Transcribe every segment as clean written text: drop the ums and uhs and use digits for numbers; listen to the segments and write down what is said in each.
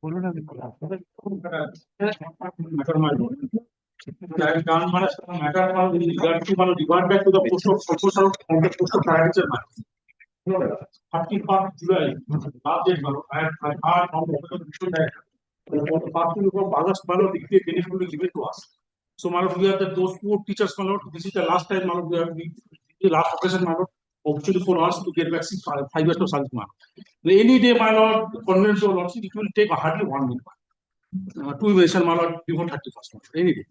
Revert back to the post of proposal on the post of priority mark. 31st July, last date, I heard from the issue that the party of August the benefit will be given to us. So, we have that those poor teachers, this is the last time we have the last occasion, actually for us to get vaccine 5 years to Salima. Any day, my lord, convenience or lordship, it will take hardly 1 minute. 2 minutes, my lord, before 31st. Any day.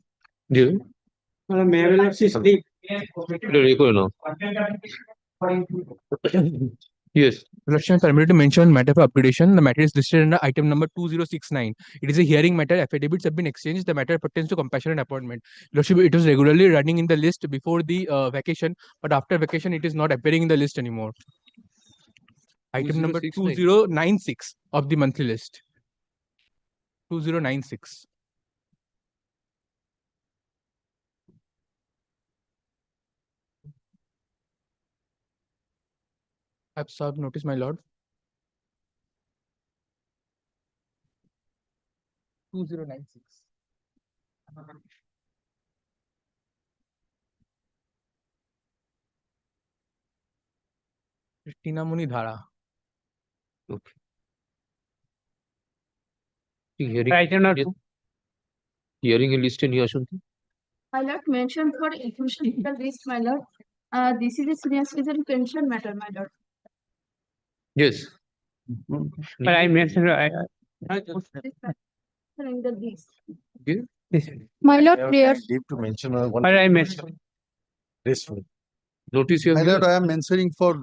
Yes. Lordship, permitted to mention matter for upgradation. The matter is listed under item number 2069. It is a hearing matter. Affidavits have been exchanged. The matter pertains to compassionate appointment. Lordship, it was regularly running in the list before the vacation, but after vacation, it is not appearing in the list anymore. Item number 2096 of the monthly list. 2096. I have served notice, my lord. 2096. Christina Munidhara. Okay. Hearing a list in Yashanti. My lord, mention for inclusion in the list, my lord. This is a senior citizen pension matter, my lord. Yes. But I mentioned In the list. Yes. My lord, prayer. To mention one. but I mentioned. Notice you My have lord, I am mentioning for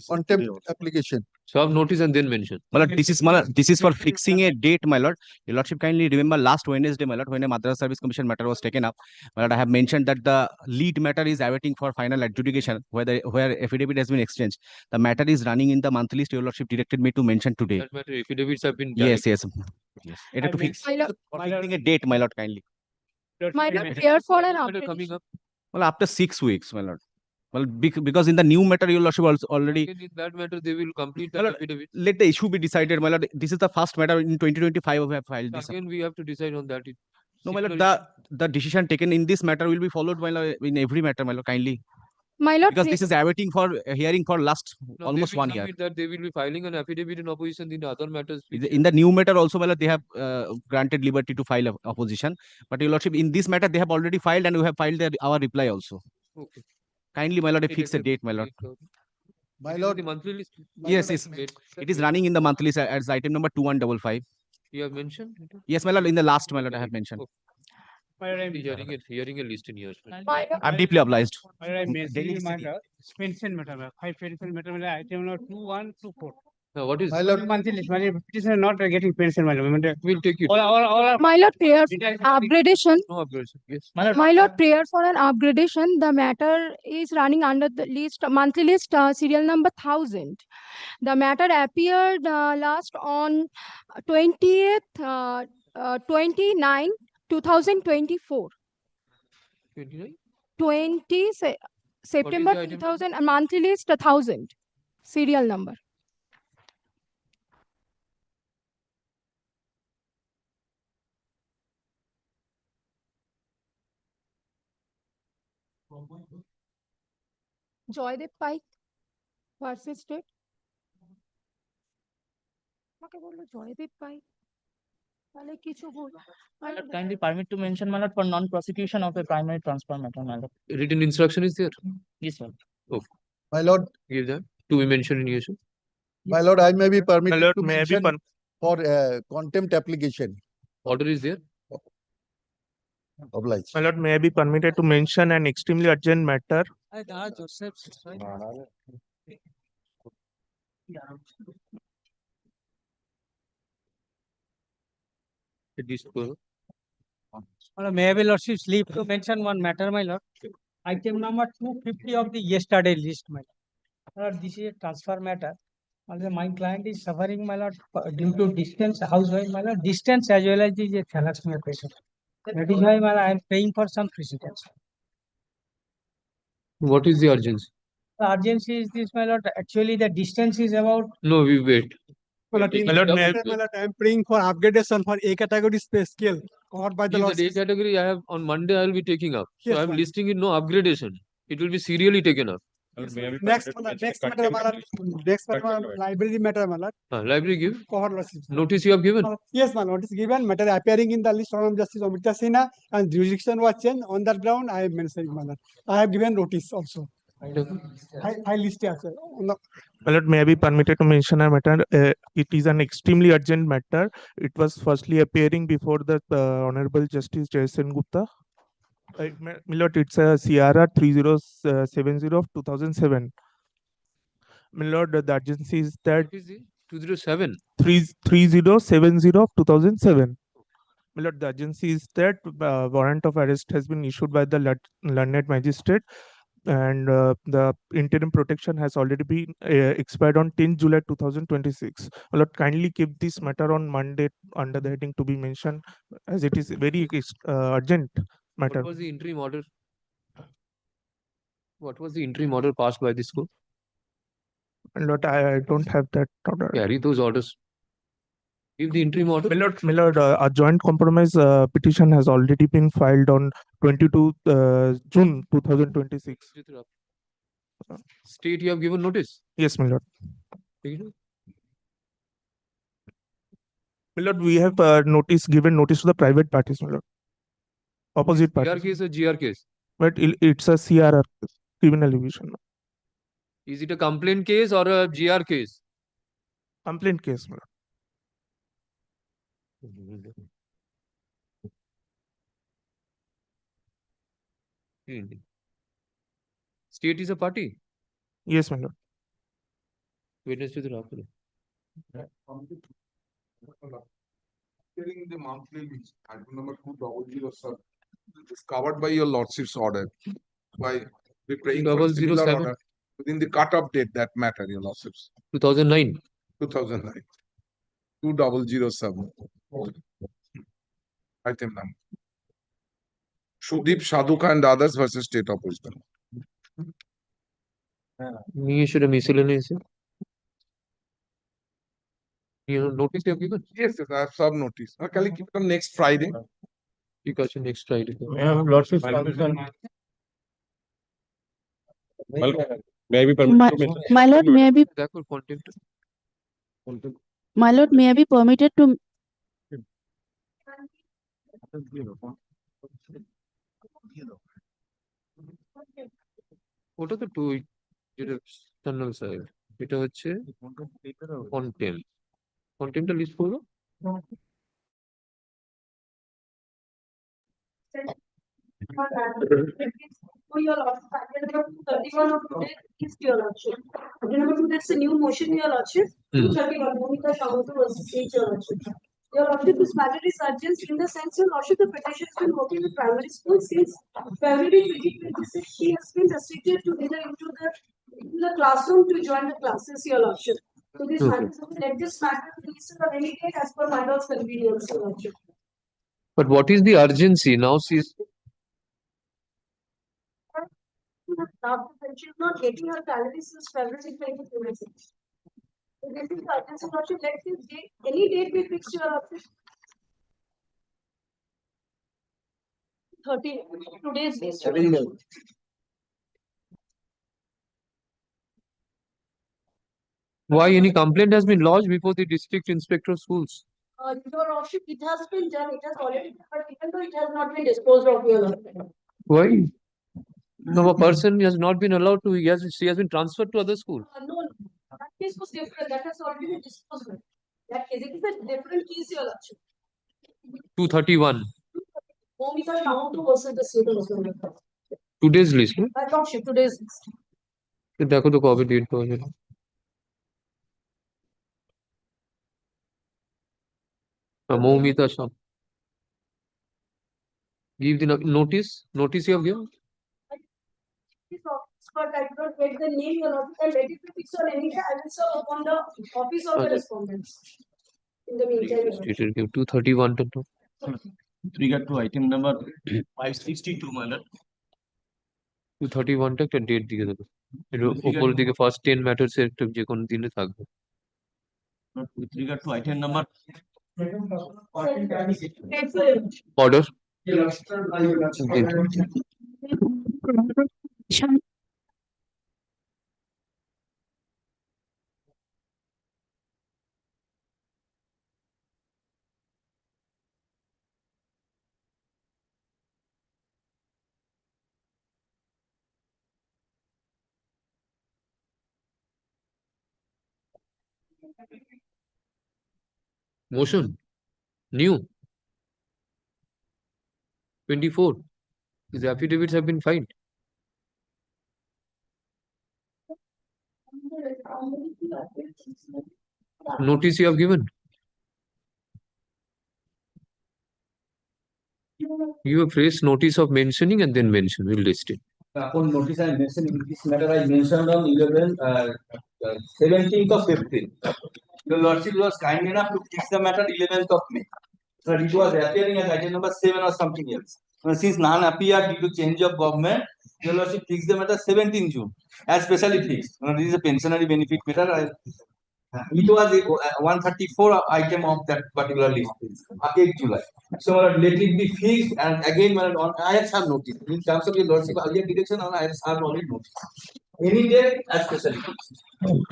contempt application. serve notice and then mention. My lord, this is for fixing a date, my lord. Your lordship kindly remember last Wednesday, my lord, when a Madras Service Commission matter was taken up. My lord, I have mentioned that the lead matter is awaiting for final adjudication, where affidavit has been exchanged. The matter is running in the monthly list. Your lordship directed me to mention today. That matter, affidavits have been. Yes. It had to fix My lord, for fixing a date, my lord, kindly. my lord, prayer for an Matter update. coming up. Well, after 6 weeks, my lord. Well, because in the new matter, your lordship also already. Again, in that matter, they will complete the My lord, affidavit. let the issue be decided, my lord. This is the first matter in 2025 we have filed this. Again, we have to decide on that. No, my lord, the decision taken in this matter will be followed, my lord, in every matter, my lord, kindly. My lord, Because this is awaiting for hearing for last No, almost they will 1 year. submit that they will be filing an affidavit in opposition in the other matters. In the new matter also, my lord, they have granted liberty to file opposition. But your lordship, in this matter, they have already filed and we have filed our reply also. Okay. Kindly, my lord, Okay, fix a let date, my lord. My It is in lord, the monthly list. Yes, it is running in the monthly list as item number 2155. You have mentioned. Yes, my lord, in the last, my lord, I have mentioned. Hearing a list in here. my lord, I'm deeply obliged. I mentioned matter. Pension matter. 5 pension matter. Item number 2124. Now, what is my lord, Monthly list. My petitioner not getting pension. We'll take it. All my lord, prayer upgradation. No objection. Yes. My lord, prayer for an upgradation. The matter is running under the list, monthly list, serial number 1000. The matter appeared last on 20th, 29, 2024. 29. 20 September the item 2000, monthly list 1000, serial number. Joydev Pai versus state. আমাকে বললো জয়দেব পাই তাহলে কিছু বল Kindly permit to mention, my lord, for non-prosecution of a primary transfer matter, my lord. Written instruction is there. Yes, sir. my lord, Give that to be mentioned in here. my lord, I may be My permitted lord, to may I be mention for contempt application. Order is there. Obliged. My lord, may I be permitted to mention an extremely urgent matter? May I lordship sleep to mention one matter, my lord. Item number 250 of the yesterday list, my lord. My lord, this is a transfer matter. My client is suffering, my lord, due to distance, housewife, my lord, distance as well as the thalassemia patient. That is why, my lord, I am paying for some precedence. What is the urgency? The urgency is this, my lord. Actually, the distance is about. No, we wait. taking My lord, it up, may I- sir. I am praying for upgradation for A category space scale covered by the If law. the A category I have on Monday, I will be taking up. So Yes, I am ma'am. listing it no upgradation. It will be serially taken up. Next matter, my lord. Next matter, library matter, my lord. Library give Covered losses. notice you have given. Yes, my notice given, matter appearing in the list of Justice Amrita Sinha and jurisdiction was changed. On that ground, I have mentioned, my lord. I have given notice also. I list here, sir. On the- My lord, may I be permitted to mention a matter? It is an extremely urgent matter. It was firstly appearing before the Honorable Justice Jason Gupta. My lord, it's a CRR 3070 of 2007. My lord, the urgency is that What is the 207? 3070 of 2007. My lord, the urgency is that warrant of arrest has been issued by the learned magistrate, and the interim protection has already been expired on 10 July 2026. My lord, kindly keep this matter on Monday under the heading to be mentioned, as it is very urgent matter. What was the interim order? What was the interim order passed by the school? My lord, I don't have that order. Carry those orders. Give the interim order. My lord, a joint compromise petition has already been filed on 22 June 2026. State, you have given notice. Yes, my lord. Take it up. My lord, we have given notice to the private parties, my lord. Opposite CR parties. case or GR case? But it's a CRR, criminal division. Is it a complaint case or a GR case? Complaint case, my lord. State is a party. Yes, my lord. Witness to the document. During the monthly list, item number 2007 is covered by your lordship's order. By the praying for a similar 2007. order within the cut-off date that matter, your lordships. 2009. 2009. 2007. Item number. Sudeep Sadhuka and others versus State of Wisdom. Me should have miscellaneous. You know, notice you have given. Yes, yes, I have sub notice. Can I keep it on next Friday? Because next Friday. My lord, may I be That could content. my lord, may I be permitted to ওটা তো two যেটা external side এটা হচ্ছে content কন্টেন্টটা list করবো That's a new motion, Your Lordship. 231, Bhumika Shamutu versus H. Your Lordship. Your Lordship, this matter is urgent in the sense, Your Lordship, the petition has been working with primary school since February 2026. She has been restricted to enter into the classroom to join the classes, Your Lordship. So this matter, let this matter be listed on any date as per my lord's convenience, Your Lordship. but what is the urgency now she's She's not getting her salary since February 2026. So this is the urgency, Lordship. Let this date, any date be fixed, Your Lordship. 30 today's date. why any complaint has been lodged before the district inspector of schools Your Lordship, it has been done, it has already, but even though it has not been disposed of, Your Lordship. why no a person has not been allowed to she has been transferred to other school No, that case was different, that has already been disposed of. That case, it is a different case, Your Lordship. 231 Bhumika Shamutu versus the students. today's list no? Lordship, today's list. দেখো তো কবে date পাওয়া যাবে মৌমিতা সব give the notice you have given This office, but I do not get the name, Your Lordship, and let it be fixed on any day. I will serve upon the office of the Okay. respondents. In the meantime, Your Lordship. stated give 231 to With regard to item number 562, my lord. 231 টা একটা date দিয়ে দেবে এর উপর দিকে first 10 matters এর একটা যে কোন দিনে থাকবে With regard to item number Order. Motion. New. 24. These affidavits have been filed. Notice you have given. You have phrased notice of mentioning and then mention. We'll list it. upon notice and mentioning this matter I mentioned on 17th of April. Your Lordship was kind enough to fix the matter 11th of May. So it was appearing as item number 7 or something else. Since none appeared due to change of government, Your Lordship fixed the matter 17th June as specially fixed. This is a pensionary benefit matter. It was a 134 item of that particular list, 8 July. So let it be fixed and again I have some notice. In terms of Your Lordship earlier direction, I have some only notice. Any day as specially fixed.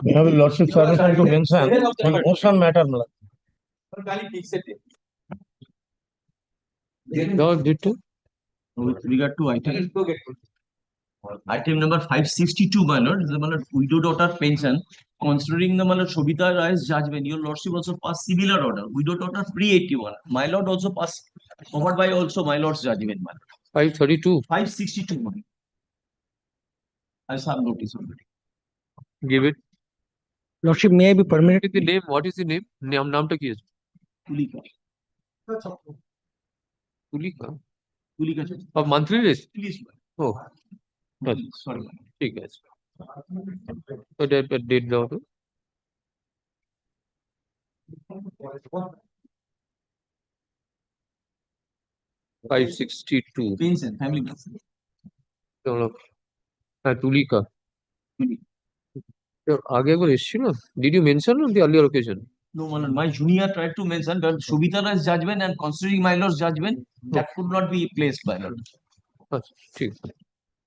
Your Lordship permission to mention on motion matter. Can fix it? With regard to item number 562, my lord, is the my lord, widow daughter pension. Considering the my lord Shobita Rai's judgment, Your Lordship also passed similar order. Widow daughter 381. My lord also passed, covered by also my lord's judgment. My lord. 532. 562. My lord. I have notice already. Give it. Lordship, may I be permitted? What is the name? What is the name? Naam ta ki hai? Tulika. Tulika. Tulika. Of monthly list? Please. Oh. Sorry. ठीक है. So that date now. 562. Pension, family pension. Tulika. আগে একবার এসেছিল? Did you mention on the earlier occasion? No, my lord. My junior tried to mention that Shobita Rai's judgment and considering my lord's judgment, that could not be placed by lord. ঠিক.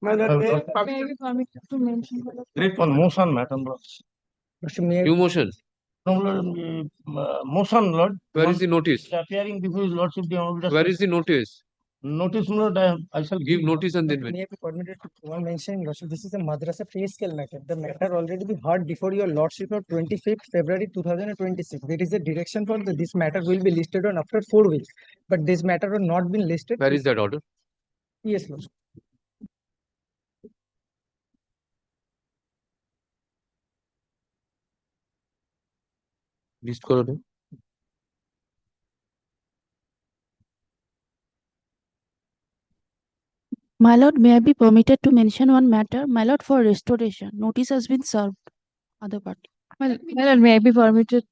My lord, to mention. great on motion matter, lord. Lordship, may I? New motion. No, lord, motion, lord. Where is the notice? Appearing before his lordship, the honorable. Where is the notice? Notice, lord, I shall Give notice and then May mention. I be permitted to one mentioning, Lordship, this is a madrasa pay scale matter. The matter already been heard before Your Lordship on 25th February 2026. There is a direction for this matter will be listed on after 4 weeks, but this matter has not been listed. Where is that order? Yes, Lordship. List করো. My lord, may I be permitted to mention one matter? My lord, for restoration, notice has been served. Other party. My lord, may I be permitted?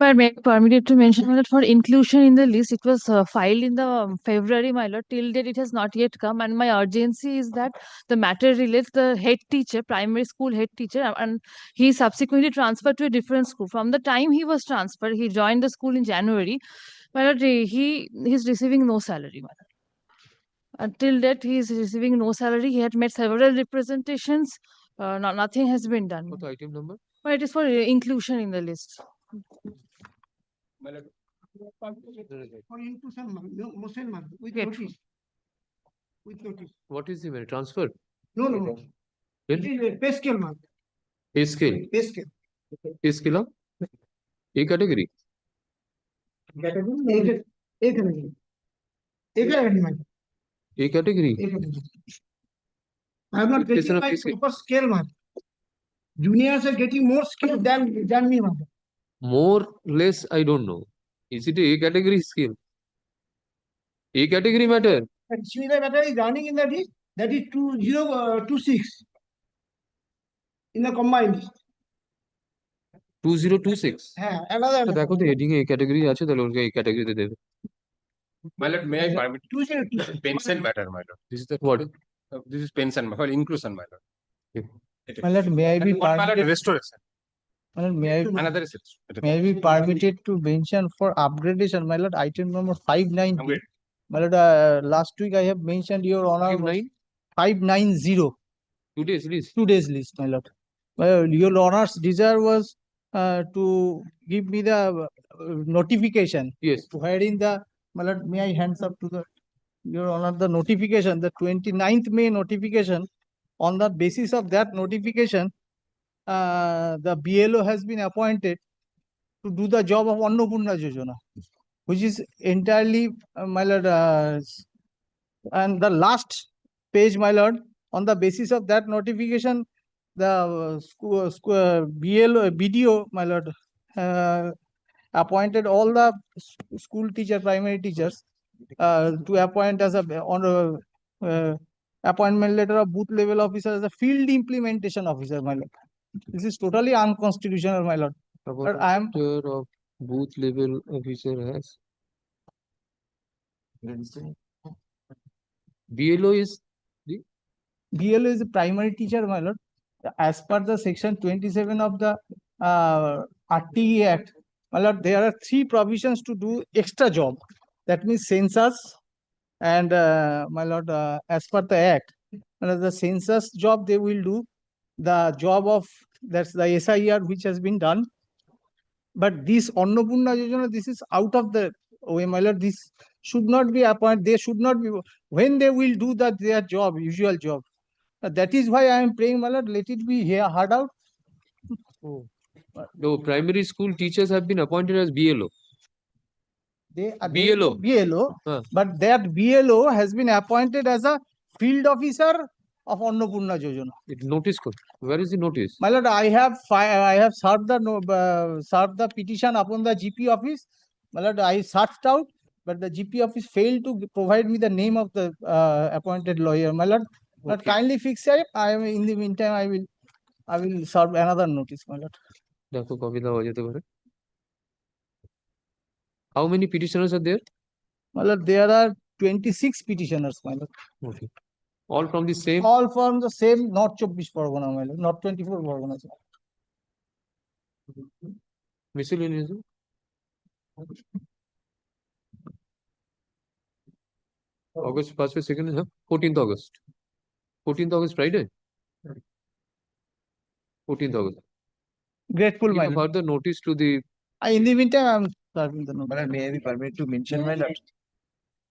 But may I be permitted to mention, my lord, for inclusion in the list, it was filed in the February, my lord. Till date, it has not yet come, and my urgency is that the matter relates the head teacher, primary school head teacher, and he subsequently transferred to a different school. From the time he was transferred, he joined the school in January. My lord, he's receiving no salary, my lord. Until that, he is receiving no salary. He had made several representations. Nothing has been done. What item number? But it is for inclusion in the list. For inclusion, motion with Yes. notice. With notice. What is the matter? Transfer? No. Then It is a pay scale mark. pay scale. Pay scale. Pay scale of? A category. Category. A category. A category. A category. I am not Listen getting up, my please. proper scale mark. Juniors are getting more skill than me, ma'am. More, less, I don't know. Is it a category skill? A category matter. And Srila matter is running in that is 2026 in the combined. 2026. Another. তো দেখো তো heading A category আছে তাহলে ওকে এই ক্যাটাগরিতে দেবে. My lord, may I permit 2026. pension matter, my lord? This is the what? This is pension, for inclusion, my lord. My lord, may I be And one, my lord, permitted? restoration. Well, Another is may I be permitted to mention for upgradation, my lord, item number 590. Wait. My lord, last week I have mentioned your honor was 59? 590, Today's list. today's list, my lord. Well, your honor's desire was to give me the notification. Yes. Wherein the, my lord, may I hands up to the, your honor, the notification, the 29th May notification. On the basis of that notification, the BLO has been appointed to do the job of Annapurna Yojana, which is entirely, my lord, and the last page, my lord, on the basis of that notification, the BDO, my lord, appointed all the school teacher, primary teachers, to appoint as a on a appointment letter of booth level officer as a field implementation officer, my lord. This is totally unconstitutional, my lord. About I am of booth level officer has. BLO is the BLO is a primary teacher, my lord. As per the section 27 of the RTE Act, my lord, there are 3 provisions to do extra job. That means census and, my lord, as per the Act, the census job they will do, the job of, that's the SIR which has been done. But this Annapurna Yojana, this is out of the way, my lord. This should not be appointed. They should not be, when they will do that their job, usual job. That is why I am praying, my lord, let it be here heard out. no primary school teachers have been appointed as BLO. They are BLO. BLO, Huh. but that BLO has been appointed as a field officer of Annapurna Yojana. It notice code. Where is the notice? My lord, I have served the petition upon the GP office. My lord, I searched out, but the GP office failed to provide me the name of the appointed lawyer. My lord, but Okay. kindly fix it. I am, in the meantime, I will serve another notice, my lord. দেখো কবে দেওয়া যেতে পারে? How many petitioners are there? My lord, there are 26 petitioners, my lord. Okay. All from the same. All from the same North 24 Pargana, my lord, not 24 Pargana. Miscellaneous. August 1st or 2nd, huh? 14th August. 14th August Friday. 14th August. Grateful, my Give a lord. further notice to the. In the meantime, I am serving the notice. Madam, may I be permitted to mention, my lord?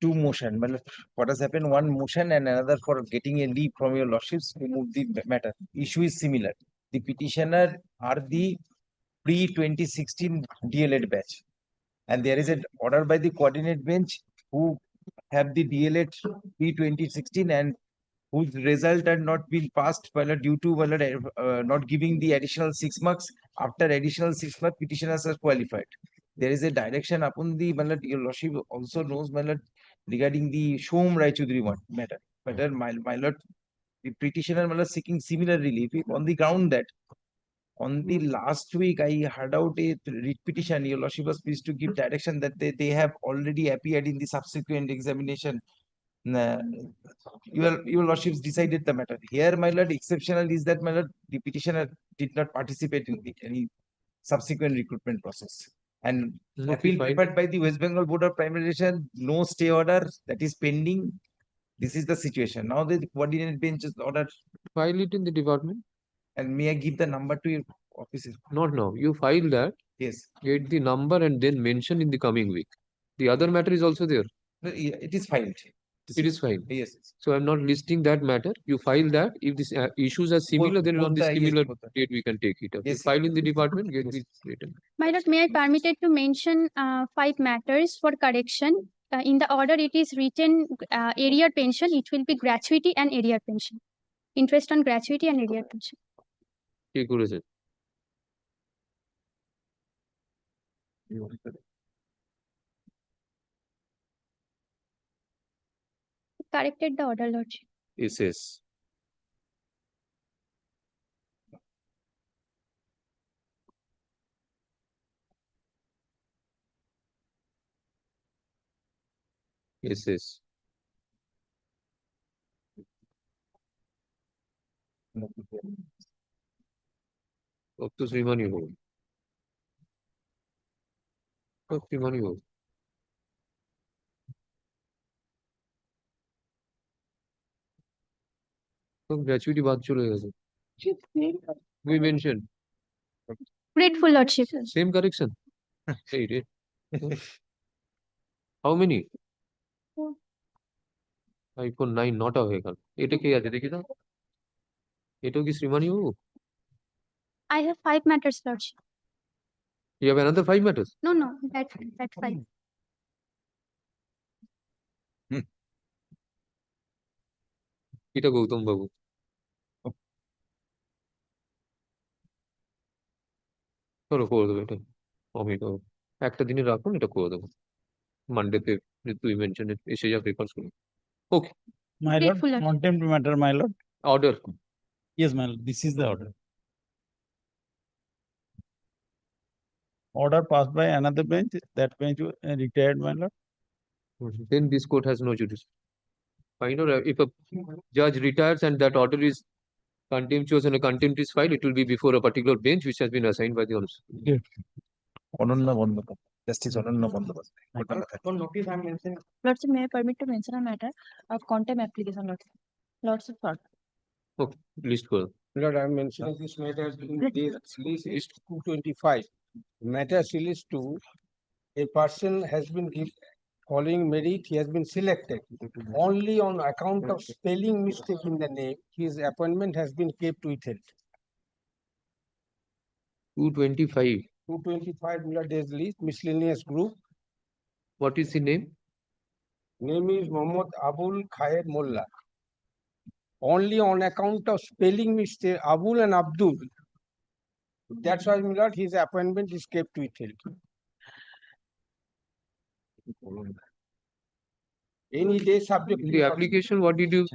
Two motion. Well, what has happened? One motion and another for getting a leave from your lordships to move the matter. Issue is similar. The petitioner are the pre-2016 DLED batch, and there is an order by the coordinate bench who have the DLED pre-2016 and whose result had not been passed due to not giving the additional 6 marks. After additional 6 marks, petitioners are qualified. There is a direction upon the your lordship also knows regarding the Shom Rai Chaudhary matter. My lord, the petitioner seeking similar relief on the ground that on the last week I heard out a writ petition. Your lordship was pleased to give direction that they have already appeared in the subsequent examination. Your lordships decided the matter. Here, my lord, exceptional is that, my lord, the petitioner did not participate in any subsequent recruitment process. And appeal prepared by the West Bengal Board of Primary Education, no stay order that is pending. This is the situation. Now the coordinate bench is ordered. File it in the department. And may I give the number to your officer? Not now. You file that. Yes. Get the number and then mention in the coming week. The other matter is also there. It is filed. It is filed. Yes. So I'm not listing that matter. You file that. If these issues are similar, then on the similar date we can take it up. You file in the department, get the written. My lord, may I permitted to mention 5 matters for correction. In the order it is written arrear pension, it will be gratuity and arrear pension. Interest on gratuity and arrear pension. কি করেছেন? Corrected the order, lordship. Yes. Yes. Up to Sriman, you know. Money हो तो gratuity बात चले गए we mentioned Grateful Lordship. same correction hey it how many iPhone 9 not হয়ে গেল এটা কি আছে দেখি তো এটাও কি শ্রীমানি বাবু I have 5 matters, Lordship. you have another 5 matters No, no, that 5. এটা গৌতম বাবু চলো করে দেবো এটা আমি তো একটা দিনে রাখুন এটা করে দেবো মানডেতে তুই মেনশন এসে যা প্রেফার করি ওকে My lord, Grateful Lordship. contempt matter, my lord. Order Yes, my lord, this is the order. Order passed by another bench, that bench retired, my lord. then this court has no jurisdiction fine or if a judge retires and that order is contemptuous and a contempt is filed it will be before a particular bench which has been assigned by the honorable Onanna Bandyopadhyay, Justice Onanna Bandyopadhyay. For notice, I am mentioning. Lordship, may I permit to mention a matter of contempt application, Lordship? Lordship, thought. okay list করে দাও। Lord, I am mentioning this matter as being list 225. Matter list 2, a person has been following merit, he has been selected. Only on account of spelling mistake in the name, his appointment has been kept withheld. 225 225 Miller days list, miscellaneous group. what is the name Name is Mohammad Abul Khair Mullah. Only on account of spelling mistake, Abul and Abdul. That's why, my lord, his appointment is kept withheld. Any day subject. in the application what did you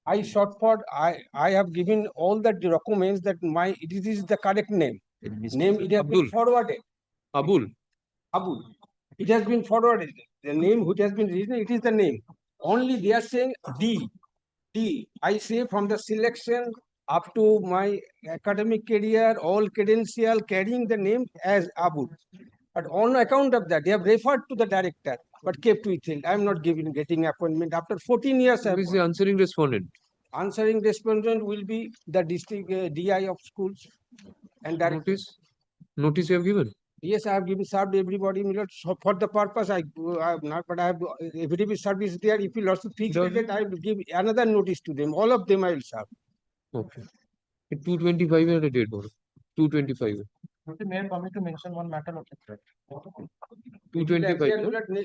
I short for I have given all the documents that it is the correct name. Name it has Abdul. been forwarded. Abul Abul. It has been forwarded. The name which has been written, it is the name. Only they are saying D. I say from the selection up to my academic career, all credential carrying the name as Abul. But on account of that, they have referred to the director, but kept withheld. I am not getting appointment. After 14 years, who is the answering respondent answering respondent will be the district DI of schools and director. notice you have given Yes, I have given served everybody. My lord, so for the purpose, I have not, but I have every service there. If you also fix the date, I will give another notice to them. All of them I will serve. okay 225 এর date বলো 225 May I permit to mention one matter, Lordship? 225 no?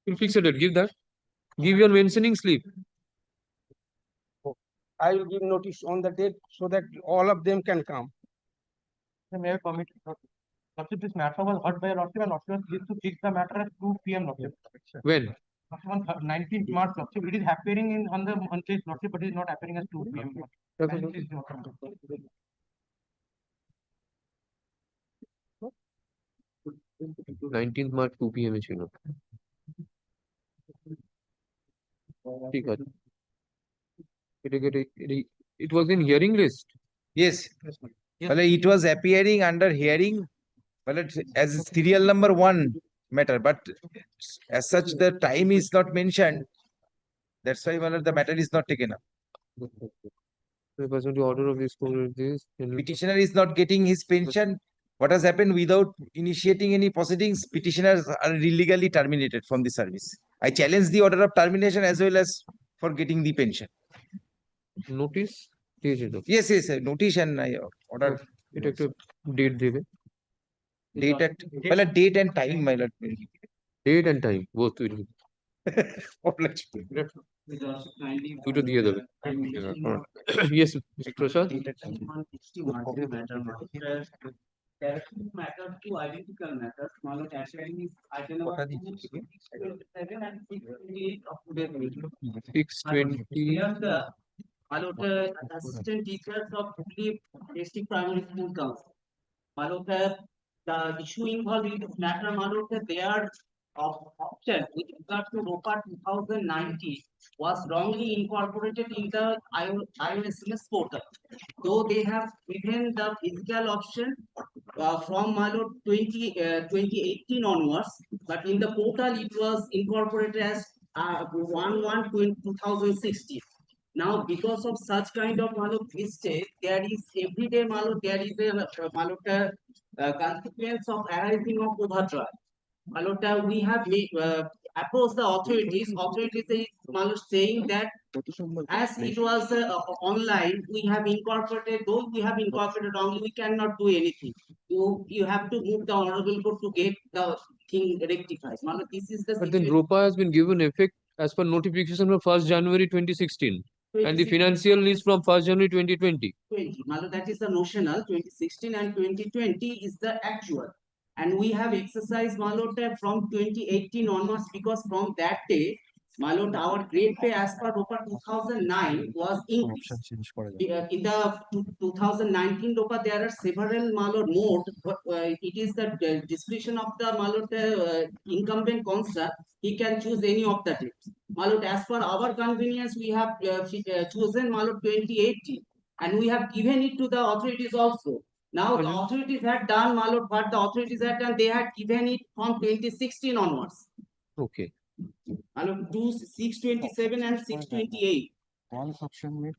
You fix a date give that give your mentioning slip I will give notice on the date so that all of them can come. May I permit? Lordship, this matter was heard by Lordship and Lordship was pleased to fix the matter at 2 p.m. Lordship. when On 19th March, Lordship, it is appearing on the page, Lordship, but it is not appearing as 2 p.m. 19th March 2 p.m. এ ছিল ঠিক আছে it was in hearing list Yes. Well, it was appearing under hearing, well, as serial number 1 matter, but as such, the time is not mentioned. That's why, well, the matter is not taken up. the person to order of this court is this Petitioner is not getting his pension. What has happened without initiating any proceedings? Petitioners are illegally terminated from the service. I challenge the order of termination as well as for getting the pension. notice দিয়েছে তো Yes, notice and I order. এটা একটু date দেবে Well, date and time, my lord. date and time both will be দুটো দিয়ে দেবে yes Mr. Prasad Matter two identical matters. Malo attaching is item number 7 and 628 of today's meeting. 620 Here the assistant teachers of district primary school council. The issue involved in this matter, they are option which regard to ROPA 2019 was wrongly incorporated in the IOSMS portal. Though they have given the physical option from my lord 2018 onwards, but in the portal it was incorporated as 1/1/2016. Now, because of such kind of mistake, there is every day there is a consequence of arising of overdraft. We have approached the authorities. Authorities is saying that as it was online, we have incorporated. Though we have incorporated wrongly, we cannot do anything. You have to move the honorable court to get the thing rectified. This is the But then situation. ROPA has been given effect as per notification from 1st January 2016. And the financial is from 1st January 2020. 20. That is the notional. 2016 and 2020 is the actual. And we have exercised from 2018 onwards, because from that day, our grade pay as per ROPA 2009 was increased. In the 2019 ROPA, there are several mode. It is the discretion of the incumbent consular. He can choose any of the dates. As per our convenience, we have chosen 2018, and we have given it to the authorities also. Now the authorities had done what the authorities had done, they had given it from 2016 onwards. Okay. 627 and 628.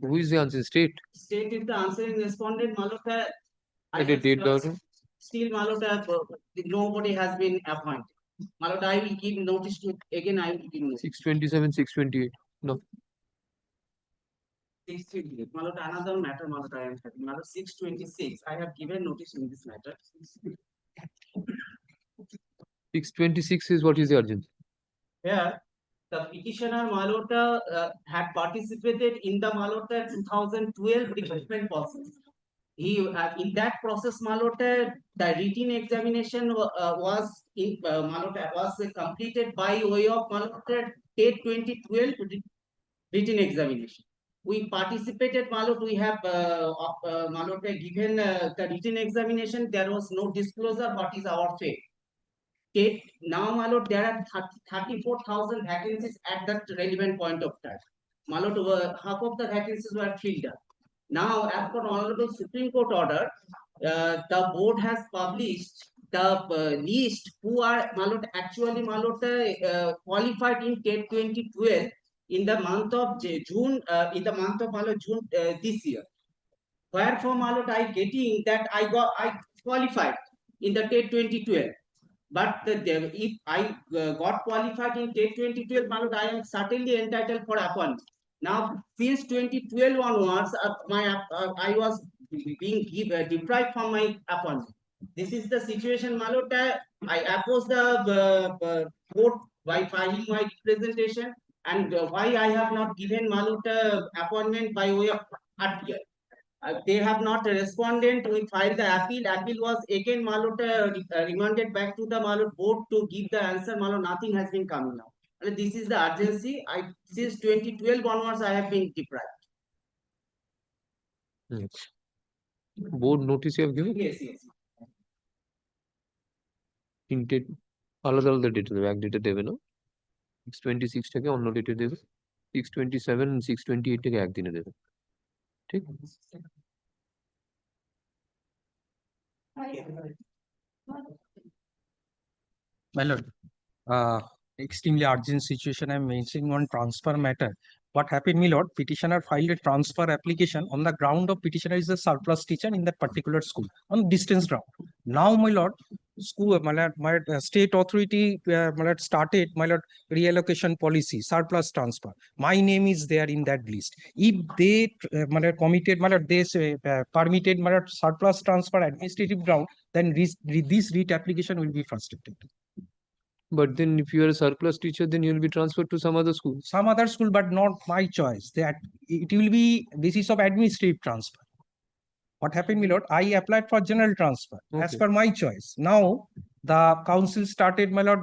Who is the answer? State? State is the answering respondent. And the date down? Still nobody has been appointed. I will give notice to again. I will give notice. 627, 628. No. 628. Another matter, I am having. 626. I have given notice in this matter. 626 is what is the urgency? Here, the petitioner had participated in the 2012 recruitment process. He in that process, the written examination was completed by way of TET 2012 written examination. We participated, we have given the written examination. There was no disclosure. What is our fate? Now, there are 34,000 vacancies at that relevant point of time. Half of the vacancies were filled up. Now, as per Honorable Supreme Court order, the board has published the list who are actually qualified in TET 2012 in the month of June, June this year. Wherefrom I getting that I qualified in the TET 2012. But if I got qualified in TET 2012, I am certainly entitled for appointment. Now, since 2012 onwards, I was being deprived from my appointment. This is the situation, I oppose the court by filing my representation, and why I have not given appointment by way of RTI. They have not responded. We filed the appeal. Appeal was again remanded back to the board to give the answer. Nothing has been coming now. This is the urgency. Since 2012 onwards, I have been deprived. Yes. Board notice you have given? Yes. Tinted. আলাদা date দেবে, এক ডেটে দেবে না? 626 টাকে অন্য ডেটে দেবে, 627 628 টাকে একদিনে দেবে, ঠিক? My lord, extremely urgent situation. I'm mentioning one transfer matter. What happened, my lord? Petitioner filed a transfer application on the ground of petitioner is a surplus teacher in that particular school on distance ground. Now, my lord, school, my state authority, started, my lord, reallocation policy, surplus transfer. My name is there in that list. If they, committed, my lord, they permitted, my lord, surplus transfer administrative ground, then this writ application will be frustrated. But then if you are a surplus teacher, then you'll be transferred to some other school. Some other school, but not my choice. That it will be basis of administrative transfer. What happened, my lord? I applied for general transfer as per my choice. Now the council started, my lord,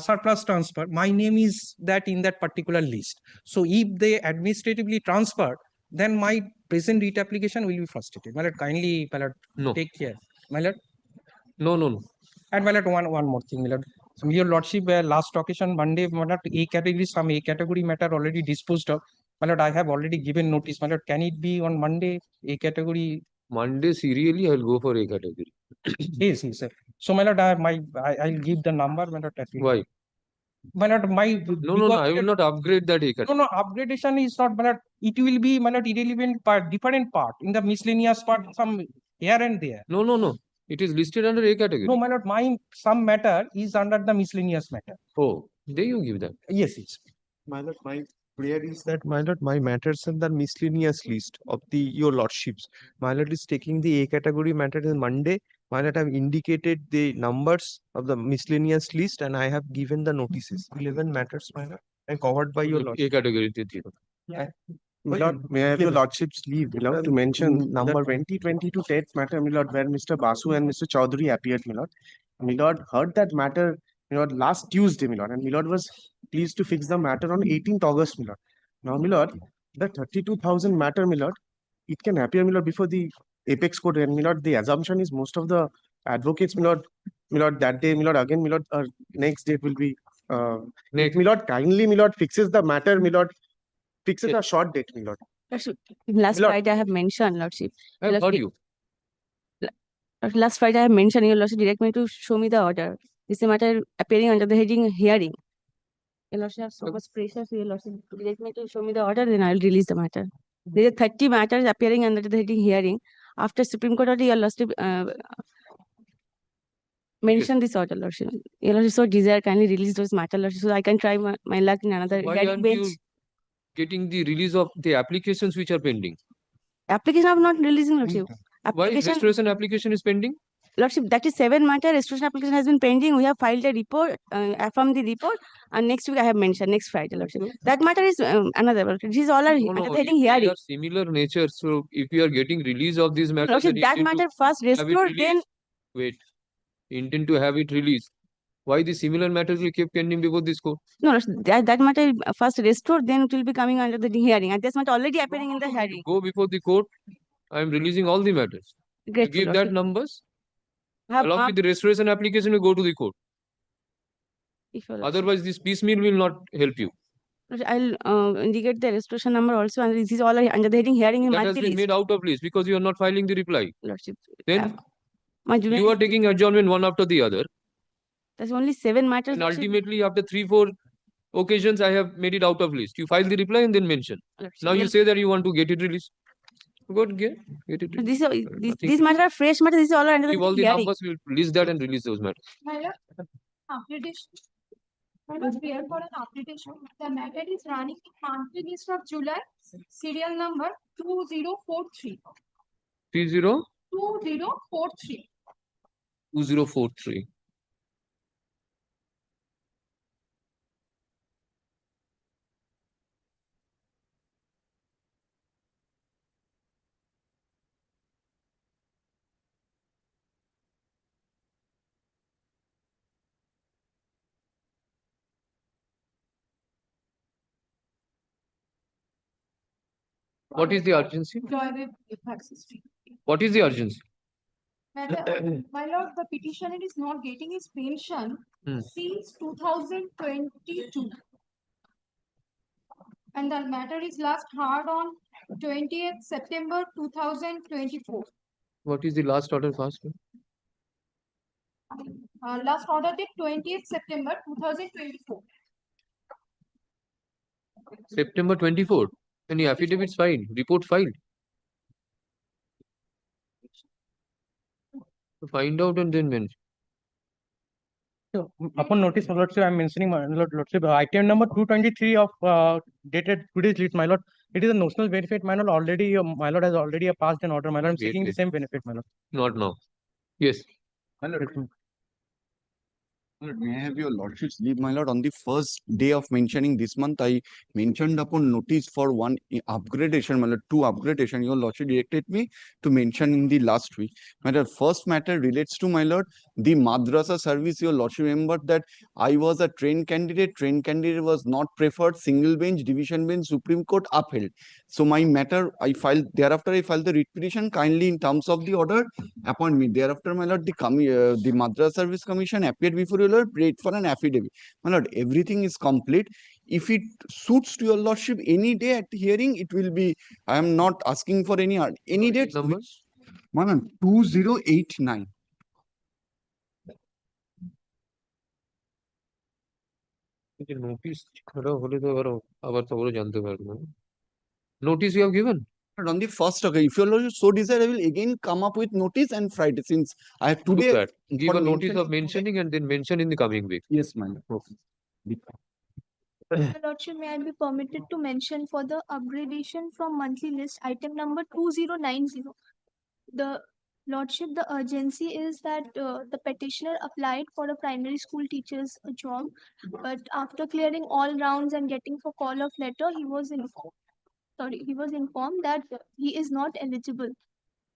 surplus transfer. My name is that in that particular list. So if they administratively transferred, then my present writ application will be frustrated. My lord, kindly, my lord, take care. My lord. No. And my lord, one more thing, my lord. Your lordship, last occasion Monday, my lord, A category, some A category matter already disposed of. My lord, I have already given notice. My lord, can it be on Monday, A category? Monday serially, I'll go for A category. Yes, sir. So my lord, I'll give the number, my lord. Why? My lord, No, I will not upgrade that A category. No, upgradation is not, my lord. It will be, my lord, irrelevant part, different part in the miscellaneous part, some here and there. No. It is listed under A category. No, my lord, some matter is under the miscellaneous matter. Oh, there you give that. Yes. My lord, my prayer is that, my lord, my matters in the miscellaneous list of your lordships. My lord is taking the A category matter on Monday. My lord, have indicated the numbers of the miscellaneous list and I have given the notices. 11 matters, my lord, and covered by your lordship. A category. My lord, may I have your lordship's leave, my lord, to mention number 2022 10th matter, my lord, where Mr. Basu and Mr. Chaudhary appeared, my lord. My lord heard that matter, my lord, last Tuesday, my lord, and my lord was pleased to fix the matter on 18th August, my lord. Now, my lord, the 32,000 matter, my lord, it can appear, my lord, before the apex court, and my lord, the assumption is most of the advocates, my lord, that day, my lord, again, my lord, next date will be, if my lord kindly, my lord, fixes the matter, my lord, fixes a short date, my lord. Last Friday I have mentioned, lordship. I've heard you. Last Friday I have mentioned, your lordship direct me to show me the order. This is a matter appearing under the heading hearing. Your lordship have so much pressure, so your lordship direct me to show me the order, then I will release the matter. There are 30 matters appearing under the heading hearing. After Supreme Court order, your lordship mention this order, lordship. Your lordship so desire kindly release those matter, lordship, so I can try my luck in another Why hearing aren't bench. you getting the release of the applications which are pending? Application of not releasing, lordship. Why restoration application is pending? Lordship, that is 7 matter. Restoration application has been pending. We have filed a report, affirmed the report, and next week I have mentioned next Friday, lordship. That matter is another. Lordship. This is all No, under the if heading they hearing. are similar nature, so if you are getting release of these matters, Lordship, then that intend matter to first have it restored, then released. Wait, intend to have it released. Why the similar matters will keep pending before this court? no, lordship, that matter first restored, then it will be coming under the hearing, and this matter already appearing in the hearing. Go before the court. I am releasing all the matters. You Grateful, give that lordship. numbers. Have, Along with the restoration application, you go to the court. if your lordship- Otherwise, this piecemeal will not help you. I'll indicate the restoration number also, and this is all under the heading hearing in That has monthly been list. made out of list because you are not filing the reply. Lordship, Then my junior, you are taking adjournment one after the other. there's only 7 matters. And lordship. ultimately, after 3-4 occasions, I have made it out of list. You file the reply and then mention. Lordship, Now you say that you want to get it released. Go get it released. These matters are fresh matters. This is all under the Give all the hearing. numbers, we'll list that and release those matters. My lord, application. I was here for an application. The matter is running in monthly list of July, serial number 2043. 30 2043. 2043. What is the urgency? What is the urgency? My lord, the petitioner is not getting his pension since 2022. And the matter is last heard on 20th September 2024. What is the last order passed? Last order date 20th September 2024. September 24. Any affidavits filed? Report filed? Find out and then mention. So, upon notice, my lordship, I am mentioning, my lordship, item number 223 of dated today's list, my lord. It is a notional benefit, my lord. Already, my lord has already passed an order, my lord. I'm seeking the same benefit, my lord. Not now. Yes. My lord, may I have your lordship's leave, my lord? On the first day of mentioning this month, I mentioned upon notice for one upgradation, my lord, 2 upgradation. Your lordship directed me to mention in the last week. My lord, first matter relates to, my lord, the madrasa service. Your lordship remembered that I was a trained candidate. Trained candidate was not preferred. Single bench, division bench, Supreme Court upheld. So my matter, I filed, thereafter I filed the writ petition. Kindly in terms of the order, appoint me. Thereafter, my lord, the Madrasa Service Commission appeared before your Lord, prayed for an affidavit. My lord, everything is complete. If it suits to your lordship any day at hearing, it will be, I am not asking for any date. Numbers? My lord, 2089. Notice ছাড়া হলে তো আবার তো ওরা জানতে পারবে না notice you have given On the first occasion, if your lordship so desire, I will again come up with notice and Friday, since I have do today that give for a notice of mentioning- mentioning and then mention in the coming week Yes, my lord. Okay. Your Lordship, may I be permitted to mention for the upgradation from monthly list, item number 2090. The Lordship, the urgency is that the petitioner applied for a primary school teacher's job, but after clearing all rounds and getting for call of letter, he was informed that he is not eligible.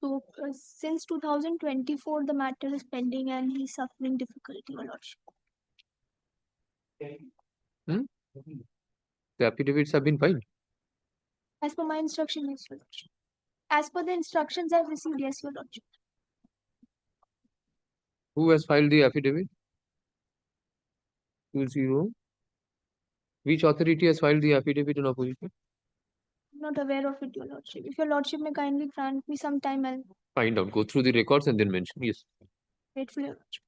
So since 2024, the matter is pending and he's suffering difficulty, Your Lordship. the affidavits have been filed As per my instruction, yes, Your Lordship. As per the instructions I've received, yes, Your Lordship. who has filed the affidavit 20 which authority has filed the affidavit in opposition I'm not aware of it, Your Lordship. If Your Lordship may kindly grant me some time, I'll find out go through the records and then mention yes wait for Your Lordship.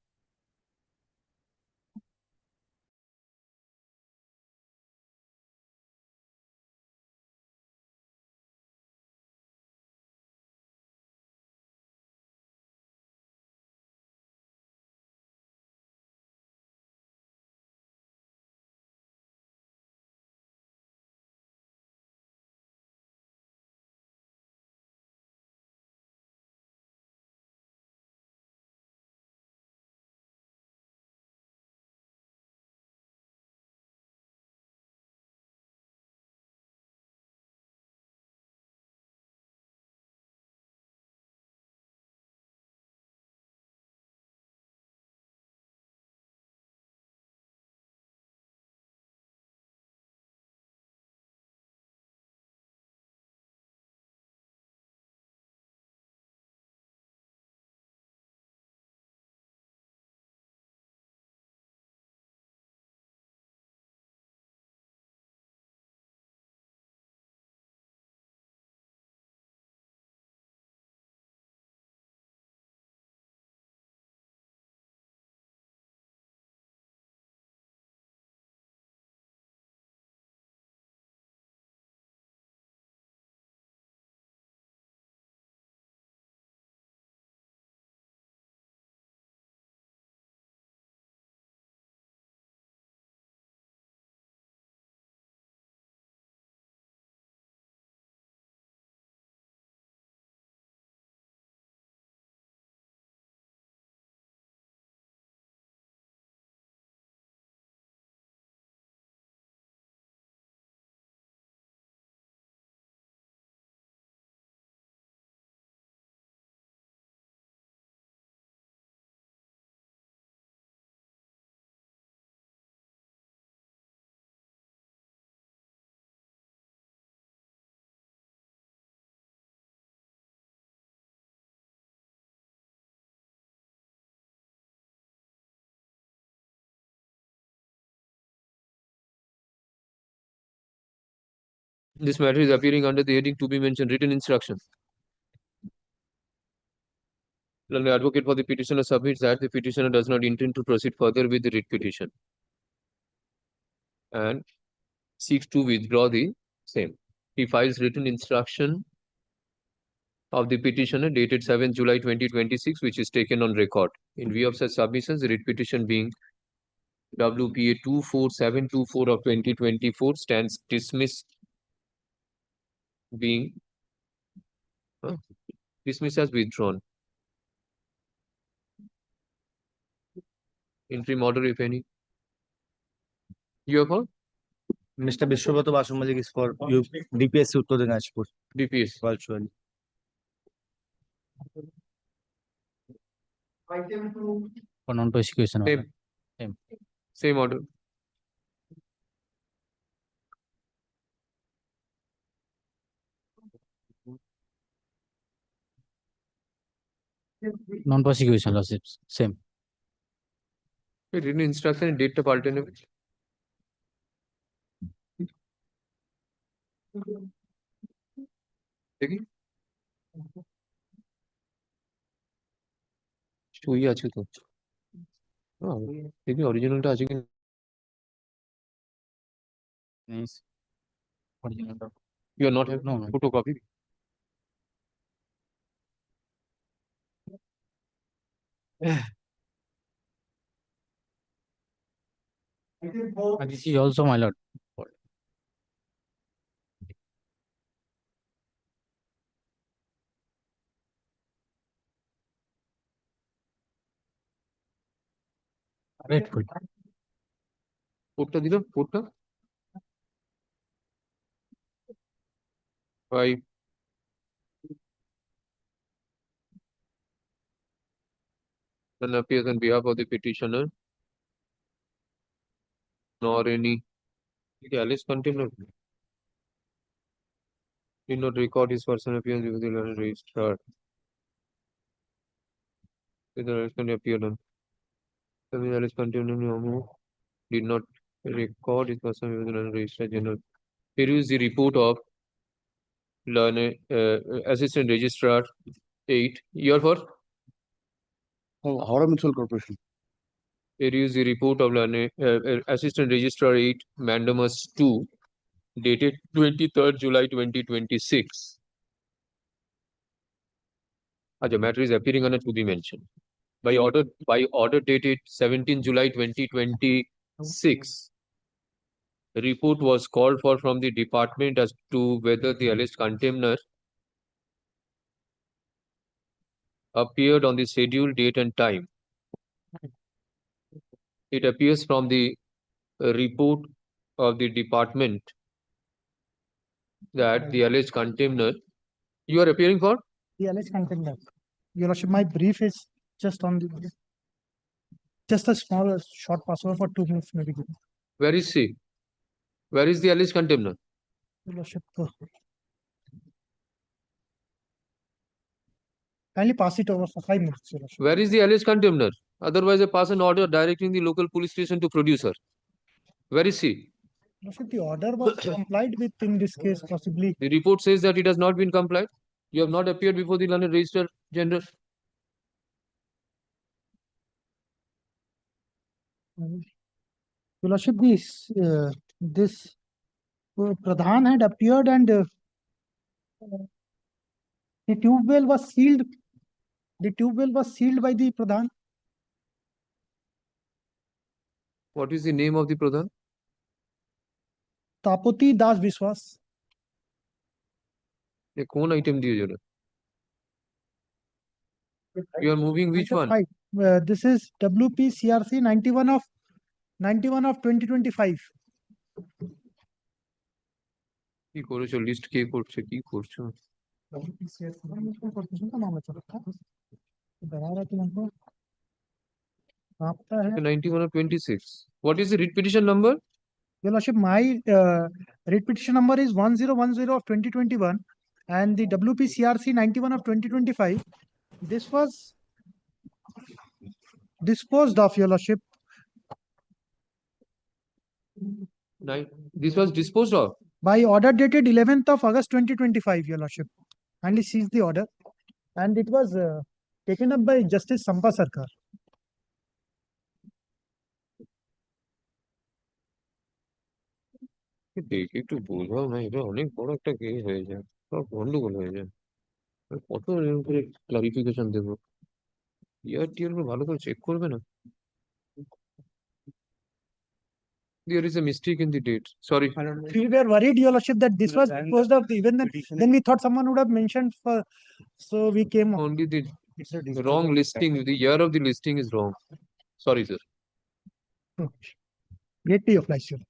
this matter is appearing under the heading to be mentioned written instruction the advocate for the petitioner submits that the petitioner does not intend to proceed further with the writ petition and seeks to withdraw the same. He files written instruction of the petitioner dated 7 July 2026, which is taken on record. In view of such submissions, the writ petition being WPA 24724 of 2024 stands dismissed being dismissed as withdrawn. Interim order, if any. You have heard? Mr. Bishwabhat Basu Malik is for you, DPS Uttar Dinajpur. DPS. Virtually. For non-prosecution order. Same order. Non-prosecution lordships, same. written instruction date টা পাল্টে নেবে দেখি সই আছে তো দেখি অরিজিনালটা আছে কি Yes. Original. you are not having No, no. photocopy And this is also my lord. Grateful. কোডটা দিল কোডটা 5 then appears on behalf of the petitioner nor any Alice container did not record his personal appearance with the learner registrar. The Alice can appear on the Alice container did not record his personal with the learner registrar general. Here is the report of learner assistant registrar 8 year for Howrah Municipal Corporation. Here is the report of learner assistant registrar 8 mandamus 2 dated 23rd July 2026. The matter is appearing on a to be mentioned. By order dated 17 July 2026, the report was called for from the department as to whether the alleged contemner appeared on the scheduled date and time. It appears from the report of the department that the alleged contemner, you are appearing for? The alleged contemner. Your Lordship, my brief is just on the, just a small, short password for 2 minutes maybe. Where is she? Where is the alleged contemner? Your Lordship, kindly pass it over for 5 minutes, Your Lordship. Where is the alleged contemner? Otherwise, I pass an order directing the local police station to produce her. Where is she? Your Lordship, the order was complied with in this case, possibly. The report says that it has not been complied. You have not appeared before the learned registrar general. Your Lordship, this Pradhan had appeared and the tube well was sealed. The tube well was sealed by the Pradhan. What is the name of the Pradhan? Tapoti Das Biswas. A cone item diye jara. You are moving which one? This is WP CRC 91 of 2025. কি করেছো list কে করছে কি করছো WP CRC corporation का मामला चल रहा था बता रहा तुमको आपका है 91 of 26. What is the writ petition number? Your Lordship, my writ petition number is 1010 of 2021 and the WP CRC 91 of 2025. This was disposed of, Your Lordship. This was disposed of by order dated 11th of August 2025, Your Lordship. Kindly seize the order. And it was taken up by Justice Sampa Sarkar. দেখে একটু বোঝাও না এটা অনেক বড় একটা case হয়ে যায় সব গন্ডগোল হয়ে যায় কত এরকম করে ক্লারিফিকেশন দেবো ইয়ার ভালো করে চেক করবে না There is a mistake in the date. Sorry. We were worried, Your Lordship, that this was disposed of. Even then we thought someone would have mentioned for. So we came. Only the wrong listing. The year of the listing is wrong. Sorry, sir. Greatly obliged, sir.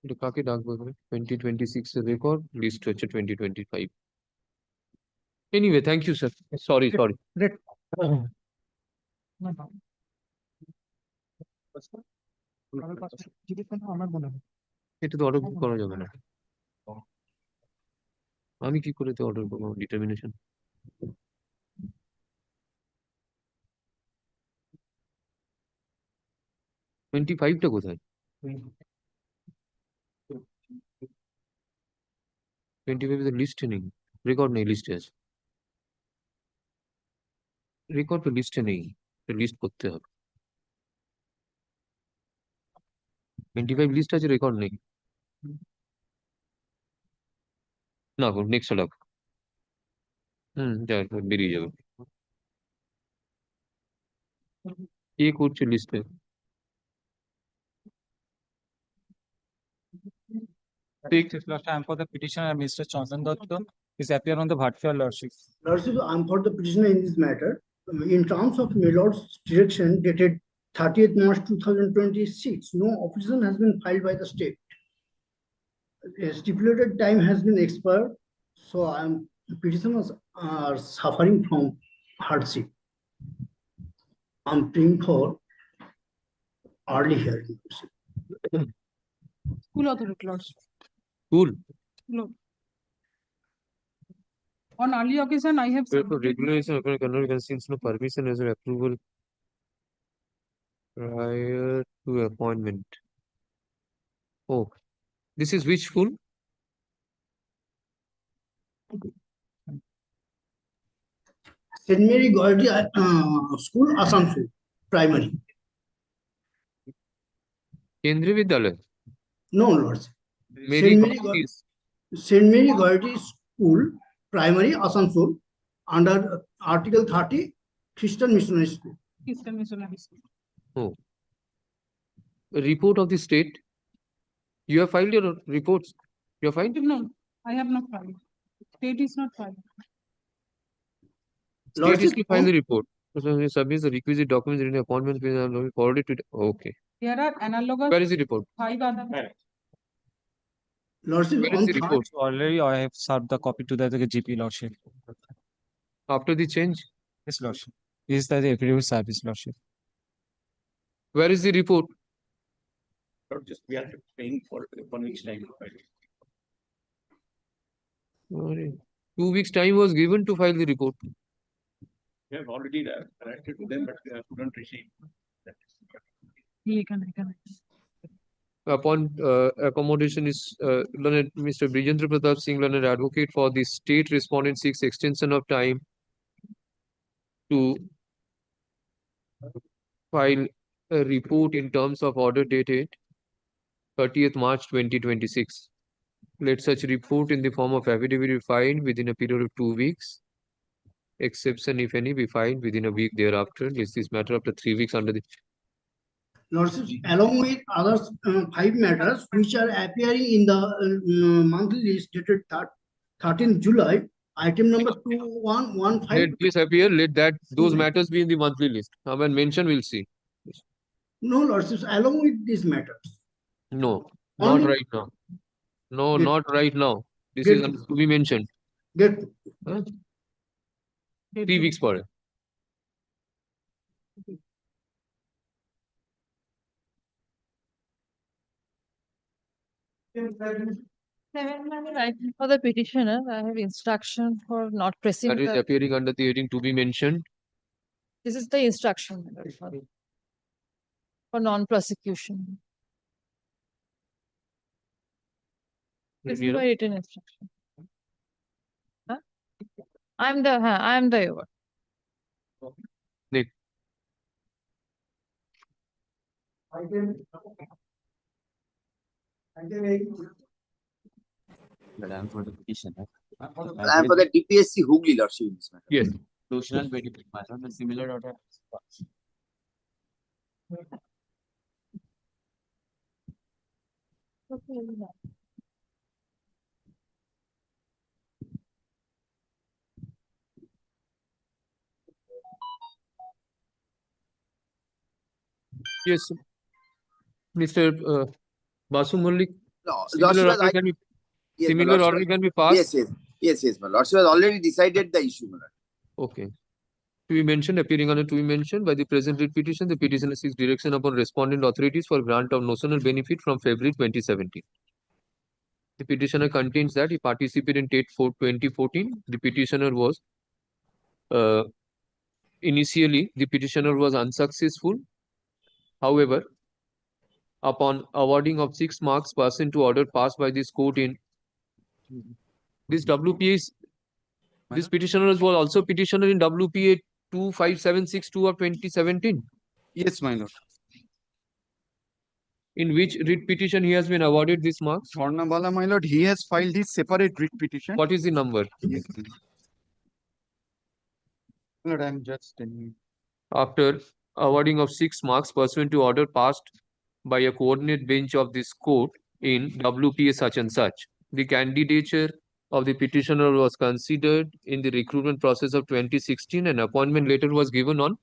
এটা কাকে ডাকবো এখানে 2026 এর record list হচ্ছে 2025 anyway thank you sir sorry Great. এটা তো order করা যাবে না আমি কি করে তো অর্ডার করবো ডিটারমিনেশন 25 টা কোথায়? 25 এর লিস্টে নেই, রেকর্ড নেই, লিস্টে আছে। রেকর্ড তো লিস্টে নেই, লিস্ট করতে হবে। 25 লিস্ট আছে, রেকর্ড নেই। না নেক্সট লাভ বেরিয়ে যাবে। কে করছে লিস্টে? I am for the petitioner, Mr. Chandan Datta, is appear on the virtual lordship. Lordship, I'm for the petitioner in this matter. In terms of my lord's direction dated 30th March 2026, no opposition has been filed by the state. A stipulated time has been expired, so petitioners are suffering from hardship. I'm praying for early hearing. School authority, Lordship. School. No. On early occasion, I have Regulation of since no permission as an approval prior to appointment. Oh, this is which school? St. Mary Gordy School, Asansol, primary. Kendriya Vidyalaya? No, Lord. Mary St. Mary Gordy School, primary, Asansol, under Article 30, Christian Missionary School. Christian Missionary School. Oh. A report of the state. You have filed your reports. You have filed? No, I have not filed. State is not filed. State is to file the report. So submits the requisite documents in the appointment forwarded to. Okay. There are analogous. Where is the report? 5 other. Lordship, Where is the report? Already I have served the copy to the GP Lordship. After the change? Yes, Lordship. This is the affidavit service, Lordship. Where is the report? Not just we are paying for each time. 2 weeks time was given to file the report. We have already directed to them, but they couldn't receive. Upon accommodation is learned Mr. Brijendra Pratap Singh, learned advocate for the state respondent, seeks extension of time to file a report in terms of order dated 30th March 2026. Let such report in the form of affidavit be filed within a period of 2 weeks. Exception, if any, be filed within a week thereafter. Is this matter after 3 weeks under the Lordship, along with other 5 matters which are appearing in the monthly list dated 13th July, item number 2115. Let this appear, let those matters be in the monthly list. When mentioned, we'll see. No, Lordship, along with these matters. No, Only not right now. No, not right now. This is to be mentioned. Get 3 weeks for it. For the petitioner, I have instruction for not pressing That is the. appearing under the heading to be mentioned. This is the instruction for non-prosecution. This is my written instruction. Huh? I'm the over. Nick. But I am for the petitioner. I am for the DPSC Hooghly, Lordship, in this matter. Yes. Notional benefit matter, the similar order. Yes, Mr. Basu Mullik. No, Similar Lordship, order can be yes, my similar Lordship, order can be passed. Yes, my Lordship has already decided the issue, my Lord. Okay. To be mentioned, appearing under to be mentioned by the present writ petition, the petitioner seeks direction upon respondent authorities for grant of notional benefit from February 2017. The petitioner contains that he participated in TET 2014. The petitioner was initially the petitioner was unsuccessful. However, upon awarding of 6 marks pursuant to order passed by this court in this WPA is this petitioner was also petitioner in WPA 25762 of 2017. Yes, my lord. In which writ petition he has been awarded this marks? Hon'ble, my lord, he has filed his separate writ petition. What is the number? Yes, my lord, I'm just telling you. After awarding of 6 marks pursuant to order passed by a coordinate bench of this court in WPA such and such, the candidature of the petitioner was considered in the recruitment process of 2016 and appointment letter was given on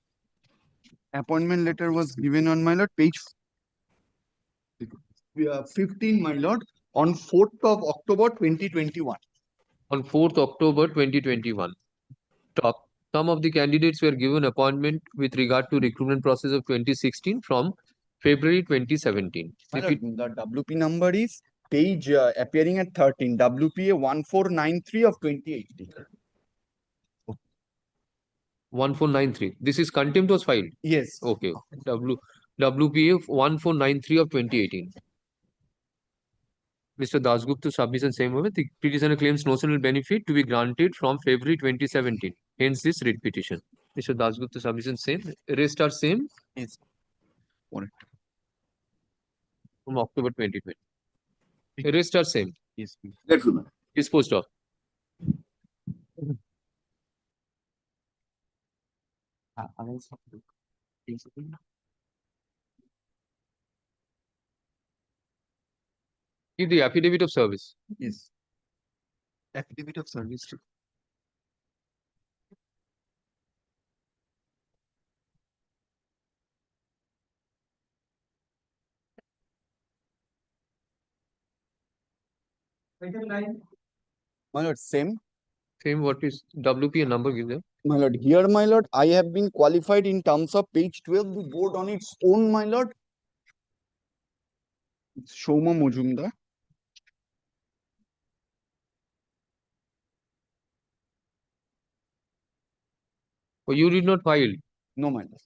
Appointment letter was given on, my lord, page 15, my lord, on 4th of October 2021. on 4th October 2021. Top. Some of the candidates were given appointment with regard to recruitment process of 2016 from February 2017. My lord, the WP number is page appearing at 13, WPA 1493 of 2018. 1493. This is contempt was filed. Yes. Okay. WPA 1493 of 2018. Mr. Dasgupta submission same way. The petitioner claims notional benefit to be granted from February 2017. Hence this writ petition. Mr. Dasgupta submission same. Rest are same. Yes. From October 2020. Rest are same. Yes. Disposed of. Give the affidavit of service. Yes. Affidavit of service. My lord, same. Same what is WPA number give them? My lord, here, my lord, I have been qualified in terms of page 12, the board on its own, my lord. It's Shoma Mojumdar. Oh, you did not file. No, my lord.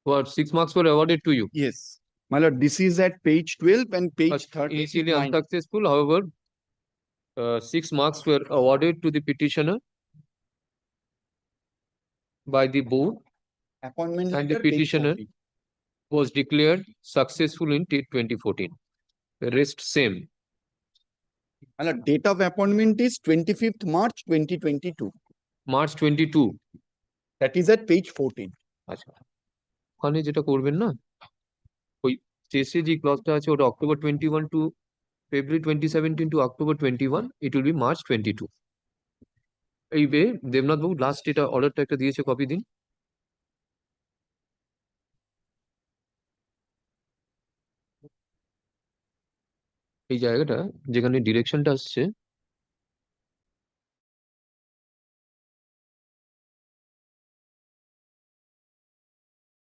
What 6 marks were awarded to you? Yes. My lord, this is at page 12 and page 30. Initially unsuccessful, however, 6 marks were awarded to the petitioner by the board Appointment and the letter, page petitioner 40. was declared successful in 2014. The rest same. My lord, date of appointment is 25th March 2022. March 22. That is at page 14. আচ্ছা ওখানে যেটা করবেন না ওই শেষে যে ক্লজটা আছে ওটা October 21 to February 2017 to October 21, it will be March 22. এই বে দেবনাথ বাবু লাস্ট এটা অর্ডারটা একটা দিয়েছে কপি দিন। এই জায়গাটা যেখানে ডিরেকশনটা আসছে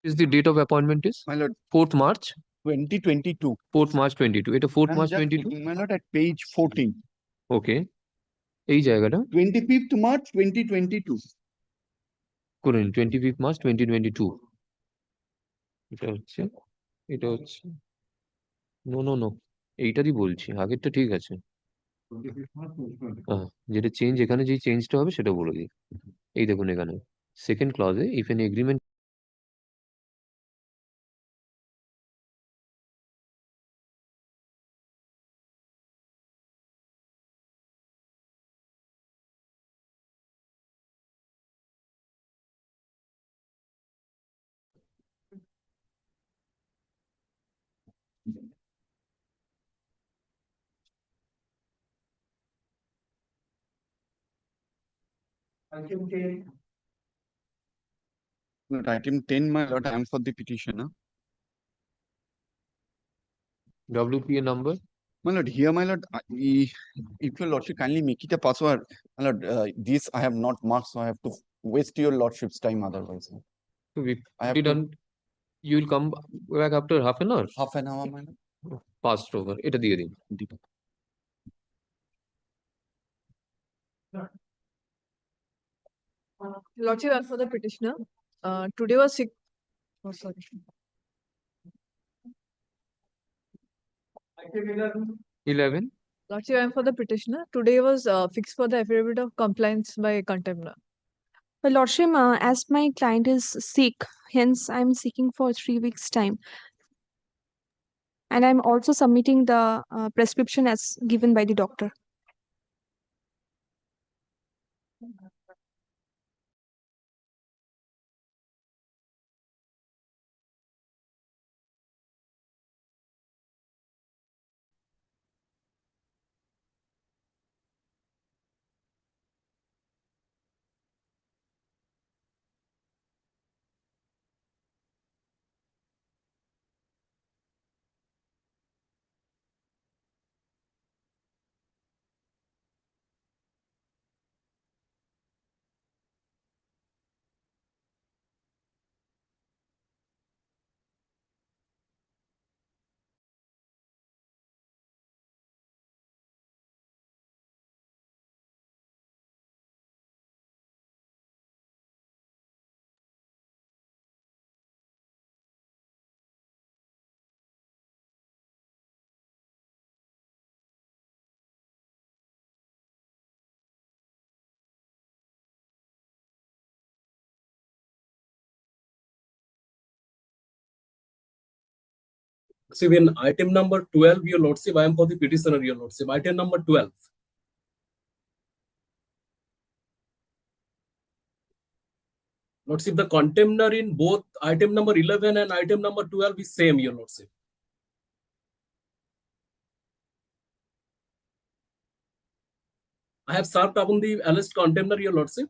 is the date of appointment is my lord 4th March 2022. 4th March 22. এটা 4th March 22. My lord, at page 14. Okay. এই জায়গাটা 25th March 2022. করুন 25th March 2022. এটা হচ্ছে নো নো নো এইটারই বলছি আগেরটা ঠিক আছে যেটা চেঞ্জ এখানে যে চেঞ্জটা হবে সেটা বলে দিই এই দেখুন এখানে সেকেন্ড ক্লজে if an agreement Lord, item 10, my lord, I am for the petitioner. WPA number? My lord, here, my lord, if your lordship kindly make it a password, my lord, this I have not marked, so I have to waste your lordship's time otherwise. So we I have didn't. You will come back after half an hour? Half an hour, my lord. Passed over. এটা দিয়ে দিন। Lordship, and for the petitioner, today was 6. Oh, sorry. 11. Lordship, I am for the petitioner. Today was fixed for the affidavit of compliance by contemner. Well, Lordship, as my client is sick, hence I'm seeking for 3 weeks' time. And I'm also submitting the prescription as given by the doctor. See, in item number 12, your lordship, I am for the petitioner, your lordship. Item number 12. Lordship, the contemner in both item number 11 and item number 12 is same, your lordship. I have served upon the alleged contemner, your lordship.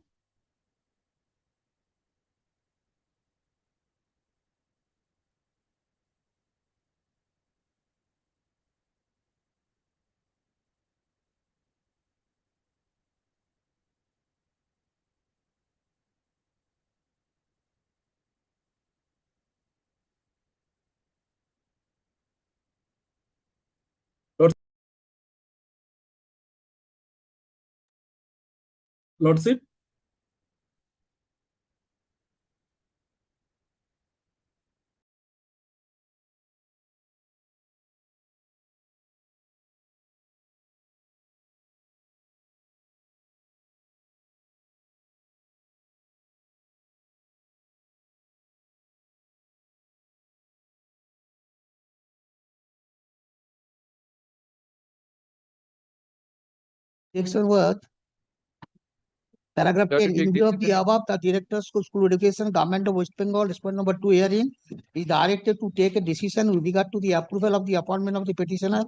Lordship. Section worth. Paragraph That 10, will in take view of the above, the Director School Education, Government of West Bengal, response number 2 herein is directed to take a decision with regard to the approval of the appointment of the petitioner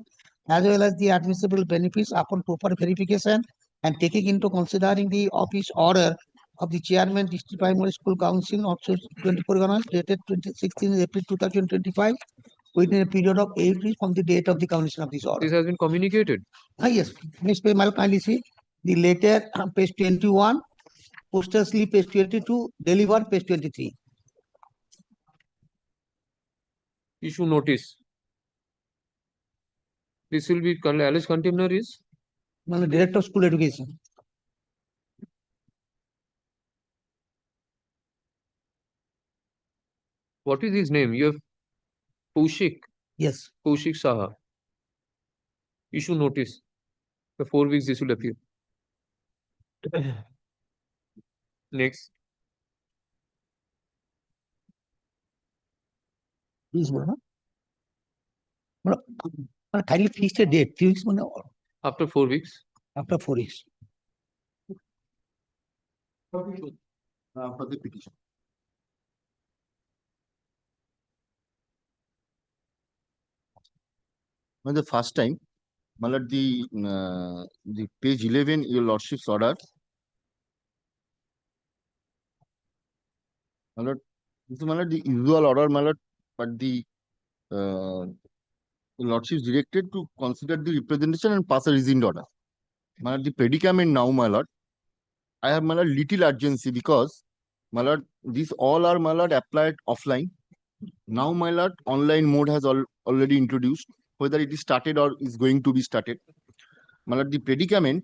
as well as the admissible benefits upon proper verification and taking into considering the office order of the Chairman District Primary School Council of 24 Ganas dated 16 April 2025 within a period of 8 weeks from the date of the commission of this order. This has been communicated. Yes, Ms. Pemal, kindly see the letter on page 21, postal slip page 22, deliver page 23. Issue notice. This will be alleged contemner is Director of School Education. What is his name? You have Kaushik. Yes. Kaushik Saha. Issue notice. For 4 weeks this will appear. Next. Please, kindly fix a date. 3 weeks. After 4 weeks. After 4 weeks. For the petition. When the first time, Malad, the page 11, your lordship's order. Malad, this is Malad, the usual order, Malad, but the lordship is directed to consider the representation and pass a reasoned order. Malad, the predicament now, Malad, I have Malad little urgency because Malad, these all are Malad applied offline. Now, Malad, online mode has already introduced, whether it is started or is going to be started. Malad, the predicament,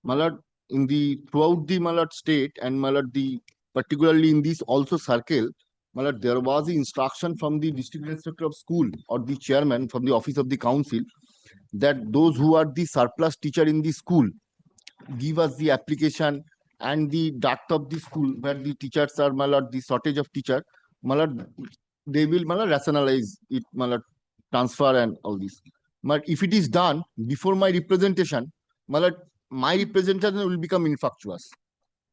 Malad, in the throughout the Malad state and Malad, the particularly in this also circle, Malad, there was the instruction from the district inspector of school or the chairman from the office of the council that those who are the surplus teacher in the school give us the application and the duct of the school where the teachers are, my lord, the shortage of teacher, my lord, they will, my lord, rationalize it, my lord, transfer and all this. But if it is done before my representation, my lord, my representation will become infructuous,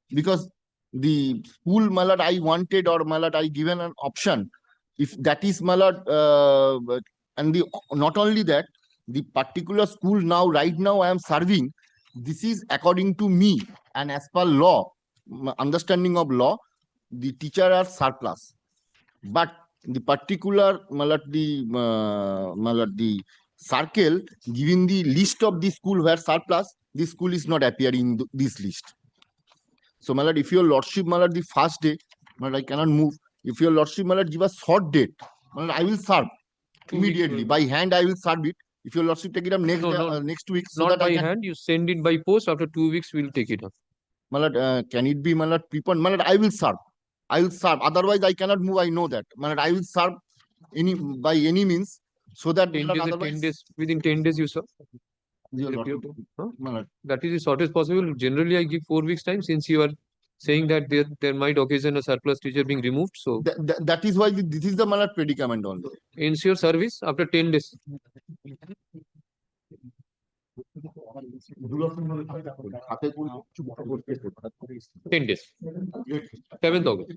because the school, my lord, I wanted, or my lord, I given an option. If that is, my lord, and the not only that, the particular school now, right now I am serving, this is according to me and as per law, understanding of law, the teacher are surplus. But the particular, my lord, the circle giving the list of the school where surplus, the school is not appearing in this list. So, my lord, if your lordship, my lord, the first day, my lord, I cannot move. If your lordship, my lord, give a short date, my lord, I will serve immediately. By hand, I will serve it. If your lordship take it up next day, next week, so Not that I by can. hand, you send it by post. After 2 weeks, we'll take it up. My lord, can it be, my lord, people? My lord, I will serve. I will serve. Otherwise, I cannot move. I know that. My lord, I will serve by any means, so that 10 days, 10 days, within 10 days, you serve. That is the shortest possible. Generally, I give 4 weeks time, since you are saying that there might occasion a surplus teacher being removed. So that is why this is the, my lord, predicament only. Ensure service after 10 days. 10 days. 7th August.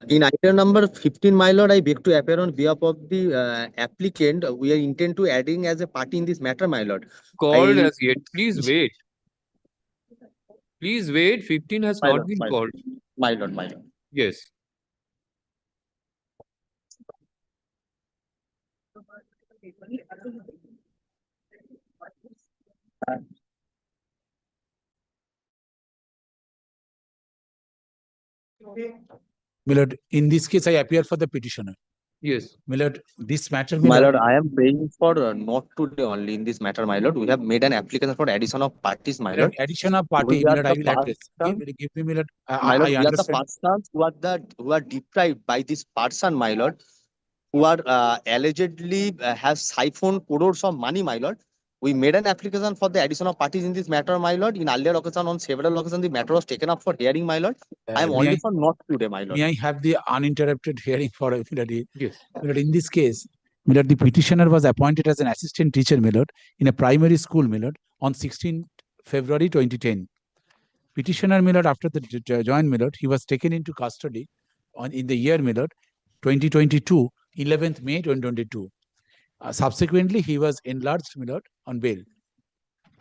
In item number 15, my lord, I beg to appear on behalf of the applicant. We are intend to adding as a party in this matter, my lord. Called as yet. Please wait. Please wait. 15 has My not lord, been my called. My lord, my lord. Yes. My lord, in this case, I appear for the petitioner. Yes. My lord, this matter, My lord, I am praying for not today only in this matter, my lord. We have made an application for addition of parties, my lord. Addition of party, We my are lord, the I will address. person, Give me, my lord. my lord, I we are the understand. persons who are deprived by this person, my lord, who are allegedly have siphoned crores of money, my lord. We made an application for the addition of parties in this matter, my lord. In earlier occasion, on several occasions, the matter was taken up for hearing, my lord. I am May only I- for not today, my lord. May I have the uninterrupted hearing for my lord? Yes. My lord, in this case, my lord, the petitioner was appointed as an assistant teacher, my lord, in a primary school, my lord, on 16th February 2010. Petitioner, my lord, after the joint, my lord, he was taken into custody in the year, my lord, 2022, 11th May 2022. Subsequently, he was enlarged, my lord, on bail.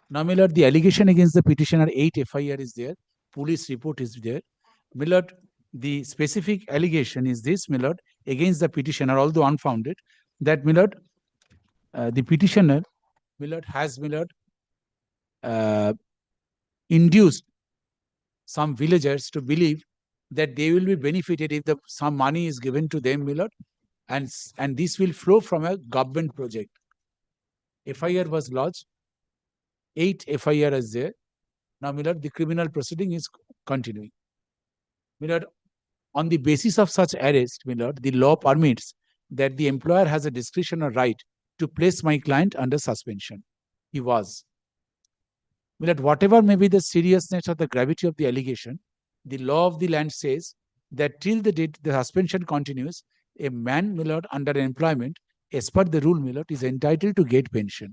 Now, my lord, the allegation against the petitioner, 8 FIR is there, police report is there. My lord, the specific allegation is this, my lord, against the petitioner, although unfounded, that, my lord, the petitioner, my lord, has, my lord, induced some villagers to believe that they will be benefited if some money is given to them, my lord, and this will flow from a government project. FIR was lodged, 8 FIR is there. Now, my lord, the criminal proceeding is continuing. My lord, on the basis of such arrest, my lord, the law permits that the employer has a discretionary right to place my client under suspension. He was. My lord, whatever may be the seriousness or the gravity of the allegation, the law of the land says that till the date the suspension continues, a man, my lord, under employment, as per the rule, my lord, is entitled to get pension.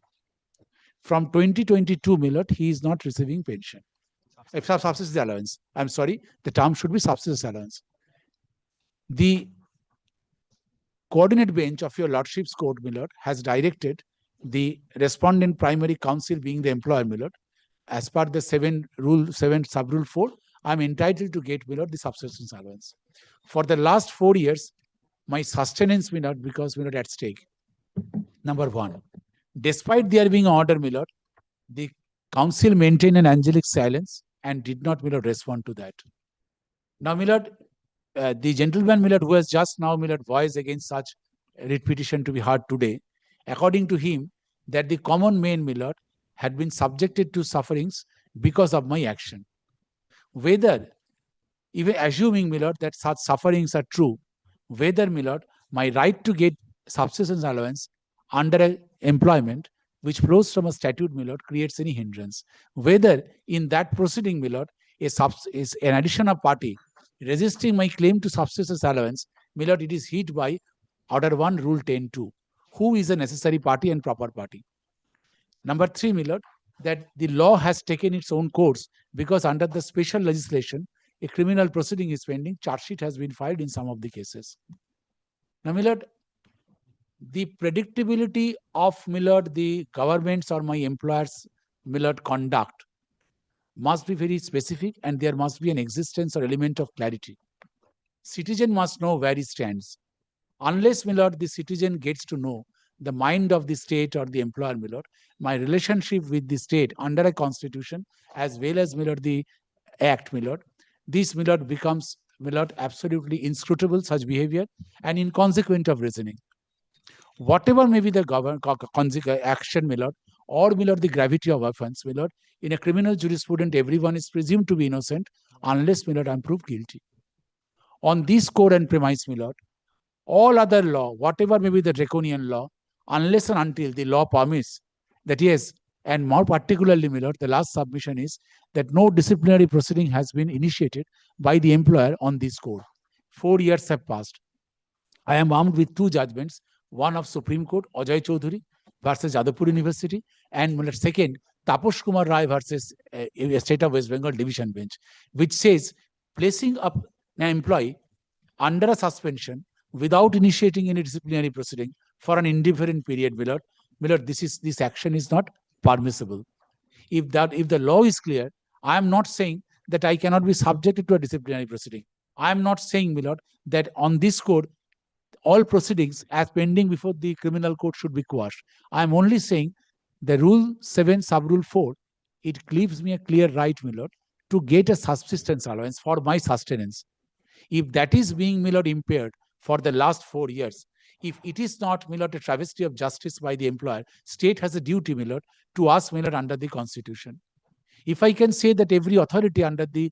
From 2022, my lord, he is not receiving pension. Subsistence allowance. I'm sorry, the term should be subsistence allowance. The coordinate bench of your lordship's court, my lord, has directed the respondent primary counsel, being the employer, my lord, as per the 7 sub rule 4, I'm entitled to get, my lord, the subsistence allowance. For the last 4 years, my sustenance, my lord, because, my lord, at stake. Number 1, despite there being order, my lord, the council maintained an angelic silence and did not, my lord, respond to that. Now, my lord, the gentleman, my lord, who has just now, my lord, voiced against such writ petition to be heard today. According to him, that the common man, my lord, had been subjected to sufferings because of my action. Whether, even assuming, my lord, that such sufferings are true, whether, my lord, my right to get subsistence allowance under a employment which flows from a statute, my lord, creates any hindrance. Whether in that proceeding, my lord, is an additional party resisting my claim to subsistence allowance, my lord, it is hit by Order 1, Rule 10(2). Who is a necessary party and proper party? Number 3, my lord, that the law has taken its own course because under the special legislation, a criminal proceeding is pending. Charge sheet has been filed in some of the cases. Now, my lord, the predictability of, my lord, the government's or my employer's, my lord, conduct must be very specific, and there must be an existence or element of clarity. Citizen must know where he stands. Unless, my lord, the citizen gets to know the mind of the state or the employer, my lord, my relationship with the state under a constitution as well as, my lord, the act, my lord, this, my lord, becomes, my lord, absolutely inscrutable, such behavior, and inconsequent of reasoning. Whatever may be the action, my lord, or, my lord, the gravity of offense, my lord, in a criminal jurisprudence, everyone is presumed to be innocent unless, my lord, I am proved guilty. On this core and premise, my lord, all other law, whatever may be the draconian law, unless and until the law permits that, yes, and more particularly, my lord, the last submission is that no disciplinary proceeding has been initiated by the employer on this code. 4 years have passed. I am armed with 2 judgments, one of Supreme Court, Ajay Chaudhary versus Jadavpur University, and, my lord, second, Taposh Kumar Rai versus State of West Bengal Division Bench, which says placing up an employee under a suspension without initiating any disciplinary proceeding for an indefinite period, my lord, this action is not permissible. If the law is clear, I am not saying that I cannot be subjected to a disciplinary proceeding. I am not saying, my lord, that on this code, all proceedings as pending before the criminal court should be quashed. I am only saying the Rule 7, Sub-Rule 4, it gives me a clear right, my lord, to get a subsistence allowance for my sustenance. If that is being, my lord, impaired for the last 4 years, if it is not, my lord, a travesty of justice by the employer, state has a duty, my lord, to ask, my lord, under the constitution. If I can say that every authority under the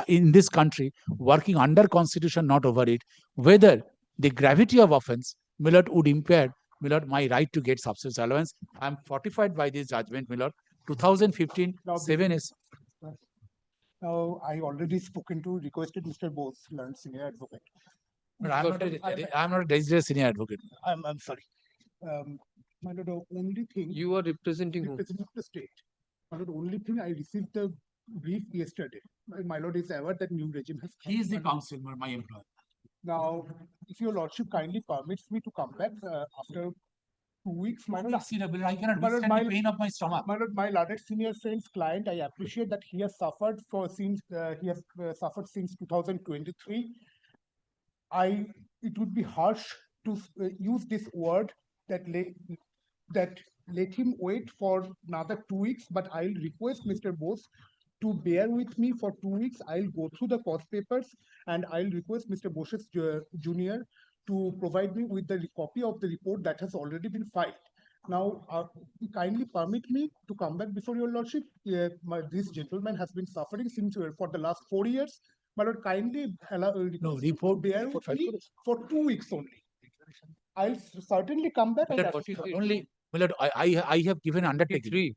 in this country working under constitution, not over it, whether the gravity of offense, my lord, would impair, my lord, my right to get subsistence allowance, I am fortified by this judgment, my lord. 2015 7 is. Now, I already requested Mr. Bose, learned senior advocate. But I'm not a registered senior advocate. I'm sorry. My lord, the only thing. You are representing who? Representing the state. My lord, the only thing I received the brief yesterday. My lord is aware that new regime has. He is the counsel, my employer. Now, if your lordship kindly permits me to come back after 2 weeks, my lord. I cannot withstand the pain of my stomach. My lord, my learned senior friend's client, I appreciate that he has suffered suffered since 2023. It would be harsh to use this word that let him wait for another 2 weeks, but I'll request Mr. Bose to bear with me for 2 weeks. I'll go through the cost papers and I'll request Mr. Bose's Junior to provide me with the copy of the report that has already been filed. Now, kindly permit me to come back before your lordship. This gentleman has been suffering since for the last 4 years. My lord, kindly allow report bear with me for 2 weeks only. I'll certainly come back. My lord, only, my lord, I have given undertaking.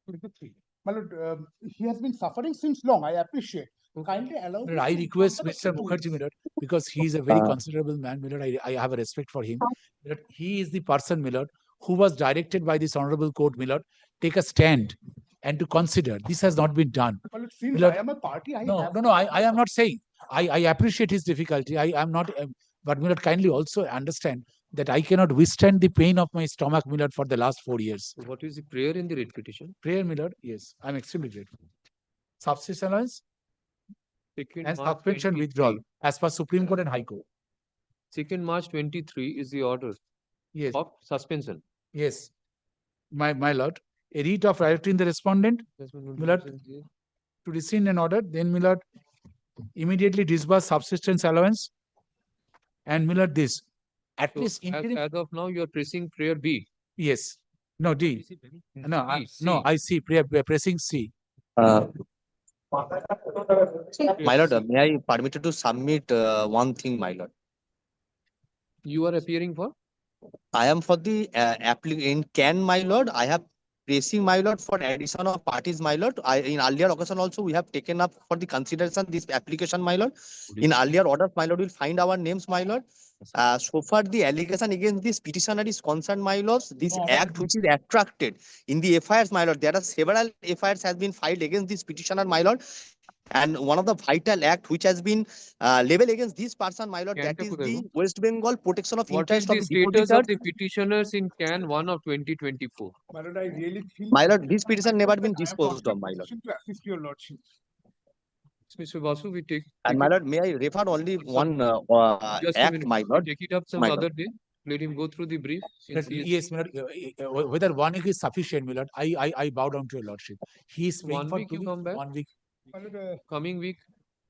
23. My lord, he has been suffering since long. I appreciate. Kindly allow. I request Mr. Mukherjee, my lord, because he is a very considerable man, my lord. I have a respect for him. My lord, he is the person, my lord, who was directed by this honorable court, my lord, take a stand and to consider. This has not been done. Well, since Lord, I am a party, I am not saying. I appreciate his difficulty. I am not, but my lord, kindly also understand that I cannot withstand the pain of my stomach, my lord, for the last 4 years. So what is the prayer in the writ petition? Prayer, my lord, yes, I am extremely grateful. Subsistence allowance and suspension withdrawal as per Supreme Court and High Court. 2nd March 23 is the order. Yes. Of suspension. Yes, my lord, a writ of directing the respondent, my lord, to rescind an order, then, my lord, immediately disburse subsistence allowance, and, my lord, this At So least as of now, you are pressing prayer B. yes. No, D. No, no, C. I see. Pressing C. My lord, may I permitted to submit one thing, my lord. You are appearing for? I am for the in can, my lord. I have pressing, my lord, for addition of parties, my lord. In earlier occasion also we have taken up for the consideration this application, my lord. In earlier orders, my lord, will find our names, my lord. So far the allegation against this petitioner is concerned, my lord. This act which is attracted in the FIRs, my lord. There are several FIRs has been filed against this petitioner, my lord. And one of the vital act which has been leveled against this person, my lord, that is the West Bengal protection of What is interest the of the status of depositors. the petitioners in Can 1 of 2024? My lord, I really feel. My lord, this petition never been I am disposed not of, my lord. position to assist your lordship. Mr. Basu, we take And my it. lord, may I refer only one Just a act, minute. my lord? Take it up some My lord. other day. Let him go through the brief. in CS. Yes, my lord, whether 1 week is sufficient, my lord, I bow down to your lordship. He is paying 1 for week 2 you weeks, come back? 1 week. My lord, Coming week?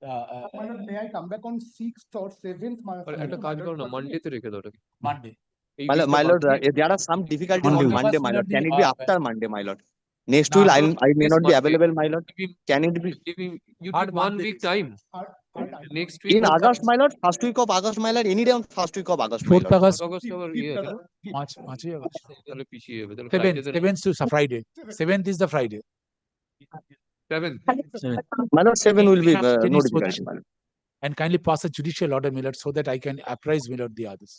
my lord, may I come back on 6th or 7th? একটা কাজ করো না, মানডেতে রেখে দাও ওটাকে। Monday. এই My lord, weekটা my বাদ lord, দিয়ে- there are some difficulties Monday on week. Monday, my lord. Can it be after Monday, my lord? Next week, I may This not be Monday. available, my lord. Give him- Can it be give him- You Hard take 1 Monday week this time. Next week. in August, my lord? First week of August, my lord. Any day on first week of August, my 4th lord. August, August আবার ইয়ে আছে না? 5ই August. তাহলে পিছিয়ে যাবে। তাহলে 7th, Friday তে- 7th to Friday. 7th is the Friday. 7th. My lord, 7 will be Change no his difficulty, position. my lord. And kindly pass a judicial order, my lord, so that I can apprise, my lord, the others.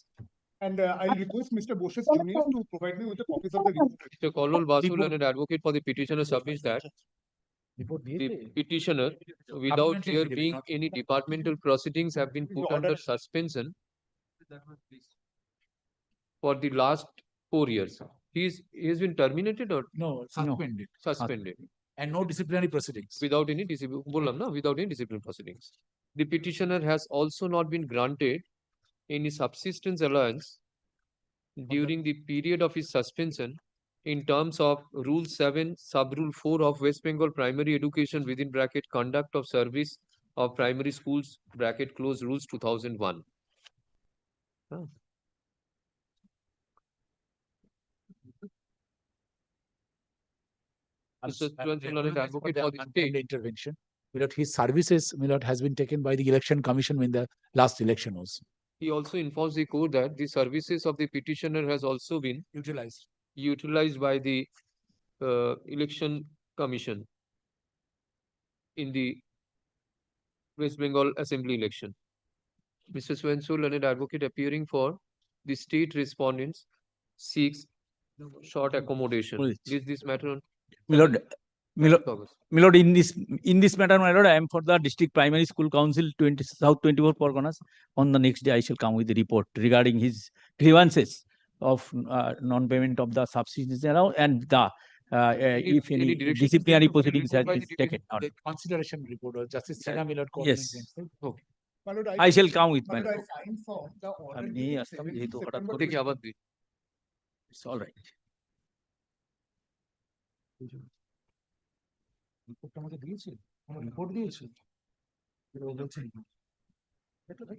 And I'll request Mr. Bosch's juniors to provide me with the copies of the report. Mr. Kolol Basu, learned advocate for the petitioner, submits that the petitioner, without Supplementary there affidavit, being not- any departmental proceedings, have been put under suspension for the last 4 years. He has been terminated or No, suspended. suspended And no disciplinary proceedings. without any without any disciplinary proceedings. The petitioner has also not been granted any subsistence allowance during the period of his suspension in terms of Rule 7, Sub-Rule 4 of West Bengal Primary Education within bracket Conduct of Service of Primary Schools bracket close Rules 2001. Huh. Mr. Chancellor, learned advocate for the state. Intervention. My lord, his services, my lord, has been taken by the election commission in the last election also. He also informs the court that the services of the petitioner has also been utilized by the election commission in the West Bengal Assembly election. Mr. Swenso, learned advocate appearing for the state respondents, seeks short accommodation. Is this matter on? My lord, my lord, August. my lord, in this matter, my lord, I am for the District Primary School Council 20 South 24 Parganas. On the next day, I shall come with the report regarding his grievances of non-payment of the subsidies and the if any direction disciplinary to proceedings has by been the taken. The consideration report of Justice Sinha, my lord, Yes. coordinates. Okay. My lord, I shall come with my my lord, I lord. signed for the order আমি dated নিয়ে আসতাম 17th যেহেতু হঠাৎ September করে দেখি আবার দিই। It's all right. রিপোর্টটা আমাকে দিয়েছে? কোনো রিপোর্ট দিয়েছে? ও বলছেন না। এটা ভাই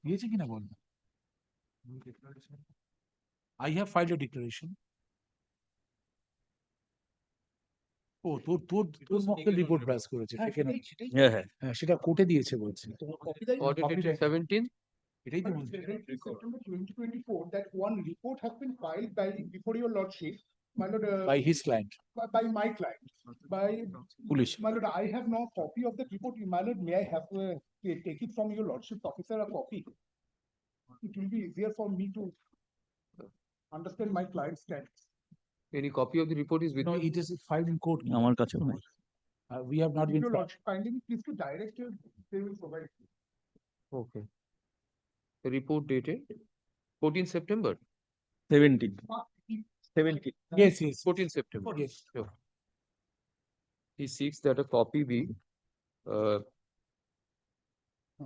দিয়েছে কিনা বল না। I have filed a declaration. ও তোর মক্কেল রিপোর্ট পাস করেছে থেকে না। হ্যাঁ হ্যাঁ হ্যাঁ সেটা কোর্টে দিয়েছে বলছে। Order dated 17th. এটাই তো বলছে। September 2024, that one report has been filed by before your lordship, my lord, By his client. by my client, by Police. my lord. I have no copy of the report. My lord, may I have take it from your lordship's officer a copy? It will be easier for me to understand my client's status. Any copy of the report is with No, you? it is filed in court. আমার কাছেও নাই। We have not If been. your lordship kindly please to direct you, they will provide. Okay. The report dated 14th September. 17. 17. Yes, yes. 14th September. Yes. Sure. He seeks that a copy be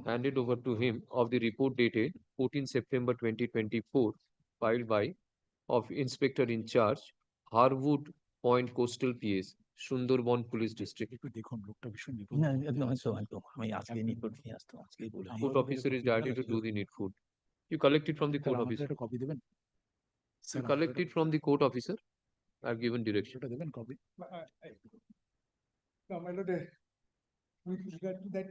handed over to him of the report dated 14 September 2024, filed by of Inspector in Charge, Harwood Point Coastal PS, Sundarban Police District. একটু দেখুন লোকটা ভীষণ না, একদম একদম একদম আমি আজকে নিকট নিয়ে আসতাম আজকেই বলে Court officer is directed to do the needful. You collect it from the court আমাদের officer. একটা copy দেবেন? You sir, collect it from the court officer. I've given direction. এটা দেবেন copy? No, my lord, with regard to that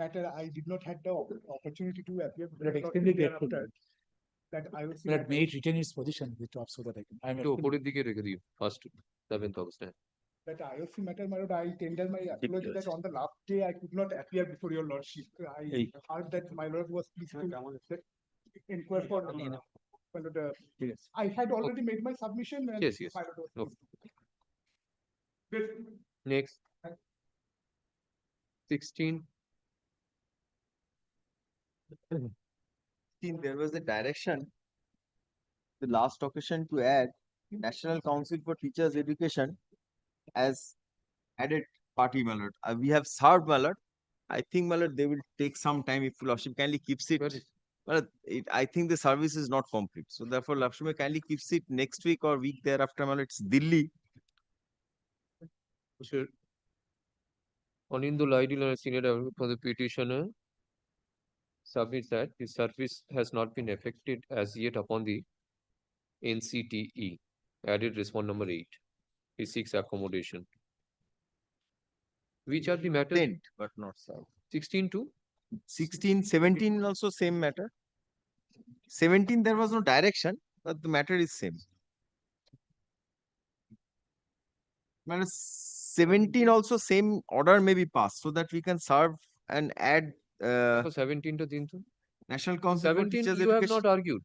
matter, I did not have the opportunity to appear. But extremely grateful. Thereafter, that I will see. But may it retain its position at the top so that I can. I'm একটু উপরের দিকে রেখে দিও first 7th August. That IOC matter, my lord, I tender my apology that on the last day I could not appear before your lordship. I heard that my lord was pleased to inquire for. My lord, I had already made my submission. And Yes, yes. my lord was Okay. pleased. Next. 16. There was a direction, the last occasion to add National Council for Teachers Education as added party, my lord. We have served, my lord. I think, my lord, they will take some time if Lordship kindly keeps it. But I think the service is not complete. So therefore, Lordship kindly keeps it next week or week thereafter, my lord. It's Delhi. Sure. Hon'ble ideal and senior advocate for the petitioner submits that the service has not been effected as yet upon the NCTE. Added respond number 8. He seeks accommodation. Which are the matters? Sent, but not served. 16 to 16, 17 also same matter. 17 there was no direction, but the matter is same. Matter 17 also same order may be passed so that we can serve and add 17 to 3 to National Council for 17 Teachers you have Education. not argued.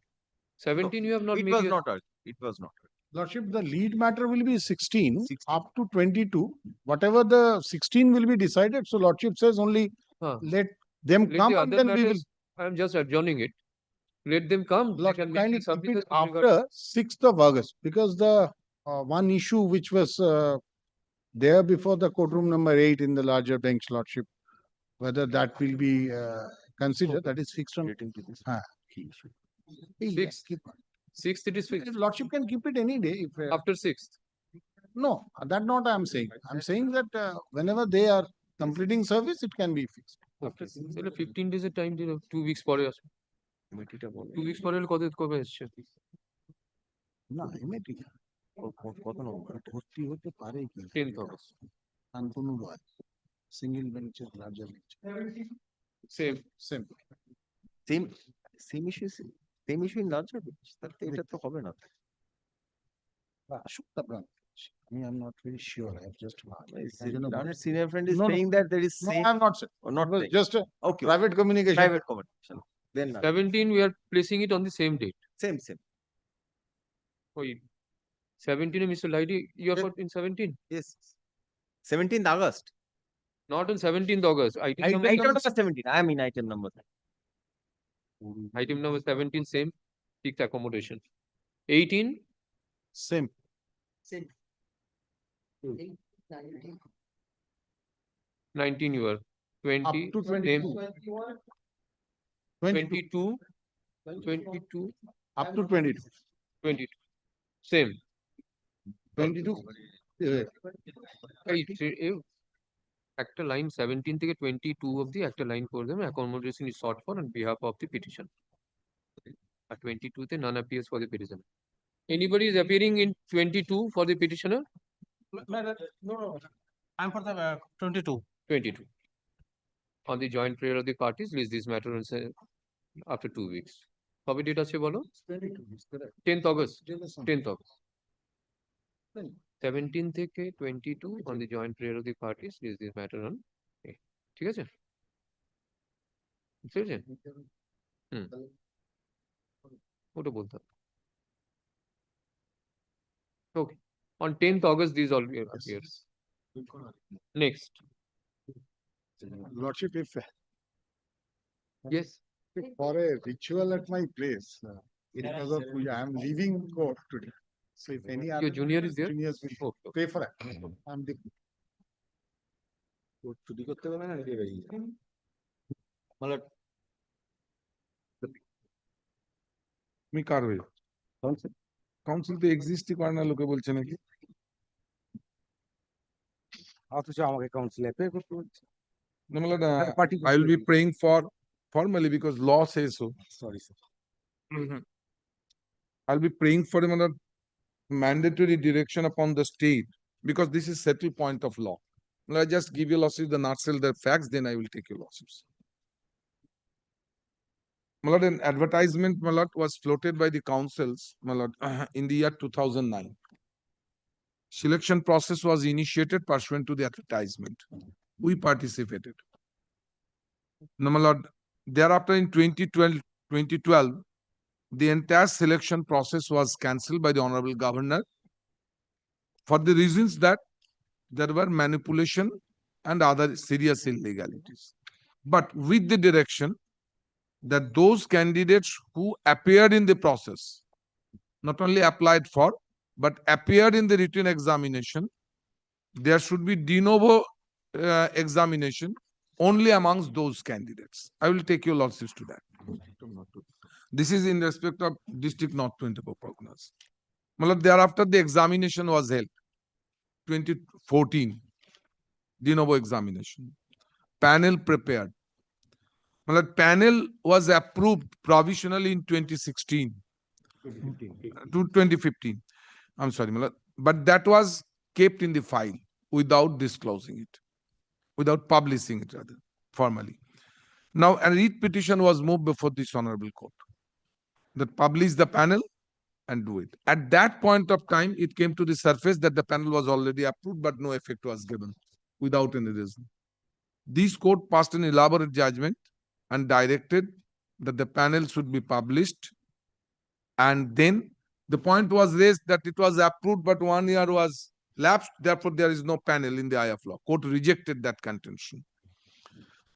17 you have not It made was your- not argued. It was not. Lordship, the lead matter will be 16 up to 22. Whatever the 16 will be decided. So Lordship says only let them Let come the and other then we will. matters, I am just adjourning it. Let them come. They Lordship, can make kindly the keep services it with regard- after 6th of August because the one issue which was there before the courtroom number 8 in the larger bench, Lordship, whether that will be considered, that is fixed on. Sixth. Sixth it is fixed. Lordship can keep it any day. If, After 6th. No, that's not I'm saying. I'm saying that whenever they are completing service, it can be fixed. Okay. তাহলে 15 days এর time দিল 2 weeks পরে আসবে 2 weeks পরে হলে কবে এসছে না এমএটি কত নম্বর ভর্তি হতে পারে কি 10th August শান্তনু রয় সিঙ্গেল বেঞ্চের larger bench same same issue in larger bench তাহলে এটা তো হবে না আসুক তারপর I mean, I'm not very sure. I've just Our senior friend is saying that there is same. No, I'm not saying. Or not It was saying. just a Okay. private communication. Private communication. Then 17 we are placing it on the same date. Same. Wait. 17 Mr. Lady, you are put in 17? Yes. 17th August. Not on 17th August. Item number Item number 17. I mean item number. Item number 17 same. Fixed accommodation. 18 same. 19 you are 20 Up to 22. same. 22. 22 Up to 22. 22 same 22 একটা line 17 থেকে 22 অবধি একটা line করে দেবেন accommodation is sought for on behalf of the petition at 22 তে none appears for the petitioner. Anybody is appearing in 22 for the petitioner? No, I'm for the 22. 22 on the joint prayer of the parties list this matter and say after 2 weeks. কবে date আছে বলো 10th August 10th August 17 থেকে 22 on the joint prayer of the parties list this matter on ঠিক আছে বুঝতে পেরেছেন ওটা বলতে হবে okay on 10th August these all appears next Lordship, if yes for a ritual at my place, because of puja, I'm leaving court today. So if any your other junior is there juniors will pay for it, I'm the চুরি করতে পারবে না নিজে বেরিয়ে যাবে মানে আমি কার হয়ে কাউন্সিল তো এক্সিস্টই করে না লোকে বলছে নাকি অথচ আমাকে কাউন্সিলে পে করতে হচ্ছে I will be praying for formally because law says so. Sorry, sir. I'll be praying for a mandatory direction upon the state because this is settled point of law. Well, I just give you losses the nutshell, the facts, then I will take your losses. Malad, an advertisement Malad was floated by the councils Malad in the year 2009. Selection process was initiated pursuant to the advertisement. We participated. Now, Malad, thereafter in 2012, the entire selection process was cancelled by the Honorable Governor for the reasons that there were manipulation and other serious illegalities. But with the direction that those candidates who appeared in the process, not only applied for, but appeared in the written examination, there should be de novo examination only amongst those candidates. I will take your losses to that. This is in respect of District North 24 Parganas. Thereafter, the examination was held. 2014, de novo examination. Panel prepared. Panel was approved provisionally in 2016 to 2015. I'm sorry, but that was kept in the file without disclosing it, without publishing it rather formally. Now, a writ petition was moved before this honorable court that publish the panel and do it. At that point of time, it came to the surface that the panel was already approved, but no effect was given without any reason. This court passed an elaborate judgment and directed that the panel should be published. And then the point was raised that it was approved, but 1 year was lapsed. Therefore, there is no panel in the eye of law. Court rejected that contention.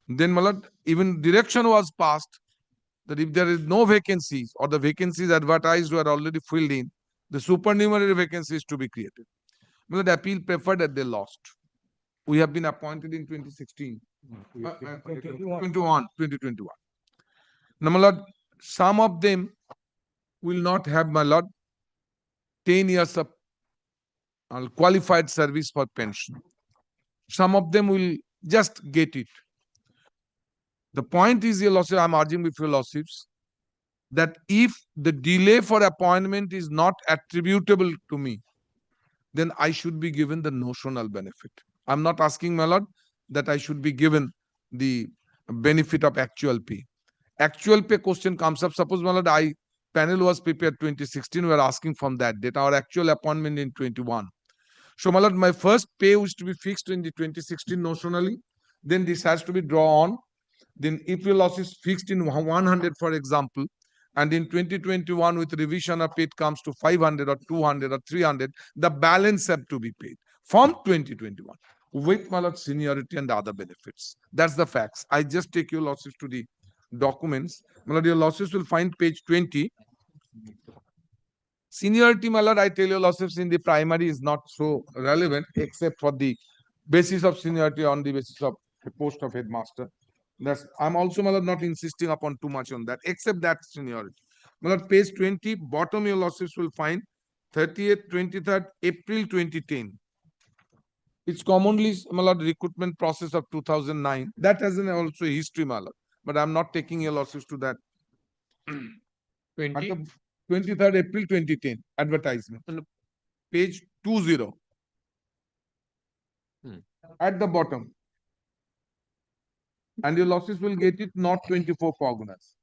Then, Malad, even direction was passed that if there is no vacancies or the vacancies advertised were already filled in, the supernumerary vacancies to be created. Malad, appeal preferred that they lost. We have been appointed in 2016. 2021. Now, my lord, some of them will not have, my lord, 10 years of qualified service for pension. Some of them will just get it. The point is, your lordship, I'm urging with your lordships that if the delay for appointment is not attributable to me, then I should be given the notional benefit. I'm not asking, my lord, that I should be given the benefit of actual pay. Actual pay question comes up. Suppose, my lord, panel was prepared 2016. We are asking from that date. Our actual appointment in 21. So, my lord, my first pay was to be fixed in the 2016 notionally. Then this has to be drawn on. Then if your loss is fixed in 100, for example, and in 2021 with revision of it comes to 500 or 200 or 300, the balance have to be paid from 2021 with, my lord, seniority and other benefits. That's the facts. I just take your losses to the documents. My lord, your losses will find page 20. Seniority, my lord, I tell you, losses in the primary is not so relevant except for the basis of seniority on the basis of the post of headmaster. I'm also, my lord, not insisting upon too much on that, except that seniority. My lord, page 20, bottom your losses will find 30th, 23rd April 2010. It's commonly, my lord, recruitment process of 2009. That has also a history, my lord. But I'm not taking your losses to that. 23rd April 2010, advertisement. Page 20. At the bottom. And your losses will get it, not 24 Parganas.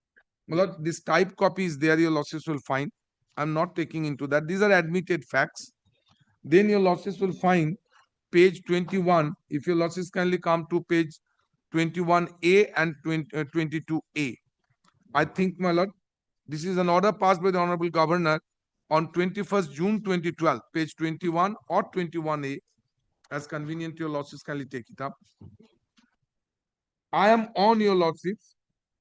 Well, this type copy is there, your losses will find. I'm not taking into that. These are admitted facts. Then your losses will find page 21. If your losses kindly come to page 21A and 22A. I think, my lord, this is an order passed by the Honorable Governor on 21st June 2012, page 21 or 21A. As convenient, your losses kindly take it up. I am on your lordships.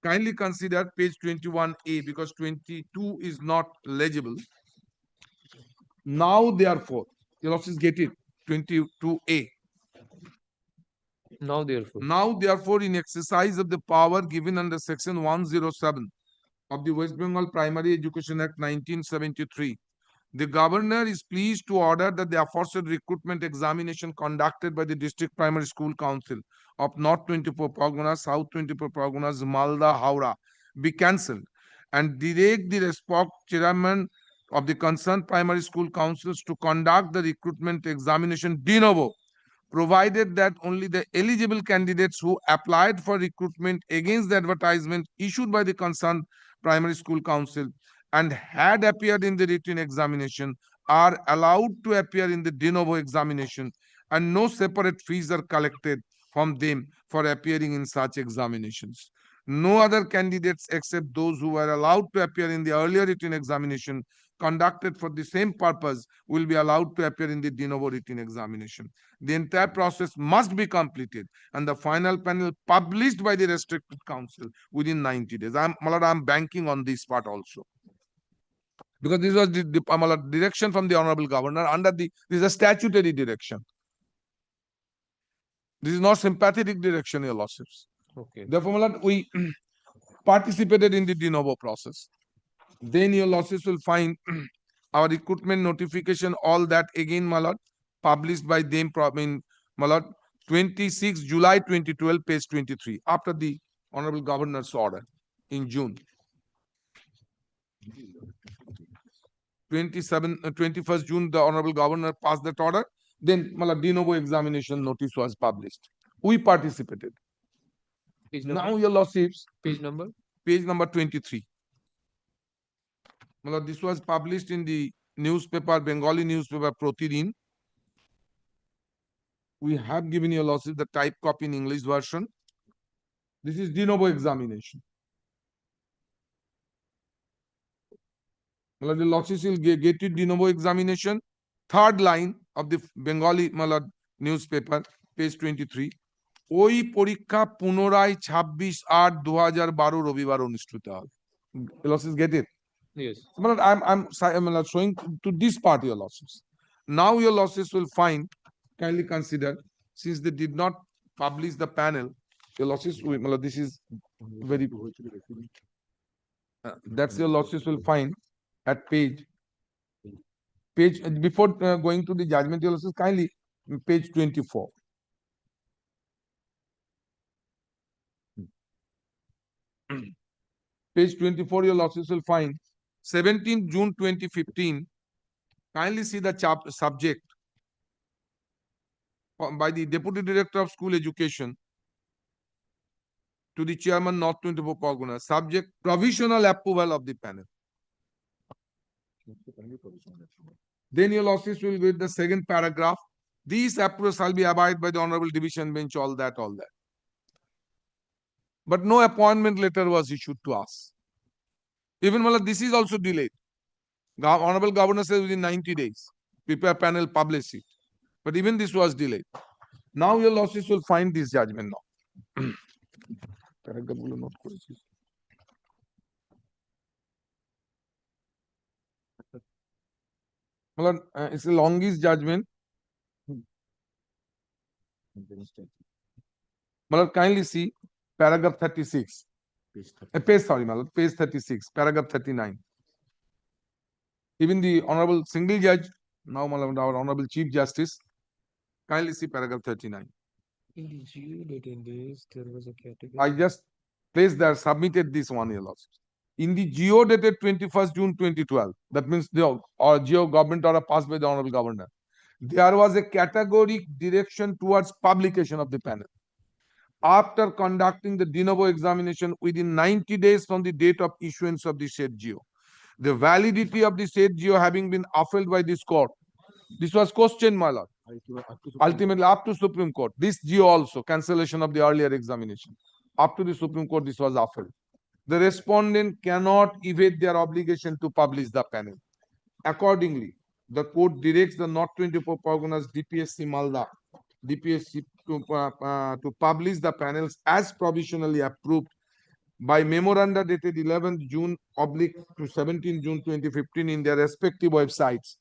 Kindly consider page 21A because 22 is not legible. Now, therefore, your lordships get it. 22A. Now, therefore, in exercise of the power given under section 107 of the West Bengal Primary Education Act 1973, the governor is pleased to order that the aforesaid recruitment examination conducted by the District Primary School Council of North 24 Parganas, South 24 Parganas, Malda, Howrah be cancelled and direct the respective chairman of the concerned primary school councils to conduct the recruitment examination de novo, provided that only the eligible candidates who applied for recruitment against the advertisement issued by the concerned primary school council and had appeared in the written examination are allowed to appear in the de novo examination, and no separate fees are collected from them for appearing in such examinations. No other candidates except those who were allowed to appear in the earlier written examination conducted for the same purpose will be allowed to appear in the de novo written examination. The entire process must be completed and the final panel published by the restricted council within 90 days. I'm banking on this part also, because this was the direction from the Honorable Governor under this is a statutory direction. This is not sympathetic direction, Your Lordships. Okay. Therefore, we participated in the de novo process. Then Your Lordships will find our recruitment notification, all that again, my lord, published by them in, my lord, 26 July 2012, page 23, after the Honorable Governor's order in June. 21st June, the Honorable Governor passed that order. Then, my lord, de novo examination notice was published. We participated. Now, Your Lordships, Page number? Page number 23. This was published in the newspaper, Bengali newspaper Proceedings. We have given Your Lordships the type copy in English version. This is de novo examination. The Lordships will get it de novo examination. Third line of the Bengali newspaper, page 23. ওই পরীক্ষা পুনরায় 26/8/2012 রবিবার অনুষ্ঠিত হবে. Lordships get it? Yes. I'm showing to this part, Your Lordships. Now, Your Lordships will find, kindly consider, since they did not publish the panel, Your Lordships, this is very, that's Your Lordships will find at page, before going to the judgment, Your Lordships, kindly, page 24. Page 24, Your Lordships will find 17 June 2015. Kindly see the subject by the Deputy Director of School Education to the Chairman, North 24 Pargana. Subject, provisional approval of the panel. Then Your Lordships will read the second paragraph. These approvals shall be abided by the Honorable Division Bench, all that. But no appointment letter was issued to us. Even this is also delayed. Honorable Governor says within 90 days, prepare panel, publish it. But even this was delayed. Now Your Lordships will find this judgment now. It's the longest judgment. Kindly see paragraph 36. Page 36, paragraph 39. Even the Honorable Single Judge, now our Honorable Chief Justice, kindly see paragraph 39. In the GO dated this, there was a category. I just placed there, submitted this one, Your Lordships. In the GO dated 21st June 2012, that means the GO government order passed by the Honorable Governor, there was a categoric direction towards publication of the panel. After conducting the de novo examination within 90 days from the date of issuance of the said GO. The validity of the said GO having been upheld by this court. This was questioned, my lord. Ultimately, up to Supreme Court. This GO also, cancellation of the earlier examination. Up to the Supreme Court, this was upheld. The respondent cannot evade their obligation to publish the panel. Accordingly, the court directs the North 24 Parganas DPSC Malda, DPSC to publish the panels as provisionally approved by memoranda dated 11th June to 17 June 2015 in their respective websites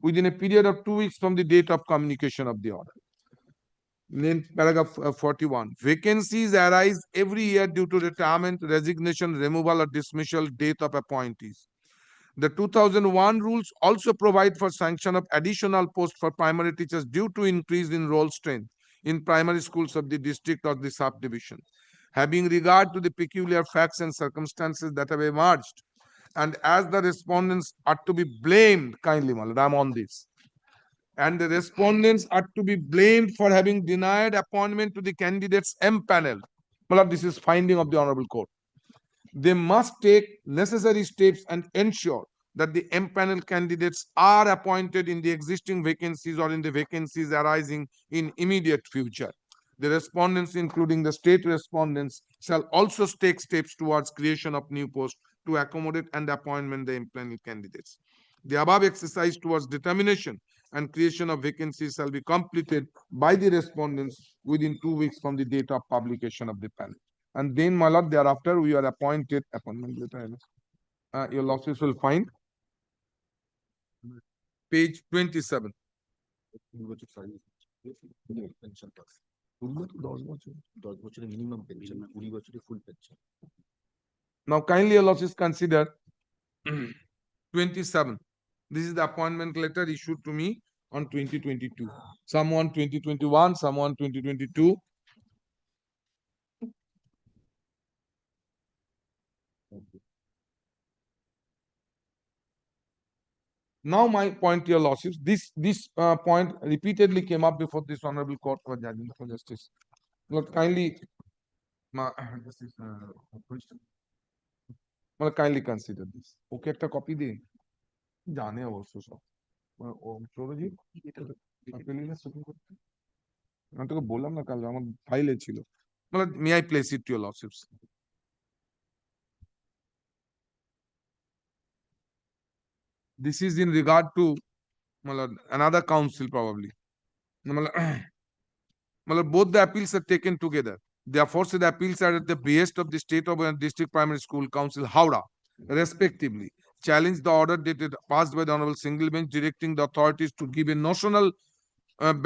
within a period of 2 weeks from the date of communication of the order. Then paragraph 41. Vacancies arise every year due to retirement, resignation, removal or dismissal, death of appointees. The 2001 rules also provide for sanction of additional posts for primary teachers due to increase in roll strength in primary schools of the district or the subdivision. Having regard to the peculiar facts and circumstances that have emerged and as the respondents are to be blamed, kindly, my lord, I'm on this. And the respondents are to be blamed for having denied appointment to the candidates M-panel. My lord, this is finding of the Honorable Court. They must take necessary steps and ensure that the M-panel candidates are appointed in the existing vacancies or in the vacancies arising in immediate future. The respondents, including the state respondents, shall also take steps towards creation of new posts to accommodate and appointment the M-panel candidates. The above exercise towards determination and creation of vacancies shall be completed by the respondents within 2 weeks from the date of publication of the panel. And then, my lord, thereafter we are appointed appointment letter. Your losses will find page 27. Now, kindly, your losses consider 27. This is the appointment letter issued to me on 2022. Some on 2021, some on 2022. Now, my point, your lordships, this point repeatedly came up before this honorable court for judgment for justice. Lord, kindly, kindly consider this. Okay, একটা copy দিন জানে অবশ্য সব সৌরজিৎ আমি তোকে বললাম না কাল আমার ফাইলে ছিল may I place it to your lordships this is in regard to another council probably. Both the appeals are taken together. The aforesaid appeals are at the behest of the State of District Primary School Council, Howrah, respectively. Challenge the order dated passed by the Honorable Single Bench directing the authorities to give a notional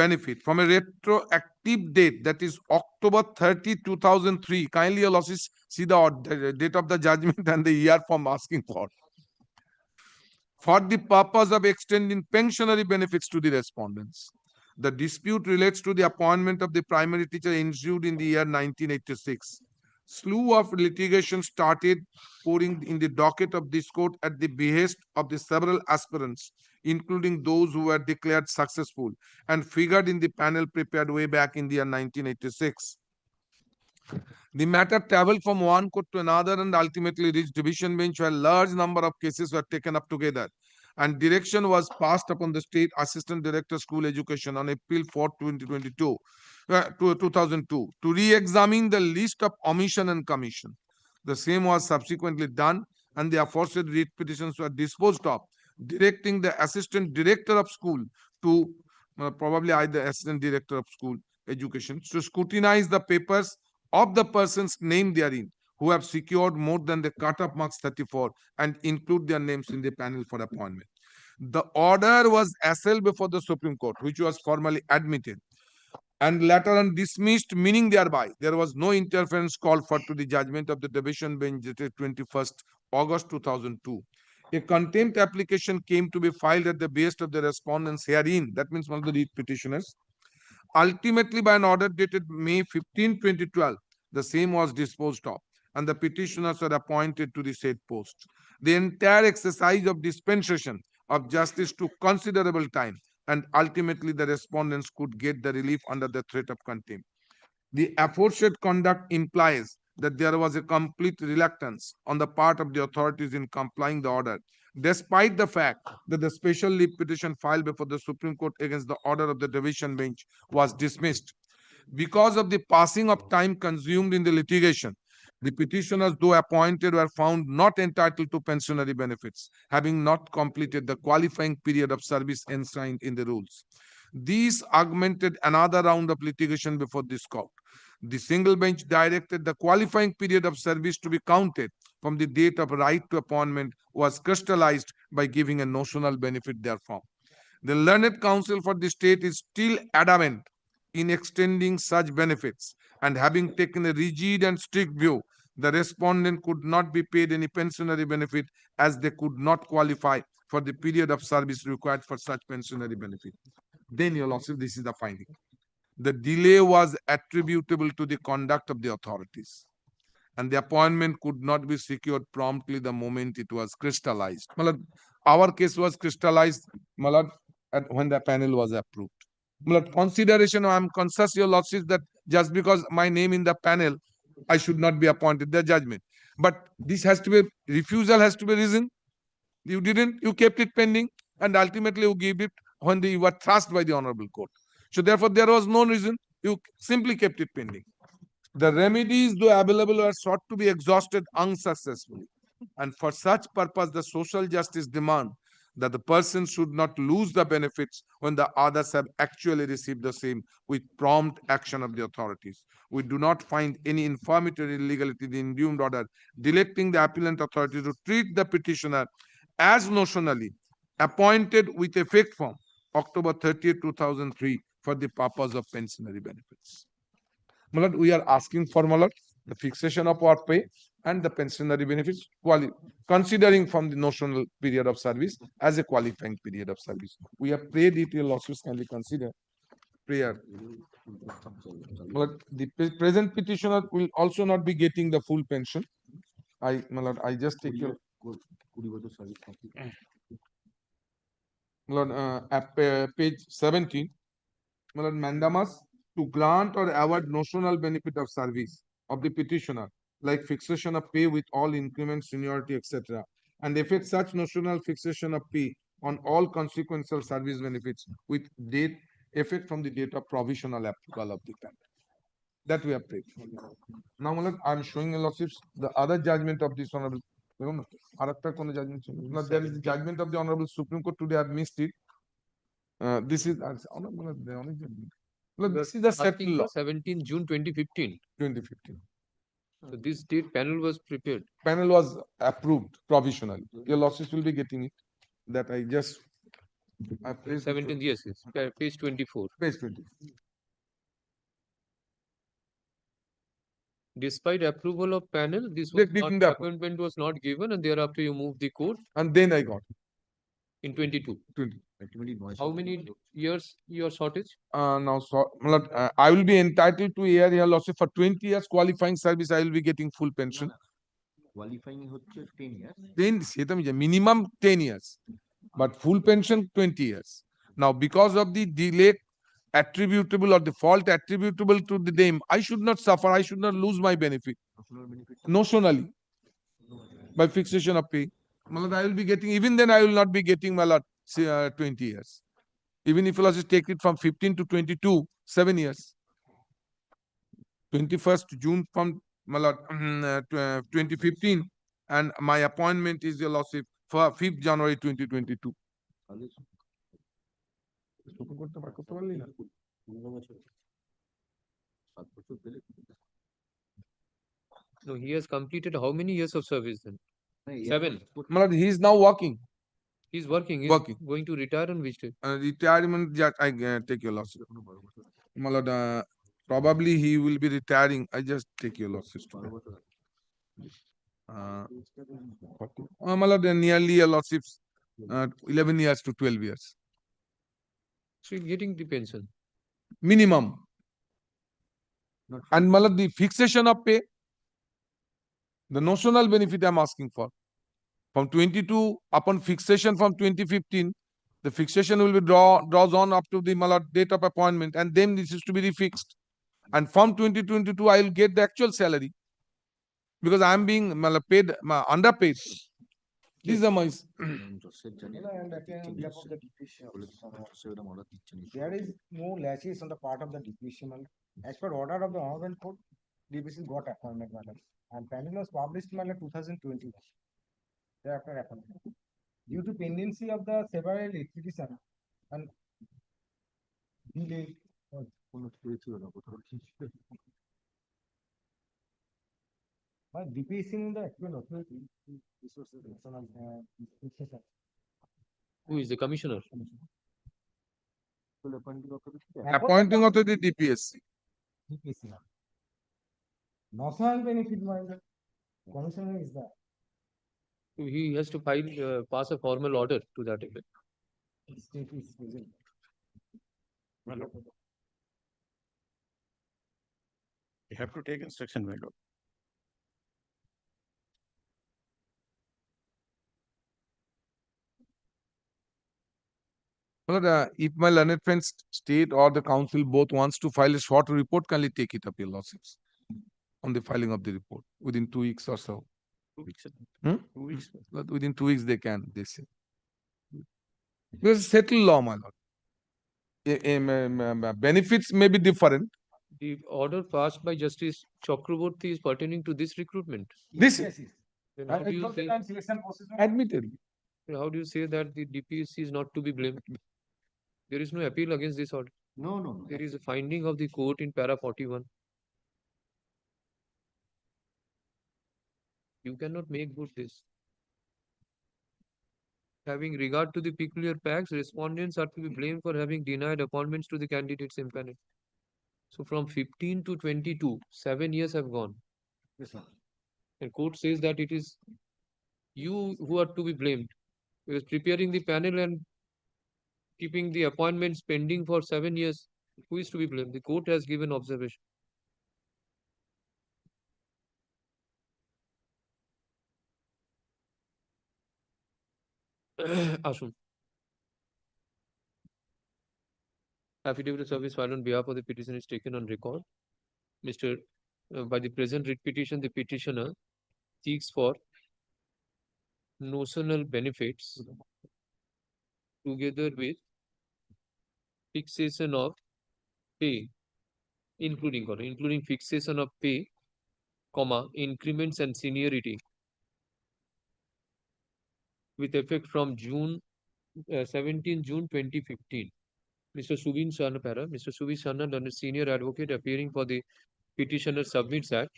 benefit from a retroactive date, that is October 30, 2003. Kindly, your losses, see the date of the judgment and the year from asking for the purpose of extending pensionary benefits to the respondents. The dispute relates to the appointment of the primary teacher ensued in the year 1986. Slew of litigation started pouring in the docket of this court at the behest of the several aspirants, including those who were declared successful and figured in the panel prepared way back in the year 1986. The matter traveled from one court to another and ultimately reached division bench, where a large number of cases were taken up together, and direction was passed upon the State Assistant Director School Education on April 4, 2002 to re-examine the list of omission and commission. The same was subsequently done, and the aforesaid writ petitions were disposed of, directing the Assistant Director of School to probably either Assistant Director of School Education to scrutinize the papers of the persons named therein who have secured more than the cut-off marks 34 and include their names in the panel for appointment. The order was assailed before the Supreme Court, which was formally admitted and later on dismissed, meaning thereby there was no interference called for to the judgment of the division bench dated 21st August 2002. A contempt application came to be filed at the behest of the respondents herein, that means one of the lead petitioners. Ultimately, by an order dated May 15, 2012, the same was disposed of, and the petitioners were appointed to the said post. The entire exercise of dispensation of justice took considerable time, and ultimately the respondents could get the relief under the threat of contempt. The aforesaid conduct implies that there was a complete reluctance on the part of the authorities in complying the order, despite the fact that the special leave petition filed before the Supreme Court against the order of the division bench was dismissed. Because of the passing of time consumed in the litigation, the petitioners, though appointed, were found not entitled to pensionary benefits, having not completed the qualifying period of service enshrined in the rules. These augmented another round of litigation before this court. The single bench directed the qualifying period of service to be counted from the date of right to appointment was crystallized by giving a notional benefit therefrom. The learned counsel for the state is still adamant in extending such benefits, and having taken a rigid and strict view, the respondent could not be paid any pensionary benefit as they could not qualify for the period of service required for such pensionary benefit. Then, your lordship, this is the finding. The delay was attributable to the conduct of the authorities. and the appointment could not be secured promptly the moment it was crystallized. Malad, our case was crystallized, Malad, when the panel was approved. Malad, consideration, I am conscious, your lordship, that just because my name in the panel, I should not be appointed, the judgment. But this has to be, refusal has to be reason. You didn't, you kept it pending, and ultimately you gave it when you were thrust by the Honorable Court. So therefore, there was no reason, you simply kept it pending. The remedies, though available, are sought to be exhausted unsuccessfully. And for such purpose, the social justice demand that the person should not lose the benefits when the others have actually received the same with prompt action of the authorities. We do not find any infirmity or illegality in the induced order directing the appellant authority to treat the petitioner as notionally appointed with effect from October 30th, 2003 for the purpose of pensionary benefits. Malad, we are asking for Malad, the fixation of our pay and the pensionary benefits, considering from the notional period of service as a qualifying period of service. We have prayed it, your lordships kindly consider prayer. Malad, the present petitioner will also not be getting the full pension. Malad, I just take your Malad, at page 17, Malad, mandamus to grant or award notional benefit of service of the petitioner, like fixation of pay with all increments, seniority, etc., and effect such notional fixation of pay on all consequential service benefits with date effect from the date of provisional approval of the payment. That we have prayed. Now, Malad, I am showing your lordships the other judgment of this honorable. Judgment. Now, there is the judgment of the Honorable Supreme Court. Today I have missed it. This is Look, this is the set law. 17 June 2015. 2015. So this date panel was prepared. Panel was approved provisionally. Your losses will be getting it. That I just. 17, yes, yes. Page 24. Page 24. Despite approval of panel, this was not, appointment was not given, and thereafter you moved the court. And then I got in 22. 20. How many years your shortage? Now, so, I will be entitled to a year loss for 20 years qualifying service. I will be getting full pension. Qualifying 10 years. 10, minimum 10 years, but full pension 20 years. Now, because of the delay attributable or the fault attributable to the name, I should not suffer. I should not lose my benefit. Notionally, by fixation of pay. Malad, I will be getting, even then I will not be getting Malad, 20 years. Even if you take it from 15 to 22, 7 years. 21st June from Malad, 2015, and my appointment is your lordship for 5th January 2022. No, he has completed how many years of service then? 7. Malad, he is now working. He's working. He's Working. going to retire on which day? Retirement, I take your lordship. Malad, probably he will be retiring. I just take your lordship. Malad, nearly your lordships, 11 years to 12 years. So you're getting the pension. Minimum. And Malad, the fixation of pay, the notional benefit I'm asking for. From 22, upon fixation from 2015, the fixation will be draws on up to the Malad date of appointment, and then this is to be refixed. And from 2022, I will get the actual salary because I am being paid, underpaid. These are my. There is no lashes on the part of the depreciation. As per order of the Honorable Court, DBC got appointment, madam. And panel was published in 2020. Thereafter appointment. Due to pendency of the several litigation and delay. But DPC in the actual authority. Who is the commissioner? Appointing authority DPSC. DPC. National benefit minder. Commissioner is that. So he has to file, pass a formal order to that effect. State is present. You have to take instruction, my lord. If my learned friends state or the council both wants to file a short report, kindly take it up, your lordships, on the filing of the report within 2 weeks or so. 2 weeks. Hmm? 2 weeks. But within 2 weeks they can, they say. Because it's settled law, my lord. Benefits may be different. The order passed by Justice Chakraborty is pertaining to this recruitment. This Then how do you say, admittedly. how do you say that the DPSC is not to be blamed? There is no appeal against this order. No. There is a finding of the court in para 41. You cannot make good this. Having regard to the peculiar facts, respondents are to be blamed for having denied appointments to the candidates in panel. So from 15 to 22, 7 years have gone. Yes, sir. And court says that it is you who are to be blamed. Because preparing the panel and keeping the appointments pending for 7 years, who is to be blamed? The court has given observation. Ashun. Affidavit of service filed on behalf of the petitioner is taken on record. By the present writ petition, the petitioner seeks for notional benefits together with fixation of pay, including fixation of pay, increments and seniority with effect from 17 June 2015. Mr. Subin Sharma Para, Mr. Subin Sharma, a senior advocate appearing for the petitioner, submits that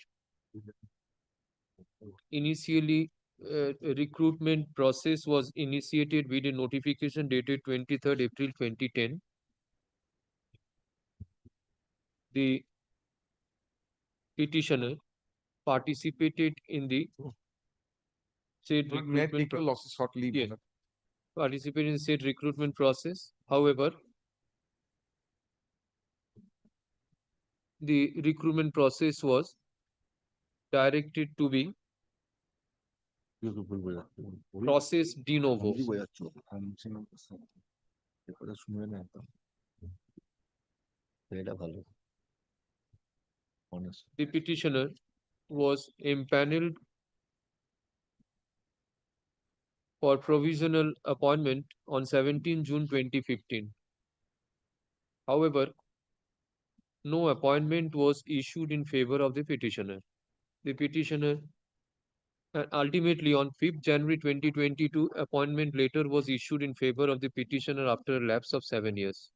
initially recruitment process was initiated with a notification dated 23rd April 2010. The petitioner participated in the said May I recruitment take a loss shortly? Yes. Participated in said recruitment process. However, the recruitment process was directed to be process de novo. The petitioner was empaneled for provisional appointment on 17 June 2015. However, no appointment was issued in favor of the petitioner. The petitioner ultimately on 5th January 2022, appointment later was issued in favor of the petitioner after a lapse of 7 years.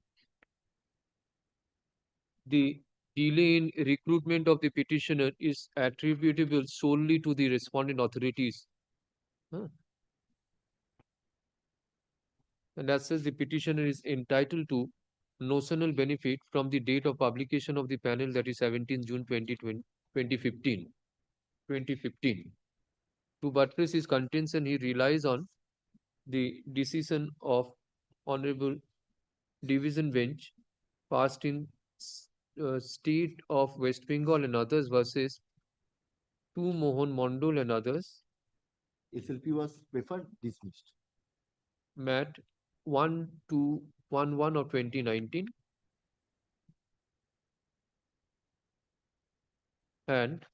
The delay in recruitment of the petitioner is attributable solely to the respondent authorities. And as such, the petitioner is entitled to notional benefit from the date of publication of the panel, that is 17 June 2015. To buttress his contention, he relies on the decision of Honorable Division Bench passed in State of West Bengal and others versus 2 Mohan Mondol and others. SLP was preferred, dismissed. MAT 1211 of 2019 and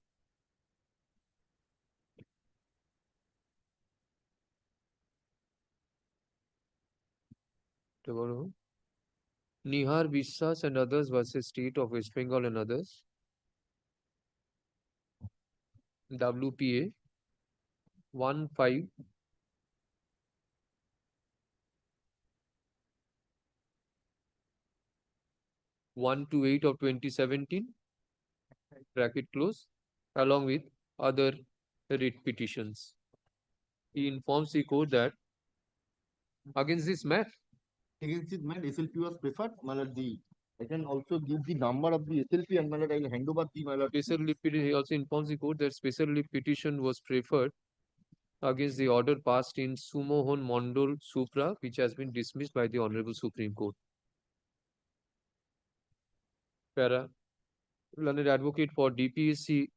Nihar Vishwas and others versus State of West Bengal and others. WPA 15 128 of 2017, bracket close, along with other writ petitions. He informs the court that against this MAT, Against this MAT, SLP was preferred. I can also give the number of the SLP and I will hand over the special writ petition. He also informs the court that special writ petition was preferred against the order passed in Sumohon Mondol Supra, which has been dismissed by the Honorable Supreme Court. Para, learned advocate for DPSC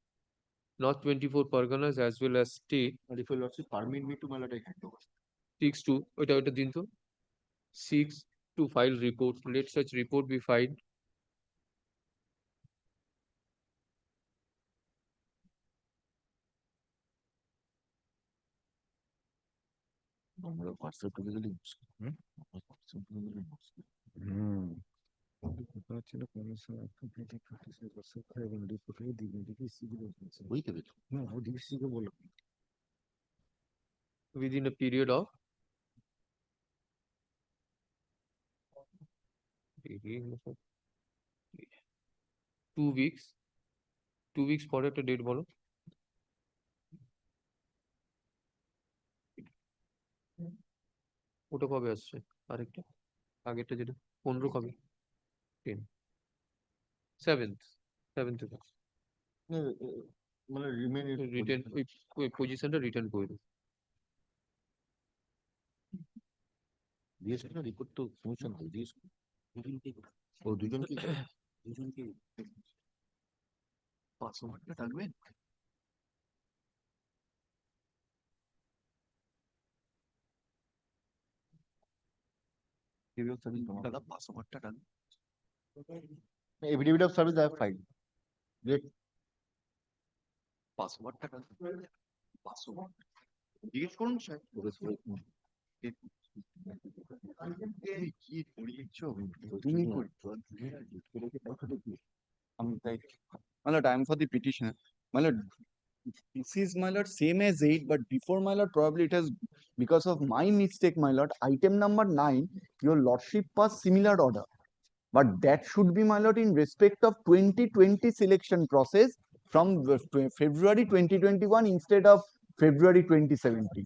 North 24 Parganas as well as state. And if you also permit me to, I hand over. Seeks to, 6 to file report. Let such report be filed. Within a period of 2 weeks. 2 weeks পরে একটা date বলো। ওটা কবে আসছে? আরেকটা আগেরটা যেটা 15 কবে? 10 7th মানে রিটার্ন ওই পজিশনটা রিটার্ন করে দেবো। দিয়েছে না রিপোর্ট তো কমিশন তো দিয়েছে ও দুজনকে 500 টাকা থাকবে দাদা 500 টাকা affidavit of service I have file rate 500 টাকা 500 জিজ্ঞেস করুন স্যার কি করিয়েছ তুমি আমি তাই my lord, I am for the petitioner. My lord, this is my lord same as 8, but before my lord probably it has because of my mistake, my lord, item number 9, your lordship passed similar order. But that should be, my lord, in respect of 2020 selection process from February 2021 instead of February 2017.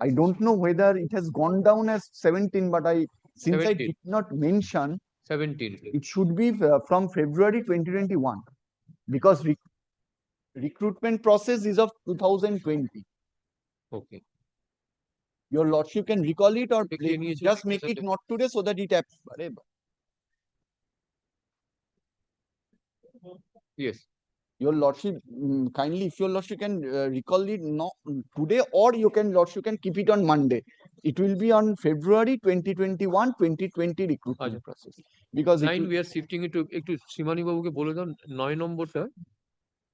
I don't know whether it has gone down as 17, but since I 17. did not mention, 17. it should be from February 2021 because recruitment process is of 2020. Okay. Your lordship can recall it or দেখিয়ে নিয়েছি, just make it not today so that it yes. Your lordship kindly, if your lordship can recall it not today, or you can lordship can keep it on Monday. It will be on February 2021-2020 recruitment process because 9 we are shifting it to একটু সীমানি বাবুকে বলে দাও 9 নম্বরটা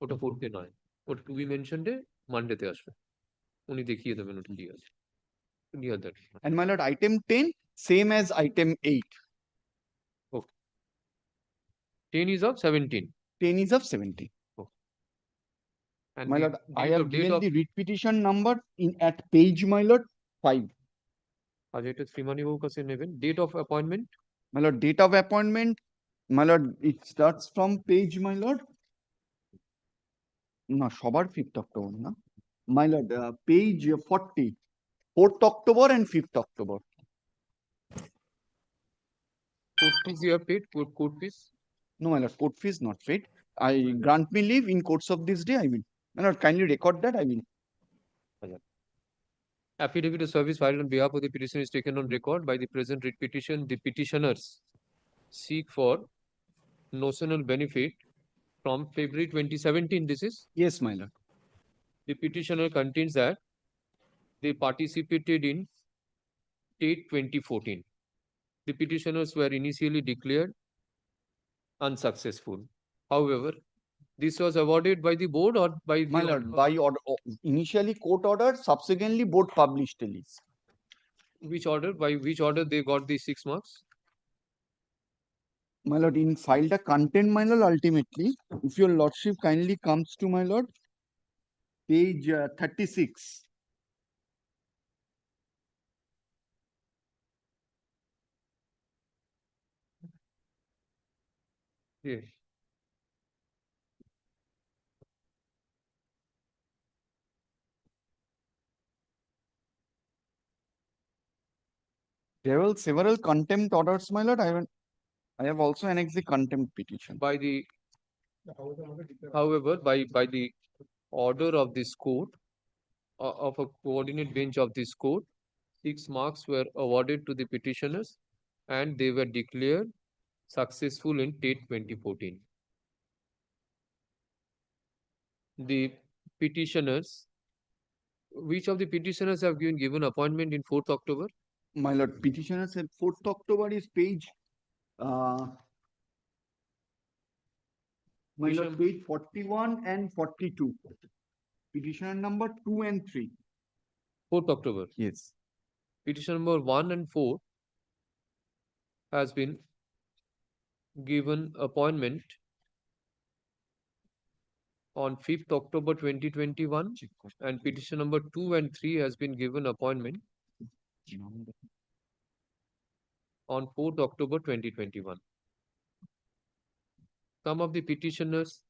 ওটা পড়তে নয়, ওটা two B মেনশনডে মানডেতে আসবে, উনি দেখিয়ে দেবেন ওটা কি আছে। Clear that. And my lord, item 10 same as item 8. Okay. 10 is of 17. 10 is of 17. Okay. And My the lord, I date have of- given the writ petition number in at page, my lord, 5. আজ এটা শ্রীমানি বাবুর কাছে নেবেন। Date of appointment, My lord, date of appointment, my lord, it starts from page, my lord. No, সবার 5th October, না? My lord, page 40, 4th October and 5th October. court fees you have paid, court fees. No, my lord, court fees not paid. I grant me leave in course of this day, I will. My lord, kindly record that, I will. Affidavit of service filed on behalf of the petitioner is taken on record by the present writ petition. The petitioners seek for notional benefit from February 2017. This is? Yes, my lord. The petitioner contains that they participated in TET 2014. The petitioners were initially declared unsuccessful. However, this was awarded by the board or by My the lord, by order, initially court order, subsequently board published a list. which order? By which order they got the 6 marks? My lord, in filed a content, my lord, ultimately, if your lordship kindly comes to my lord, page 36. Yes. There were several contempt orders, my lord. I have also annexed the contempt petition. By the, however, by the order of this court, of a coordinate bench of this court, 6 marks were awarded to the petitioners and they were declared successful in TET 2014. The petitioners, which of the petitioners have given appointment in 4th October? My lord, petitioner said 4th October is page, my lord, page 41 and 42. Petitioner number 2 and 3. 4th October. Yes. Petition number 1 and 4 has been given appointment on 5th October 2021 and petition number 2 and 3 has been given appointment on 4th October 2021. Some of the petitioners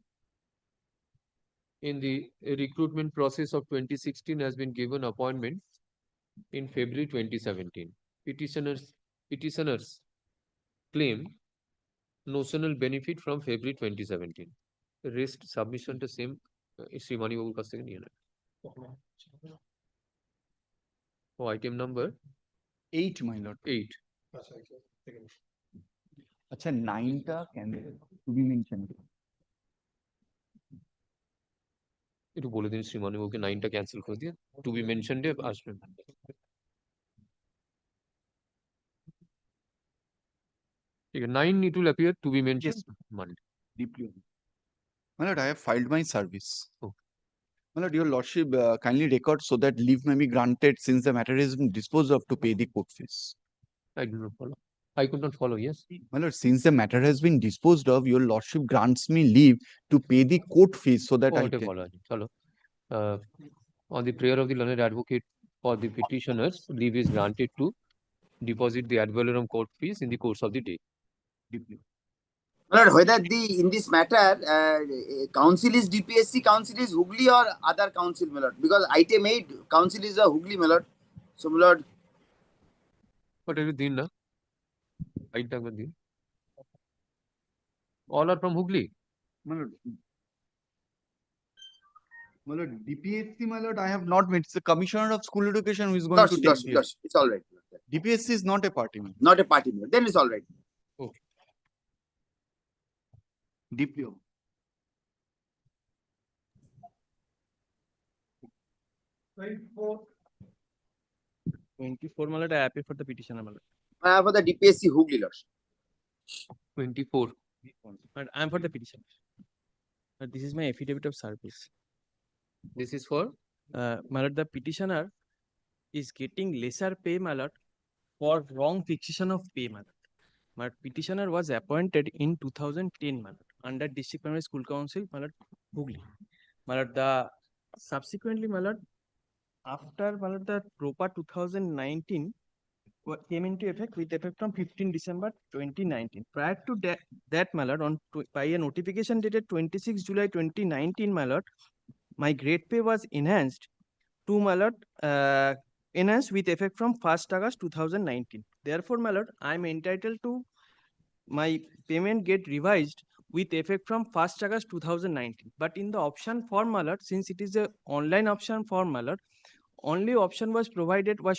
in the recruitment process of 2016 has been given appointment in February 2017. Petitioners claim notional benefit from February 2017. Rest submission to same Srimani Babu's কাছ থেকে নিয়ে নেয়। Item number 8, my lord. 8. আচ্ছা 9টা can to be mentioned. একটু বলে দিন শ্রীমানি বাবুকে 9টা cancel করে দিয়ে টু বি মেনশনড এ আসবেন। ঠিক আছে 9 it will appear to be mentioned Monday. Deeply. My lord, I have filed my service. Oh. My lord, your lordship kindly record so that leave may be granted since the matter has been disposed of to pay the court fees. I do not follow. I could not follow, yes. My lord, since the matter has been disposed of, your lordship grants me leave to pay the court fees so that I এটা can. বলা আছে চলো on the prayer of the learned advocate for the petitioners leave is granted to deposit the ad valorem court fees in the course of the day. Deeply. Lord, whether in this matter, council is DPSC, council is Hooghly or other council, my lord? Because item 8, council is a Hooghly, my lord. So, my lord. What are you doing now? All are from Hooghly. My lord, DPSC, my lord, I have not met. It's the commissioner of school education who is going to take this. It's all right. DPSC is not a party, my lord. Not a party, my lord. Then it's all right. Okay. Deeply. 24, my lord, I appeal for the petitioner, my lord. For the DPSC Hooghly, lord. 24. And I am for the petition. This is my affidavit of service. This is for? My lord, the petitioner is getting lesser pay, my lord, for wrong fixation of pay, my lord. My petitioner was appointed in 2010, my lord, under District Primary School Council, my lord, Hooghly. My lord, subsequently, my lord, after my lord, the PROPA 2019 came into effect with effect from 15 December 2019. Prior to that, my lord, by a notification dated 26 July 2019, my lord, my grade pay was enhanced to, my lord, enhanced with effect from 1st August 2019. Therefore, my lord, I am entitled to my payment get revised with effect from 1st August 2019. But in the option form, my lord, since it is a online option form, my lord, only option was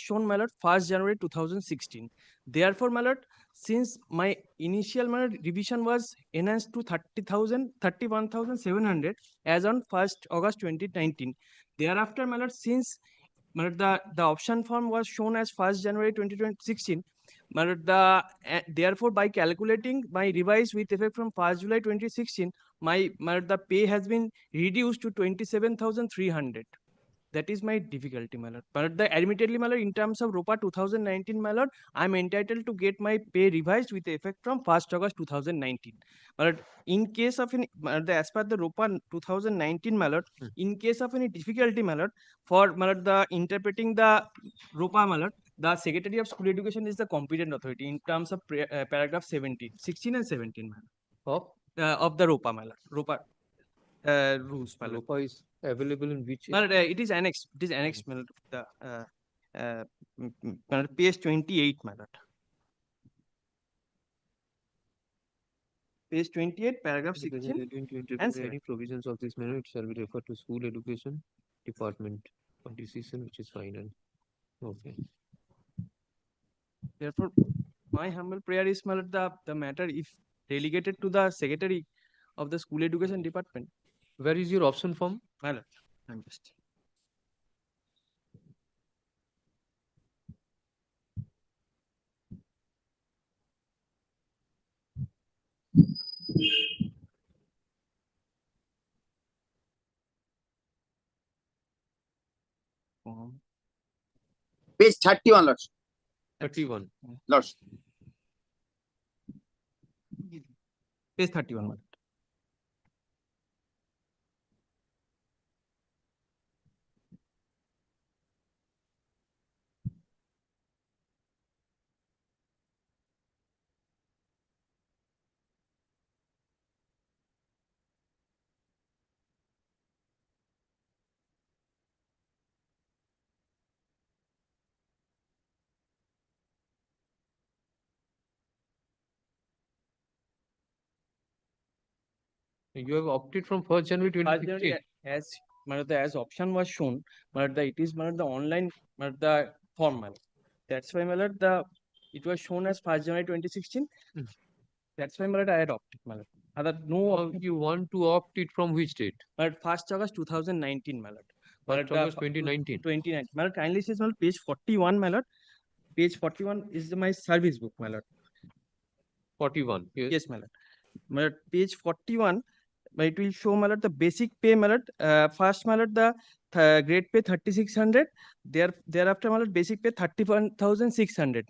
shown, my lord, 1st January 2016. Therefore, my lord, since my initial, my lord, revision was enhanced to 31,700 as on 1st August 2019. Thereafter, my lord, since my lord, the option form was shown as 1st January 2016, my lord, therefore by calculating my revised with effect from 1st July 2016, my lord, the pay has been reduced to 27,300. That is my difficulty, my lord. But admittedly, my lord, in terms of ROPA 2019, my lord, I am entitled to get my pay revised with effect from 1st August 2019. My lord, in case of any, as per the ROPA 2019, my lord, in case of any difficulty, my lord, for my lord, the interpreting the ROPA, my lord, the Secretary of School Education is the competent authority in terms of paragraph 17, 16 and 17, my lord, of the ROPA, my lord. ROPA rules, my lord. ROPA is available in which? My lord, it is annexed. It is annexed, my lord. My lord, page 28, my lord. Page 28, paragraph 16 and 7. Any provisions of this manner, it shall be referred to school education department for decision, which is final. Okay. Therefore, my humble prayer is, my lord, the matter, if delegated to the secretary of the school education department. Where is your option form? My lord, I'm just. Page 31, Lordship. 31. Lordship. Page 31, my lord. You have opted from 1st January 1st 2016. January as option was shown, but it is the online the form. That's why it was shown as 1st January 2016. That's why I had opted. Other no. You want to opt it from which date? But 1st August 2019, 1st August 2019. 2019. Kindly says page 41, Page 41 is my service book, 41. Yes. Yes, page 41, it will show the basic pay, first the grade pay 3600, thereafter basic pay 31,600.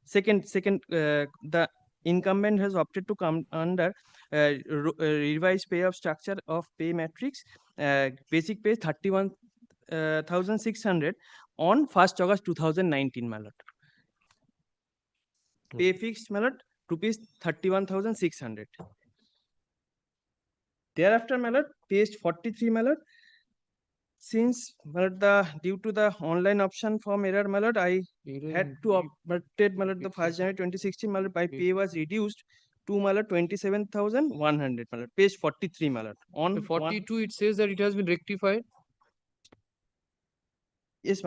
Second, the incumbent has opted to come under revised pay of structure of pay matrix, basic pay 31,600 on 1st August 2019, Pay fixed, rupees 31,600. Thereafter, page 43, since due to the online option form error, I had to opted the 1st January 2016, my pay was reduced to 27,100. Page 43, on 42, it says that it has been rectified. Yes,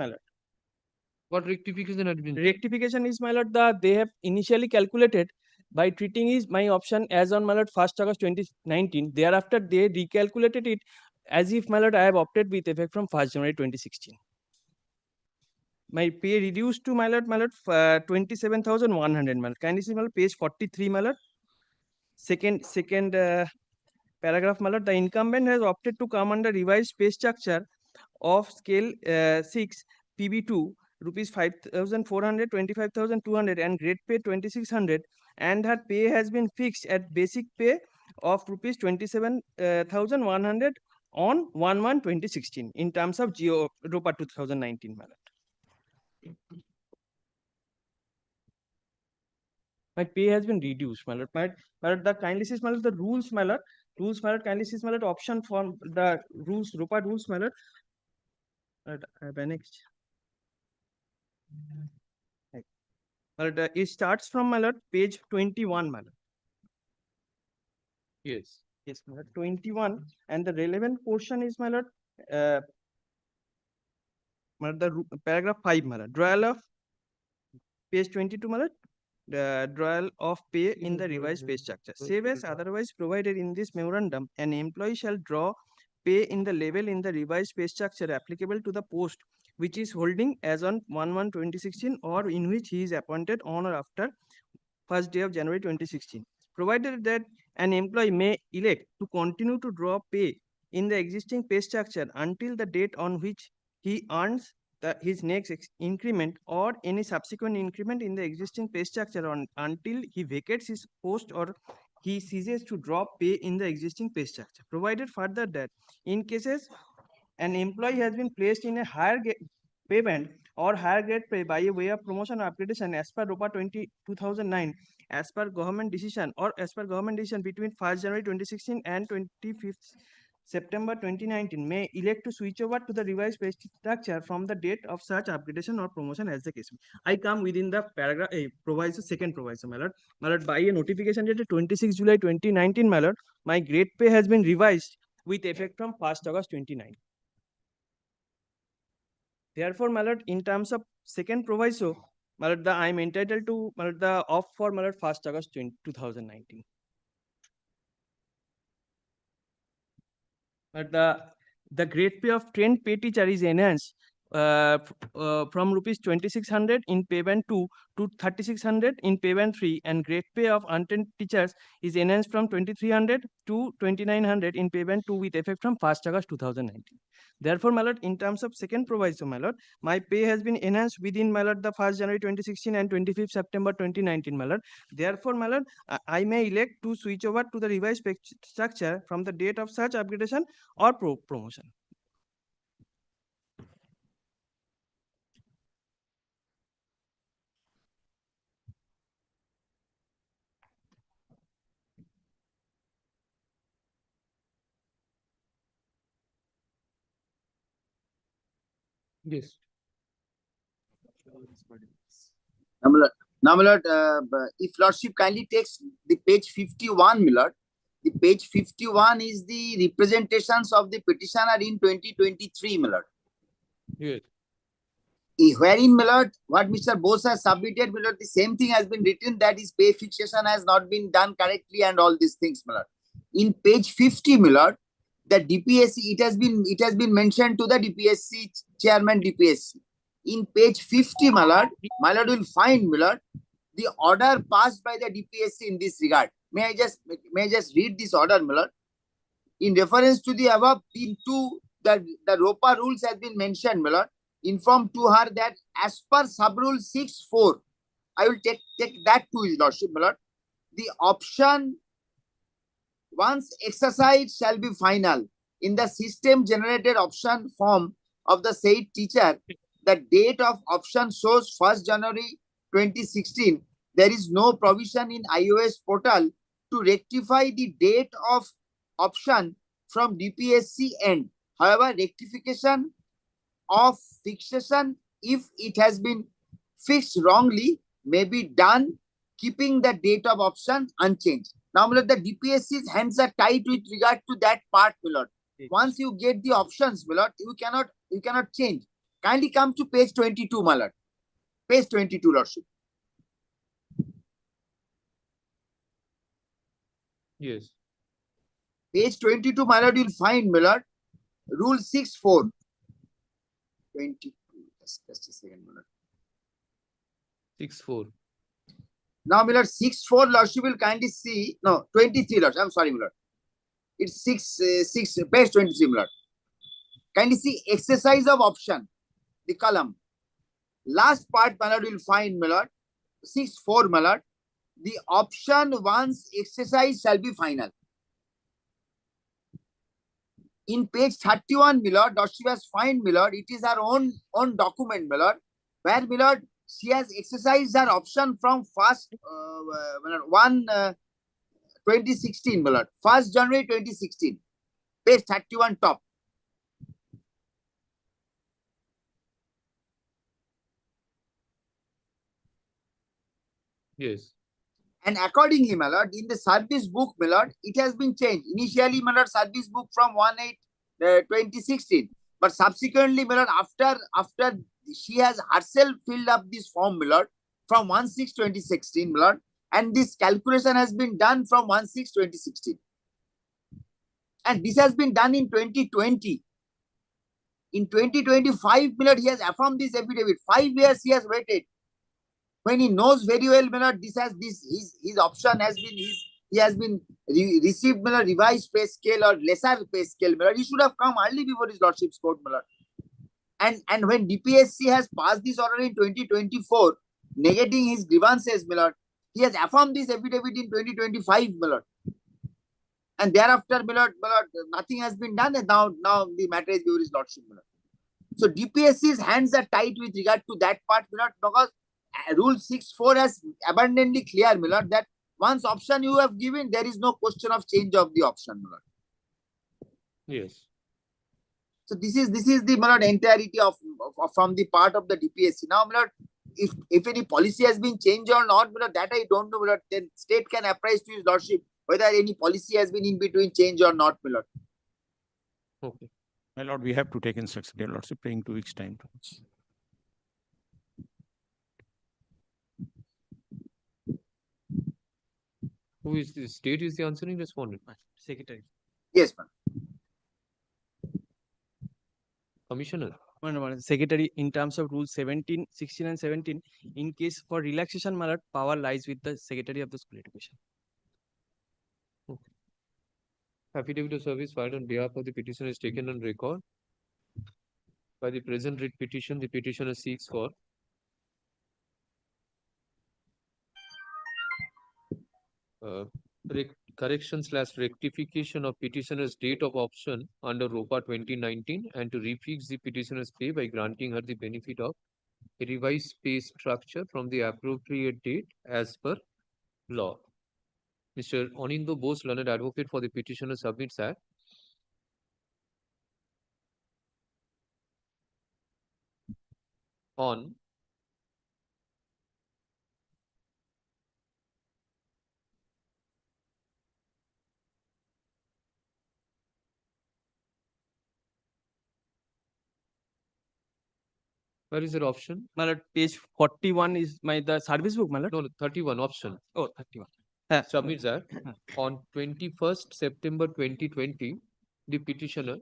What rectification had been? Rectification is they have initially calculated by treating is my option as on 1st August 2019. Thereafter, they recalculated it as if I have opted with effect from 1st January 2016. My pay reduced to 27,100. Kindly see page 43, second paragraph, the incumbent has opted to come under revised pay structure of scale 6 PB2 rupees 5,400, 25,200 and grade pay 2,600, and her pay has been fixed at basic pay of rupees 27,100 on 1/1/2016 in terms of Geo ROPA 2019. My pay has been reduced, the kindly says the rules, kindly says option for the rules, ROPA rules, I have annexed. It starts from page 21, Yes. Yes, 21, and the relevant portion is the paragraph 5, drawal of page 22, the drawal of pay in the revised pay structure. Save as otherwise provided in this memorandum, an employee shall draw pay in the level in the revised pay structure applicable to the post which is holding as on 1/1/2016 or in which he is appointed on or after 1st day of January 2016, provided that an employee may elect to continue to draw pay in the existing pay structure until the date on which he earns his next increment or any subsequent increment in the existing pay structure until he vacates his post or he ceases to draw pay in the existing pay structure. Provided further that in cases an employee has been placed in a higher pay band or higher grade pay by a way of promotion or upgradation as per ROPA 2009, as per government decision or as per government decision between 1st January 2016 and 25th September 2019, may elect to switch over to the revised pay structure from the date of such upgradation or promotion as the case. I come within the paragraph proviso, second proviso, my lord, by a notification dated 26 July 2019, my lord, my grade pay has been revised with effect from 1st August 2019. Therefore, my lord, in terms of second proviso, my lord, I am entitled to the off for 1st August 2019. But the grade pay of trained pay teacher is enhanced from rupees 2600 in pay band 2 to 3600 in pay band 3, and grade pay of untrained teachers is enhanced from 2300 to 2900 in pay band 2 with effect from 1st August 2019. Therefore, my lord, in terms of second proviso, my lord, my pay has been enhanced within, my lord, the 1st January 2016 and 25th September 2019, my lord. Therefore, my lord, I may elect to switch over to the revised pay structure from the date of such upgradation or promotion. Yes. Now, my lord, if lordship kindly takes the page 51, my lord, the page 51 is the representations of the petitioner in 2023, my lord. Yes. Wherein, my lord, what Mr. Bose has submitted, my lord, the same thing has been written, that his pay fixation has not been done correctly and all these things, my lord. In page 50, my lord, the DPSC, it has been mentioned to the DPSC chairman, DPSC. In page 50, my lord will find, my lord, the order passed by the DPSC in this regard. May I just read this order, my lord? In reference to the above, the ROPA rules has been mentioned, my lord. Inform to her that as per sub rule 6.4, I will take that to his lordship, my lord. The option once exercised shall be final. In the system generated option form of the said teacher, the date of option shows 1st January 2016. There is no provision in iOS portal to rectify the date of option from DPSC end. However, rectification of fixation, if it has been fixed wrongly, may be done keeping the date of option unchanged. Now, my lord, the DPSC's hands are tied with regard to that part, my lord. Once you get the options, my lord, you cannot change. Kindly come to page 22, my lord. Page 22, lordship. Yes. Page 22, my lord, you'll find, my lord, rule 6.4. 22. Just a second, my lord. 6.4. Now, my lord, 6.4, lordship will kindly see. No, 23, lord. I'm sorry, my lord. It's 6, page 23, my lord. Kindly see exercise of option, the column. Last part, my lord, will find, my lord, 6.4, my lord. The option once exercised shall be final. In page 31, my lord, lordship has find, my lord, it is her own document, my lord, where, my lord, she has exercised her option from 2016, my lord. 1st January 2016. Page 31 top. Yes. And accordingly, my lord, in the service book, my lord, it has been changed. Initially, my lord, service book from 1/8/2016. But subsequently, my lord, after she has herself filled up this form, my lord, from 1/6/2016, my lord, and this calculation has been done from 1/6/2016. And this has been done in 2020. In 2025, my lord, he has affirmed this affidavit. 5 years he has waited. When he knows very well, my lord, his option has been he has been received, my lord, revised pay scale or lesser pay scale, my lord. He should have come early before his lordship's court, my lord. And when DPSC has passed this order in 2024, negating his grievances, my lord, he has affirmed this affidavit in 2025, my lord. And thereafter, my lord, nothing has been done, and now the matter is before his lordship, my lord. So DPSC's hands are tied with regard to that part, my lord, because rule 6.4 has abundantly clear, my lord, that once option you have given, there is no question of change of the option, my lord. Yes. So this is the, my lord, entirety of from the part of the DPSC. Now, my lord, if any policy has been changed or not, my lord, that I don't know, my lord. Then state can apprise to his lordship whether any policy has been in between change or not, my lord. Okay. My lord, we have to take instruction, dear lordship, in 2 weeks' time. Who is the state is the answering respondent? Secretary. Yes, ma'am. Commissioner. Secretary, in terms of Rule 17, 16 and 17, in case for relaxation, my lord, power lies with the Secretary of the School Education. Affidavit of service filed on behalf of the petitioner is taken on record. By the present writ petition, the petitioner seeks for correction/rectification of petitioner's date of option under ROPA 2019 and to refix the petitioner's pay by granting her the benefit of a revised pay structure from the appropriate date as per law. Mr. Onindo Bose, learned advocate for the petitioner, submits that on where is that option? My lord, page 41 is the service book, my lord. No, 31 option. Oh, 31. Submits that on 21st September 2020, the petitioner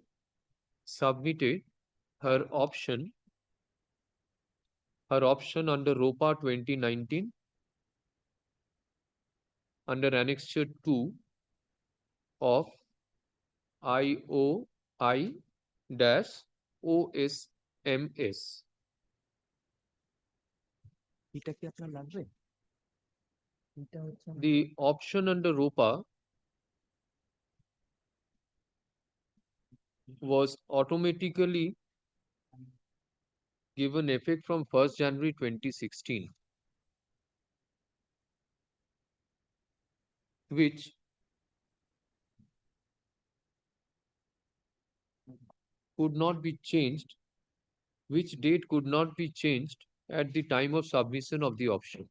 submitted her option under ROPA 2019 under Annexure 2 of IOI-OSMS. The option under ROPA was automatically given effect from 1st January 2016, which could not be changed, which date could not be changed at the time of submission of the option.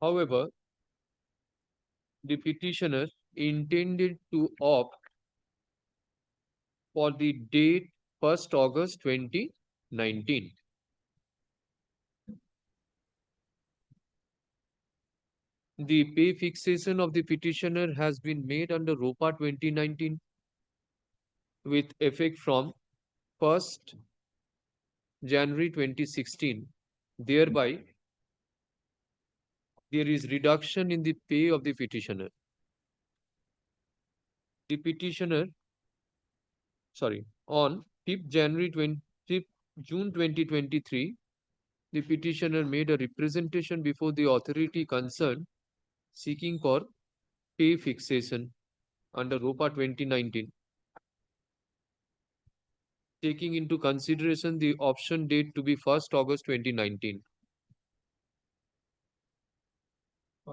However, the petitioner intended to opt for the date 1st August 2019. The pay fixation of the petitioner has been made under ROPA 2019 with effect from 1st January 2016. Thereby, there is reduction in the pay of the petitioner. The petitioner, on 5th June 2023, the petitioner made a representation before the authority concerned seeking for pay fixation under ROPA 2019, taking into consideration the option date to be 1st August 2019.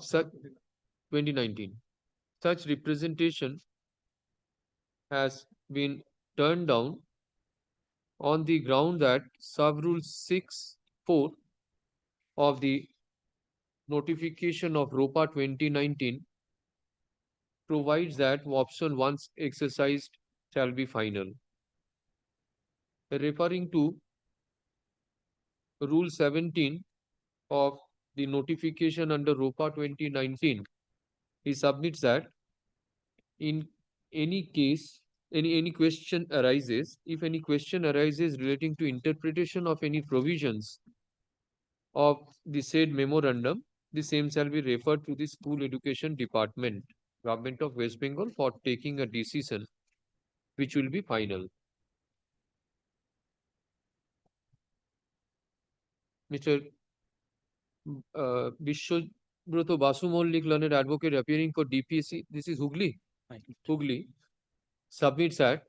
Such 2019. Such representation has been turned down on the ground that sub-rule 6(4) of the notification of ROPA 2019 provides that option once exercised shall be final. Referring to Rule 17 of the notification under ROPA 2019, he submits that in any case, any question arises, if any question arises relating to interpretation of any provisions of the said memorandum, the same shall be referred to the School Education Department, Government of West Bengal, for taking a decision which will be final. Mr. Bishwabroto Basu Mollik, learned advocate appearing for DPSC, this is Hooghly, submits that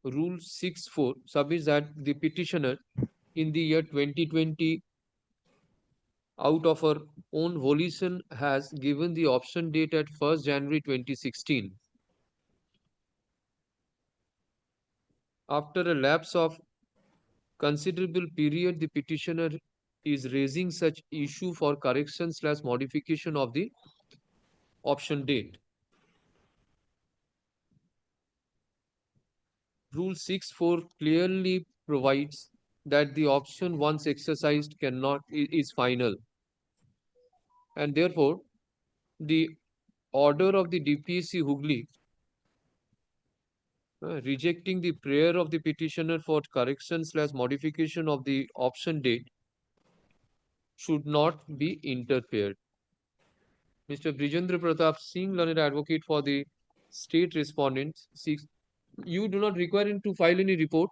Rule 6(4) submits that the petitioner in the year 2020 out of her own volition has given the option date at 1st January 2016. After a lapse of considerable period, the petitioner is raising such issue for correction/modification of the option date. Rule 6(4) clearly provides that the option once exercised is final, and therefore the order of the DPSC Hooghly rejecting the prayer of the petitioner for correction/modification of the option date should not be interfered. Mr. Brijendra Pratap Singh, learned advocate for the state respondents, seeks you do not require him to file any report.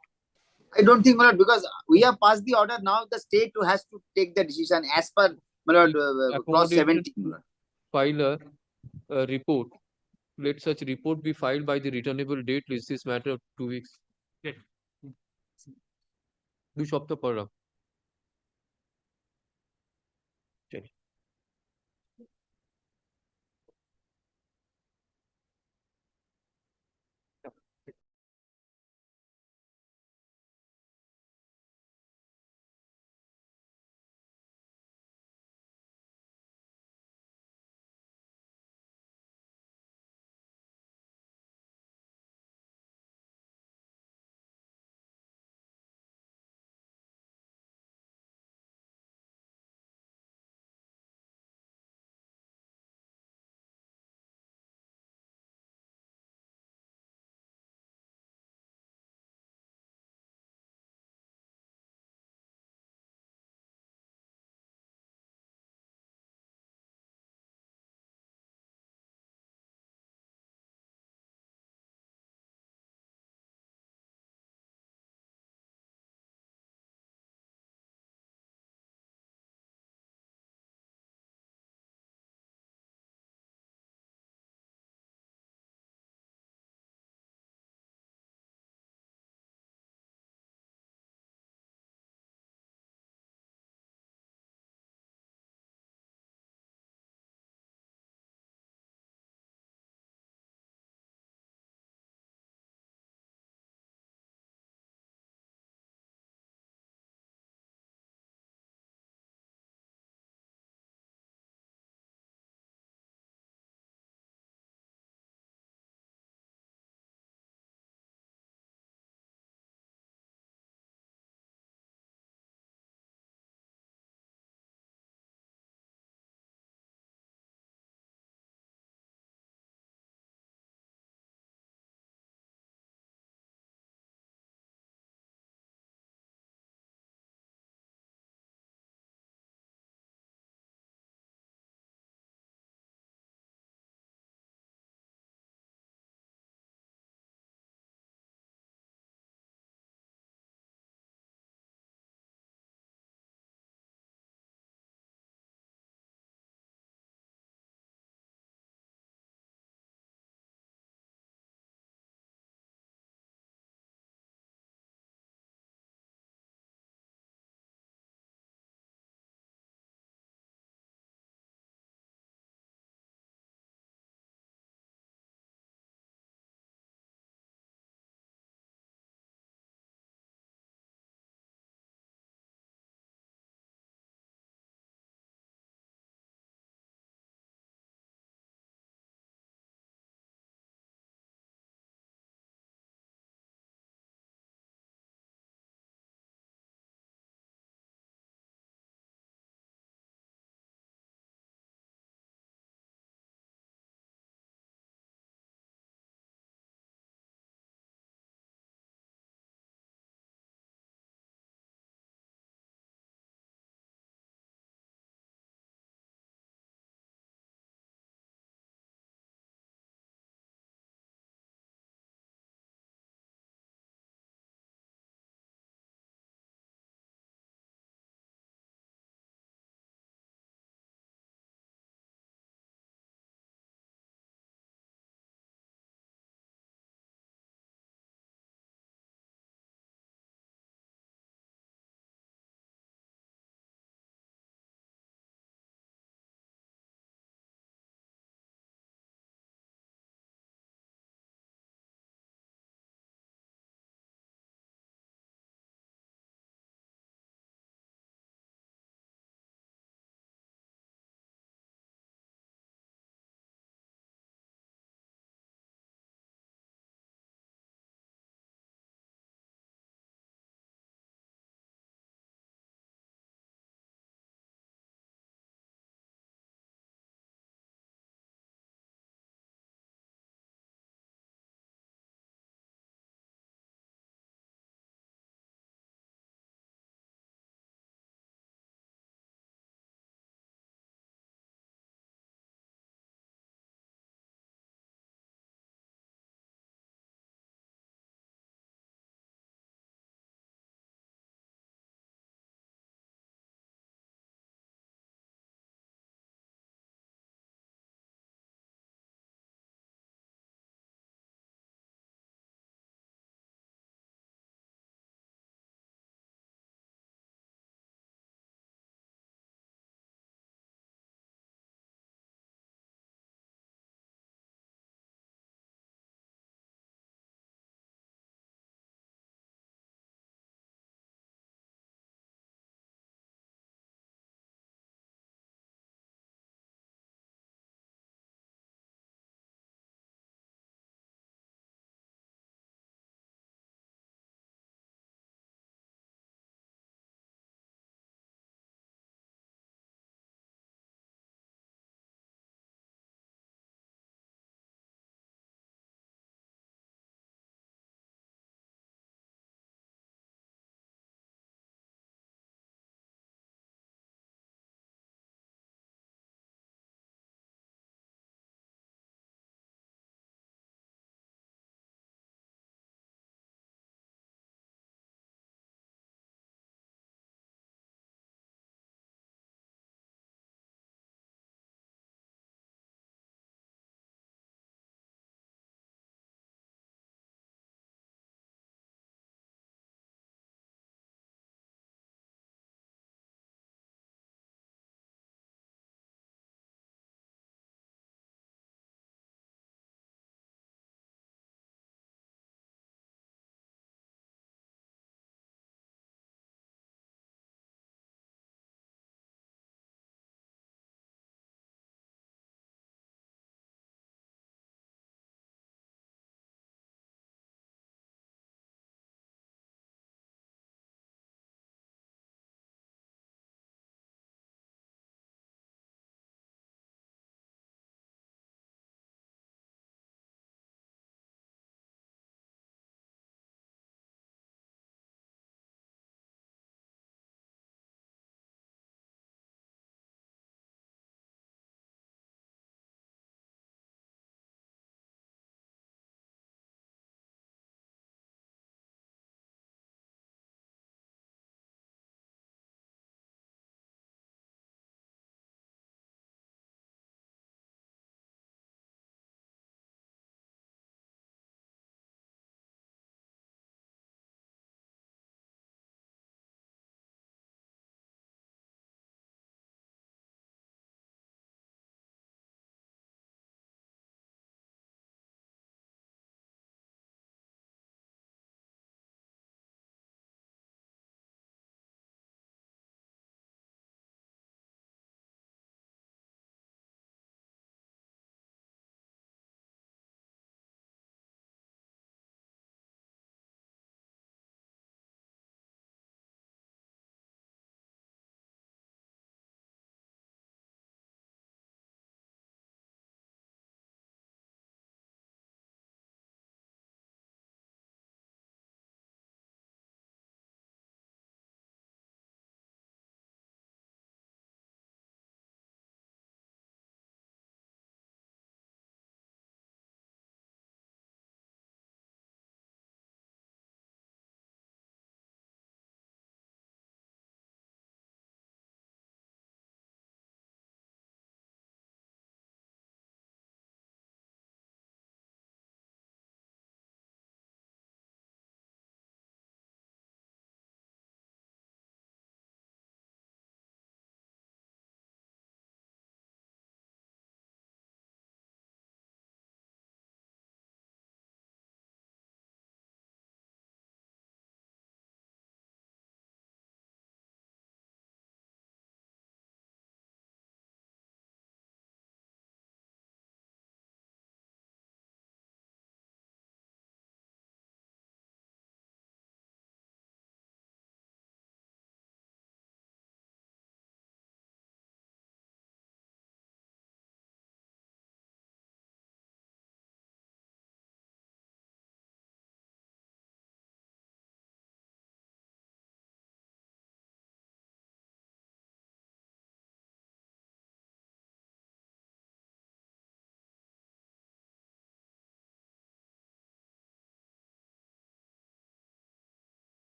I don't think, my lord, because we have passed the order. Now the state has to take the decision as per, my lord, clause Accommodation 17. my lord. File a report. Let such report be filed by the returnable date. Is this matter of 2 weeks? দুই সপ্তাহ পর রাখ।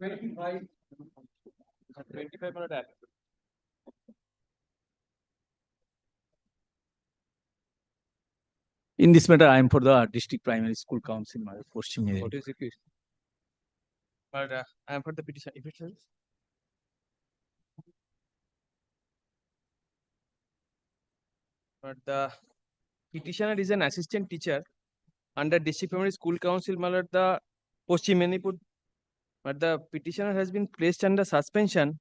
25. 25 my lord. In this matter, I am for the District Primary School Council, my Paschim Medinipur. What is the case? But I am for the petition. If it is but the petitioner is an assistant teacher under District Primary School Council, my lord, the Paschim Medinipur. But the petitioner has been placed under suspension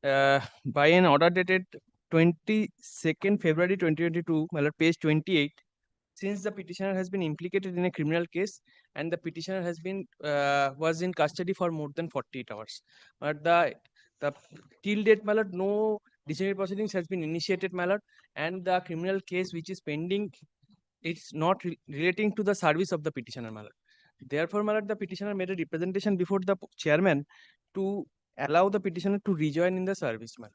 by an order dated 22nd February 2022, my lord, page 28. Since the petitioner has been implicated in a criminal case and the petitioner has been was in custody for more than 48 hours. But the till date, my lord, no disciplinary proceedings has been initiated, my lord, and the criminal case which is pending, it's not relating to the service of the petitioner, my lord. Therefore, my lord, the petitioner made a representation before the chairman to allow the petitioner to rejoin in the service, my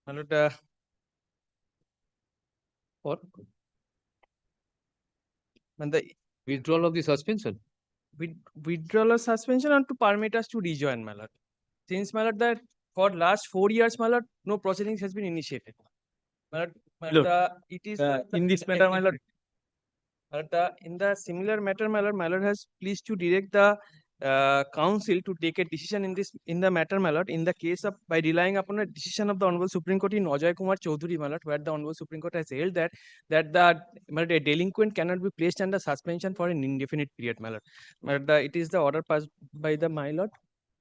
lord. My lord, Or and the withdrawal of the suspension. Withdrawal of suspension and to permit us to rejoin, my lord. Since, my lord, that for last 4 years, my lord, no proceedings has been initiated. My lord, it is in this matter, my lord. In the similar matter, my lord has pleased to direct the council to take a decision in the matter, my lord, in the case of by relying upon a decision of the Honorable Supreme Court in Ajay Kumar Chaudhary, my lord, where the Honorable Supreme Court has held that the my lord, a delinquent cannot be placed under suspension for an indefinite period, my lord. It is the order passed by the my lord.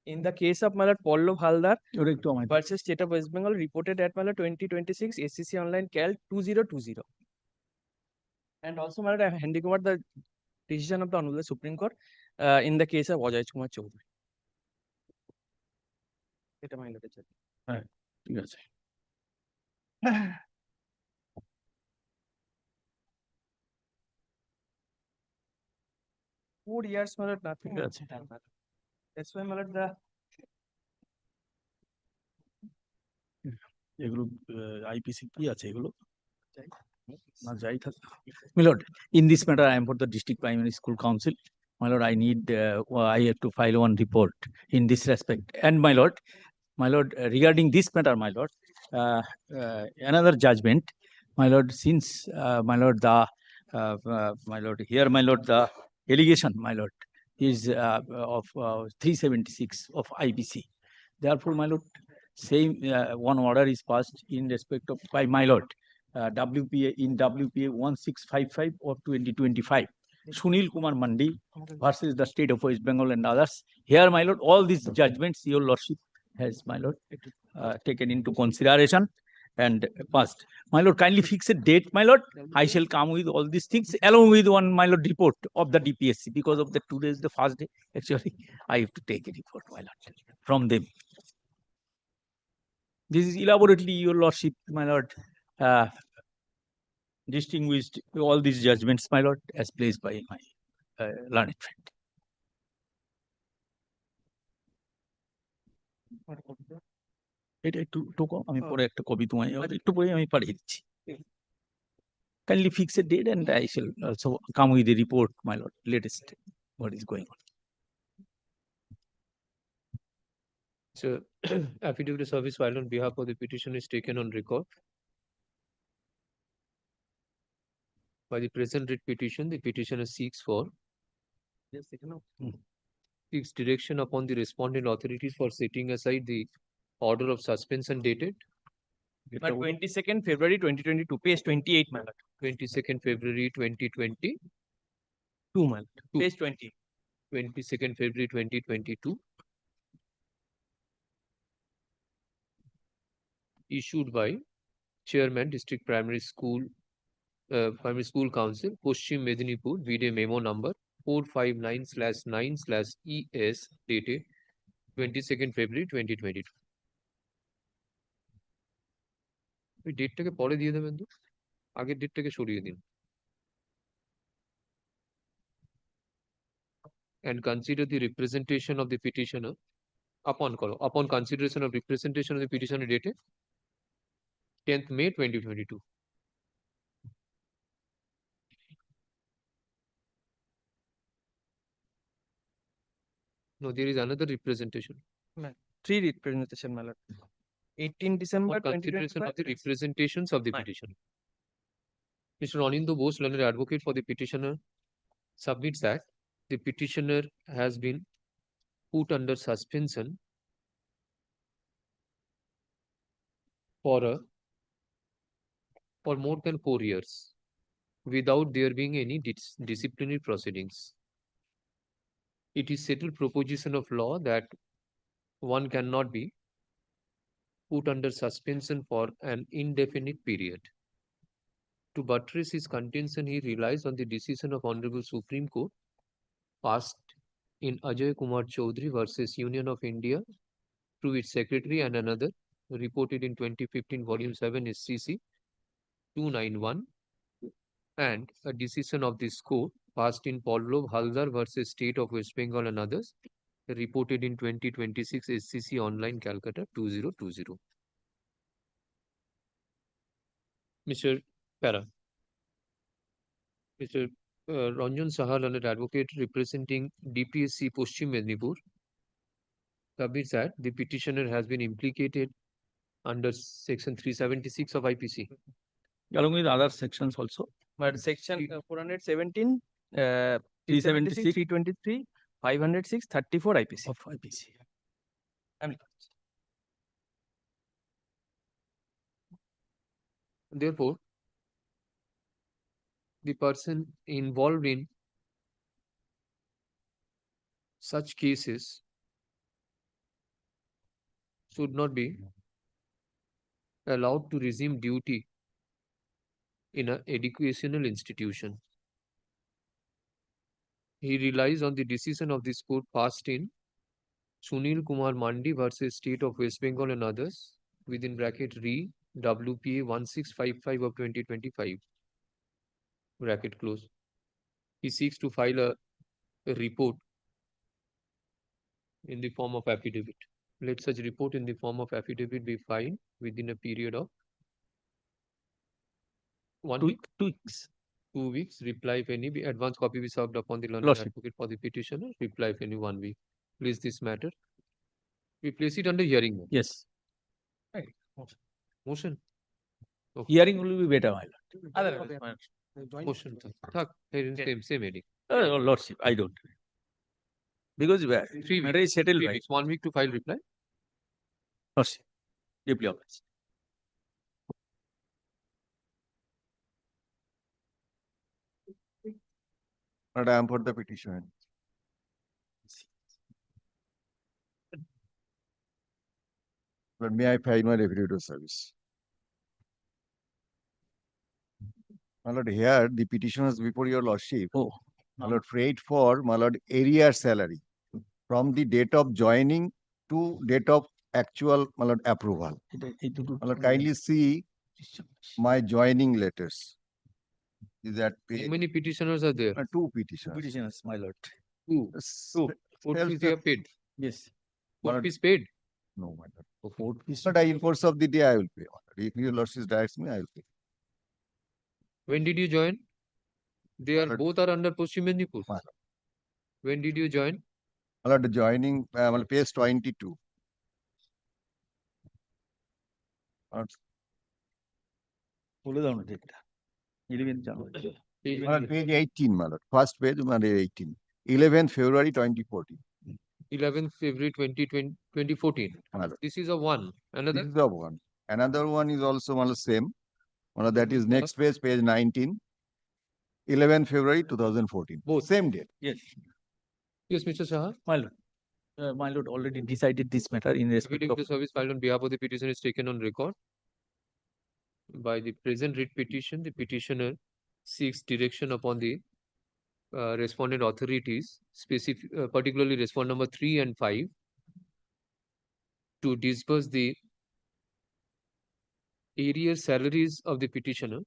In the case of my lord Pallav Haldar versus State of West Bengal, reported at my lord 2026 SCC Online Cal 2020. And also, my lord, I am handing over the decision of the Honorable Supreme Court in the case of Ajay Kumar Chaudhary. এটা my lord, sir. হ্যাঁ, ঠিক আছে। 4 years, my lord, nothing. ঠিক আছে। That's why, my lord, the এগুলো IPC কি আছে এগুলো না যাই থাকে my lord, in this matter I am for the District Primary School Council. My lord, I need I have to file one report in this respect. And my lord, regarding this matter, my lord, another judgment, my lord, since my lord, my lord, here, my lord, the allegation, my lord, is of 376 of IPC. Therefore, my lord, same one order is passed in respect of by my lord, WPA in WPA 1655 of 2025. Sunil Kumar Mandi versus the State of West Bengal and others. Here, my lord, all these judgments, your lordship has, my lord, taken into consideration and passed. My lord, kindly fix a date, my lord. I shall come with all these things along with one, my lord, report of the DPSC. Because of the today is the first day. Actually, I have to take a report, my lord, from them. This is elaborately, your lordship, my lord, distinguished all these judgments, my lord, as placed by my learned friend. এটা একটু Toko আমি পরে একটা copy তোমায় একটু পরে আমি পাঠিয়ে দিচ্ছি kindly fix a date and I shall also come with a report, my lord, latest what is going on. So affidavit of service filed on behalf of the petitioner is taken on record. By the present writ petition, the petitioner seeks direction upon the respondent authorities for setting aside the order of suspension dated But 22nd February 2022, page 28, my lord. 22nd February 2020. 2 month. Page 20. 22nd February 2022. Issued by Chairman District Primary School Council, Paschim Medinipur, VDA memo number 459/9/ES dated 22nd February 2022. ওই ডেটটাকে পরে দিয়ে দেবেন তো, আগের ডেটটাকে সরিয়ে দিন। And consider the representation of the petitioner upon consideration of representation of the petitioner dated 10th May 2022. No, there is another representation. Three representation, my lord. 18 December For consideration 2025. of the representations of the petitioner. Mr. Anindo Bose, learned advocate for the petitioner, submits that the petitioner has been put under suspension for more than 4 years without there being any disciplinary proceedings. It is settled proposition of law that one cannot be put under suspension for an indefinite period. To buttress his contention, he relies on the decision of Honorable Supreme Court passed in Ajay Kumar Chaudhary versus Union of India through its secretary and another, reported in 2015, volume 7, SCC 291, and a decision of this court passed in Pallov Haldar versus State of West Bengal and others, reported in 2026, SCC Online, Calcutta 2020. Mr. Para. Mr. Ranjan Saha, learned advocate representing DPSC Paschim Mednipur, submits that the petitioner has been implicated under section 376 of IPC. Along with other sections also. But section 417, 376, 323, 506, 34 IPC. Of IPC. Therefore, the person involved in such cases should not be allowed to resume duty in an educational institution. He relies on the decision of this court passed in Sunil Kumar Mandi versus State of West Bengal and others, within bracket RE WPA 1655 of 2025, bracket close. He seeks to file a report in the form of affidavit. Let such report in the form of affidavit be filed within a period of 1 week. 2 weeks. 2 weeks. Reply if any. Advance copy be served upon the learned Lordship. advocate for the petitioner. Reply if any 1 week. Please this matter. We place it under hearing. Now. Yes. Right. Motion. Okay. Hearing will be better, my lord. Otherwise, Motion. Same heading. Lordship, I don't. Because 3 matter is settled, 3 right? weeks. 1 week to file reply. Lordship, deeply obliged. But I am for the petition. But may I file my affidavit of service? My lord, here the petitioners before your lordship, my lord, prayed for my lord area salary from the date of joining to date of actual my lord approval. My lord, kindly see my joining letters. Is that How many petitioners are there? 2 petitioners. Petitioners, my lord. Two. Court fees they are paid. Yes. Court fees paid. No, my lord. Court fees. But in course of the day I will pay. If your lordship directs me, I will pay. When did you join? They are both are under Paschim Mednipur. When did you join? My lord, joining page 22. বলে দাও না ডেটটা 11 জানুয়ারি Page 18, my lord. First page, 18. 11th February 2014. 11th February 2014. This is a one. Another? This is the one. Another one is also one same. One of that is next page, page 19. 11th February 2014. Both. Same date. Yes. Yes, Mr. Saha. My lord already decided this matter in respect Affidavit of of service filed on behalf of the petitioner is taken on record. By the present writ petition, the petitioner seeks direction upon the respondent authorities, particularly respond number 3 and 5, to disburse the area salaries of the petitioner,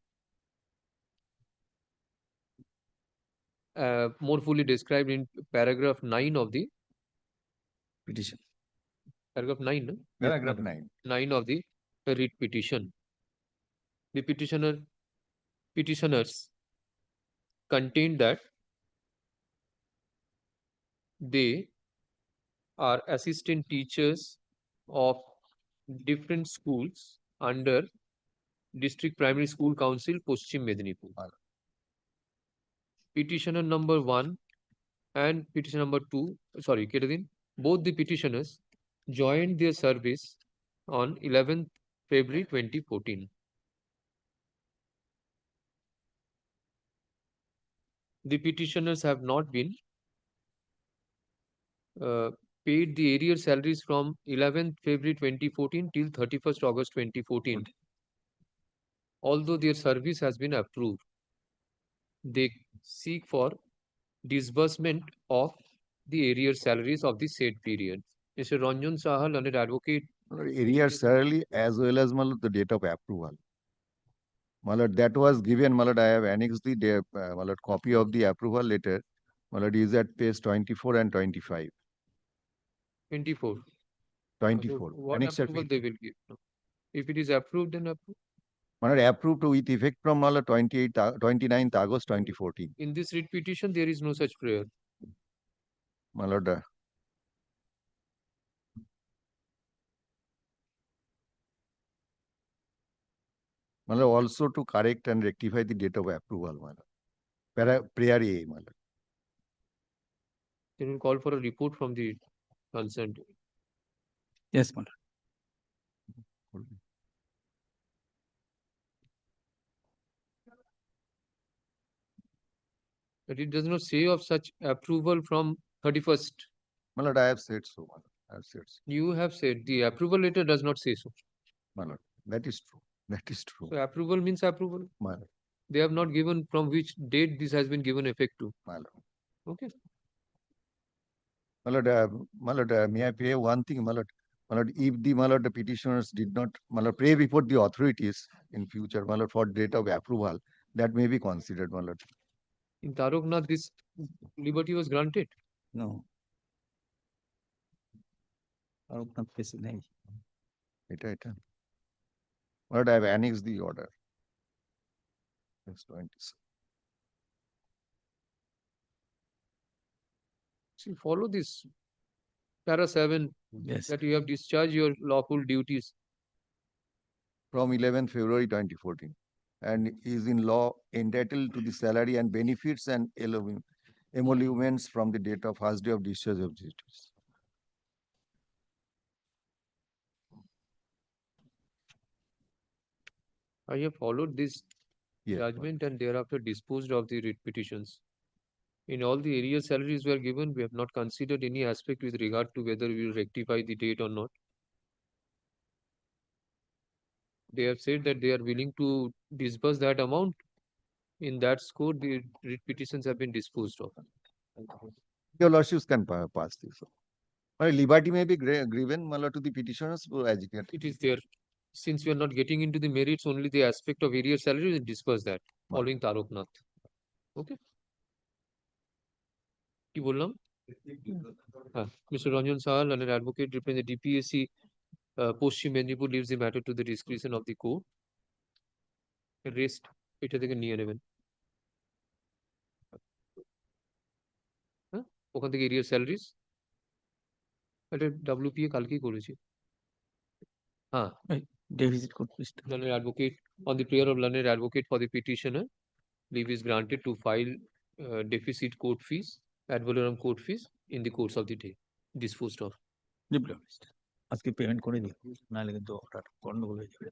more fully described in paragraph 9 of the petition. Paragraph 9. No? Paragraph 9. 9 of the writ petition. The petitioners contain that they are assistant teachers of different schools under District Primary School Council, Paschim Medinipur. Petitioner number 1 and petitioner number 2, sorry, Kedadin, both the petitioners joined their service on 11th February 2014. The petitioners have not been paid the arrear salaries from 11th February 2014 till 31st August 2014. Although their service has been approved, they seek for disbursement of the arrear salaries of the said period. Mr. Ranjan Saha, learned advocate. Area salary as well as the date of approval. That was given, I have annexed the copy of the approval letter. Is at page 24 and 25. 24. 24. What Annexed approval they will give? If it is approved, then approved. Approved with effect from 29th August 2014. In this writ petition, there is no such prayer. Also to correct and rectify the date of approval. Prayer A. They will call for a report from the concerned. Yes, Malad. But it does not say of such approval from 31st. I have said so. I have said so. You have said the approval letter does not say so. That is true. That is true. So approval means approval. They have not given from which date this has been given effect to. Okay. May I pray one thing, if the petitioners did not pray before the authorities in future, for date of approval, that may be considered, In Taroknath, this liberty was granted. No. Taroknath case nahi. I have annexed the order. That's 27. See, follow this. Para 7. Yes. That you have discharged your lawful duties. From 11th February 2014. And is in law entitled to the salary and benefits and emoluments from the date of first day of discharge of duties. I have followed this judgment and thereafter disposed of the writ petitions. In all the area salaries were given, we have not considered any aspect with regard to whether we will rectify the date or not. They have said that they are willing to disburse that amount. In that score, the writ petitions have been disposed of. Your lordships can pass this. Liberty may be given to the petitioners to agitate. It is there. Since we are not getting into the merits, only the aspect of area salary, we disperse that following Taroknath. Okay. কি বললাম? Mr. Ranjan Saha, an advocate representing the DPSC, Paschim Medinipur, leaves the matter to the discretion of the court. Rest, এটা থেকে নিয়ে নেবেন। ওখান থেকে এরিয়ার salaries এটা WPA কালকেই করেছি। হ্যাঁ, deficit court. Learned advocate, on the prayer of learned advocate for the petitioner, leave is granted to file deficit court fees, ad valorem court fees in the course of the day. Disposed of. আজকে payment করে দিই, নাহলে কিন্তু গন্ডগোল হয়ে যাবে।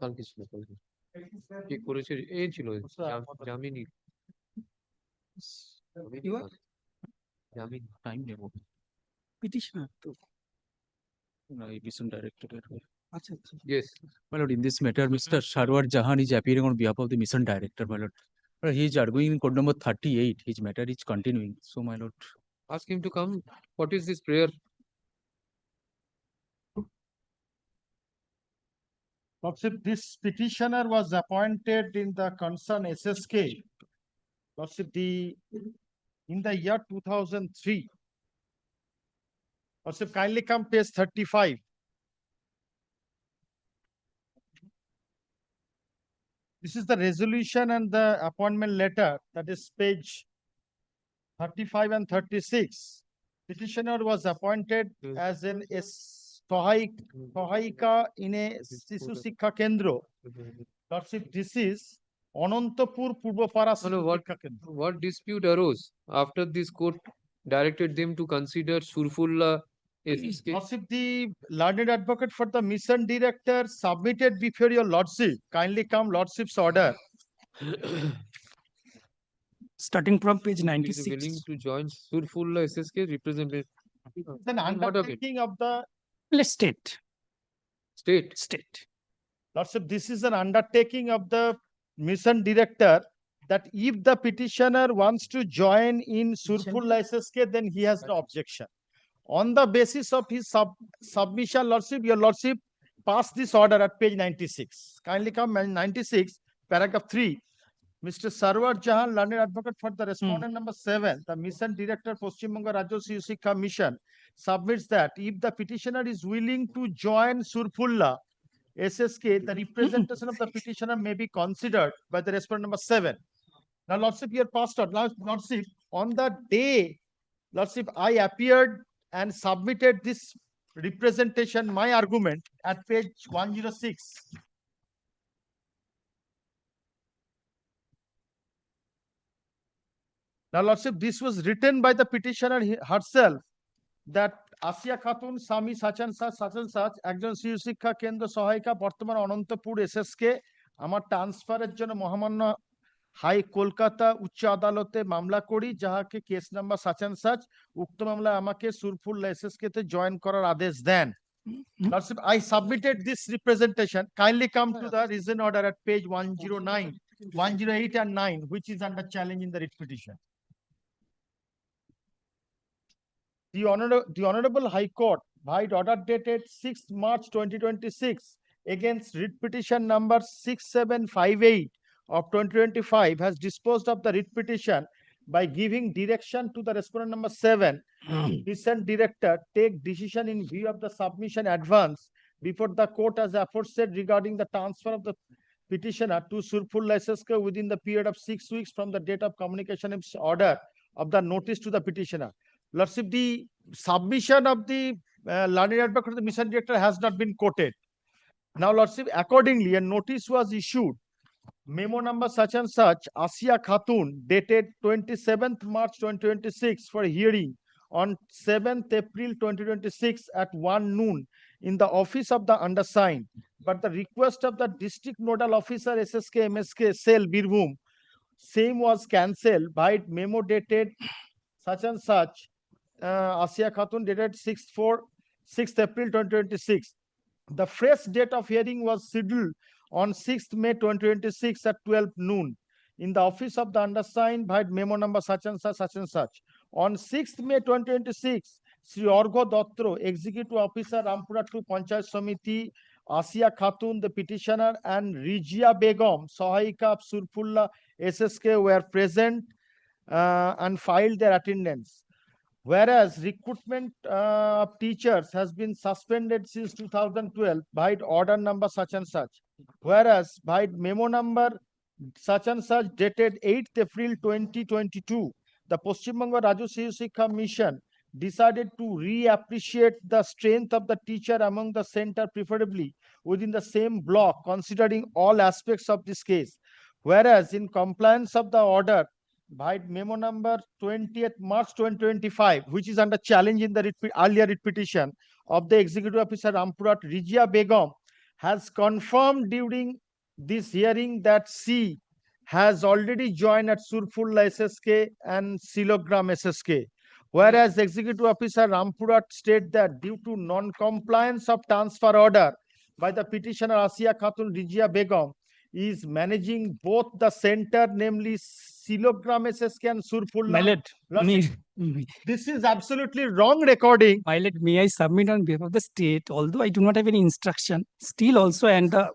কালকে ছিল কালকে কি করেছে এই ছিল জামিনী জামিন টাইম নেব পিটিশনার তো mission director. Yes. My lord, in this matter, Mr. Sarwar Jahan is appearing on behalf of the mission director, my lord. He is arguing in code number 38. His matter is continuing. So, my lord. Ask him to come. What is this prayer? Lordship, this petitioner was appointed in the concern SSK. Lordship, the in the year 2003. Lordship, kindly come page 35. This is the resolution and the appointment letter, that is page 35 and 36. Petitioner was appointed as an Sahayika in a Sisu Shiksha Kendra. Lordship, this is Anantapur Purvapara Sisu Shiksha Kendra. What dispute arose after this court directed them to consider Surfulla SSK? Lordship, the learned advocate for the mission director submitted before your lordship. Kindly come lordship's order. Starting from page Is 96. willing to join Surfulla SSK representative. It's an undertaking of the State. Lordship, this is an undertaking of the mission director that if the petitioner wants to join in Surfulla SSK, then he has no objection. On the basis of his submission, Lordship, your Lordship passed this order at page 96. Kindly come 96, paragraph 3. Mr. Sarwar Jahan, learned advocate for the respondent number 7, the mission director, Paschim Banga Rajya Shiksha Mission, submits that if the petitioner is willing to join Surfulla SSK, the representation of the petitioner may be considered by the respondent number 7. Now, Lordship, here passed out. Now, Lordship, on the day, Lordship, I appeared and submitted this representation, my argument, at page 106. Now, Lordship, this was written by the petitioner herself, that Asia Khatun, Sami Sachan Sach, একজন শিশু শিক্ষা কেন্দ্র সহায়িকা বর্তমান Anantapur SSK আমার ট্রান্সফারের জন্য মহামান্য হাই কলকাতা উচ্চ আদালতে মামলা করি, যাহাকে কেস নাম্বার সাচান সাচ উক্ত মামলায় আমাকে সুরফুল্লা এসএসকে তে জয়েন করার আদেশ দেন। Lordship, I submitted this representation. Kindly come to the reason order at page 109, 108 and 9, which is under challenge in the writ petition. The Honorable High Court, by order dated 6th March 2026, against writ petition number 6758 of 2025, has disposed of the writ petition by giving direction to the respondent number 7, mission director, take decision in view of the submission advance before the court as aforesaid regarding the transfer of the petitioner to Surfulla SSK within the period of 6 weeks from the date of communication of order of the notice to the petitioner. Lordship, the submission of the learned advocate of the mission director has not been quoted. Now, Lordship, accordingly, a notice was issued, memo number such and such, Asia Khatun, dated 27th March 2026 for hearing on 7th April 2026 at 1 noon in the office of the undersigned. But the request of the district nodal officer SSK MSK cell Birbhum, same was cancelled by memo dated such and such, Asia Khatun, dated 6th April 2026. The fresh date of hearing was scheduled on 6th May 2026 at 12 noon in the office of the undersigned by memo number such and such, such and such. On 6th May 2026, Sri Orgho Dottro, Executive Officer, Rampura 2 Panchayat Samiti, Asia Khatun, the petitioner, and Rijia Begum, Sahayika of Surfulla SSK, were present and filed their attendance. Whereas recruitment of teachers has been suspended since 2012 by order number such and such. Whereas by memo number such and such dated 8th April 2022, the Paschim Banga Rajya Shiksha Mission decided to reappreciate the strength of the teacher among the center, preferably within the same block, considering all aspects of this case. Whereas in compliance of the order by memo number 20th March 2025, which is under challenge in the earlier writ petition of the Executive Officer Rampurat, Rijia Begum has confirmed during this hearing that she has already joined at Surfulla SSK and Silogram SSK. Whereas Executive Officer Rampurat state that due to non-compliance of transfer order by the petitioner Asia Khatun Rijia Begum is managing both the center, namely Silogram SSK and Surfulla. This is absolutely wrong recording. May I submit on behalf of the state, although I do not have any instruction, still also, and the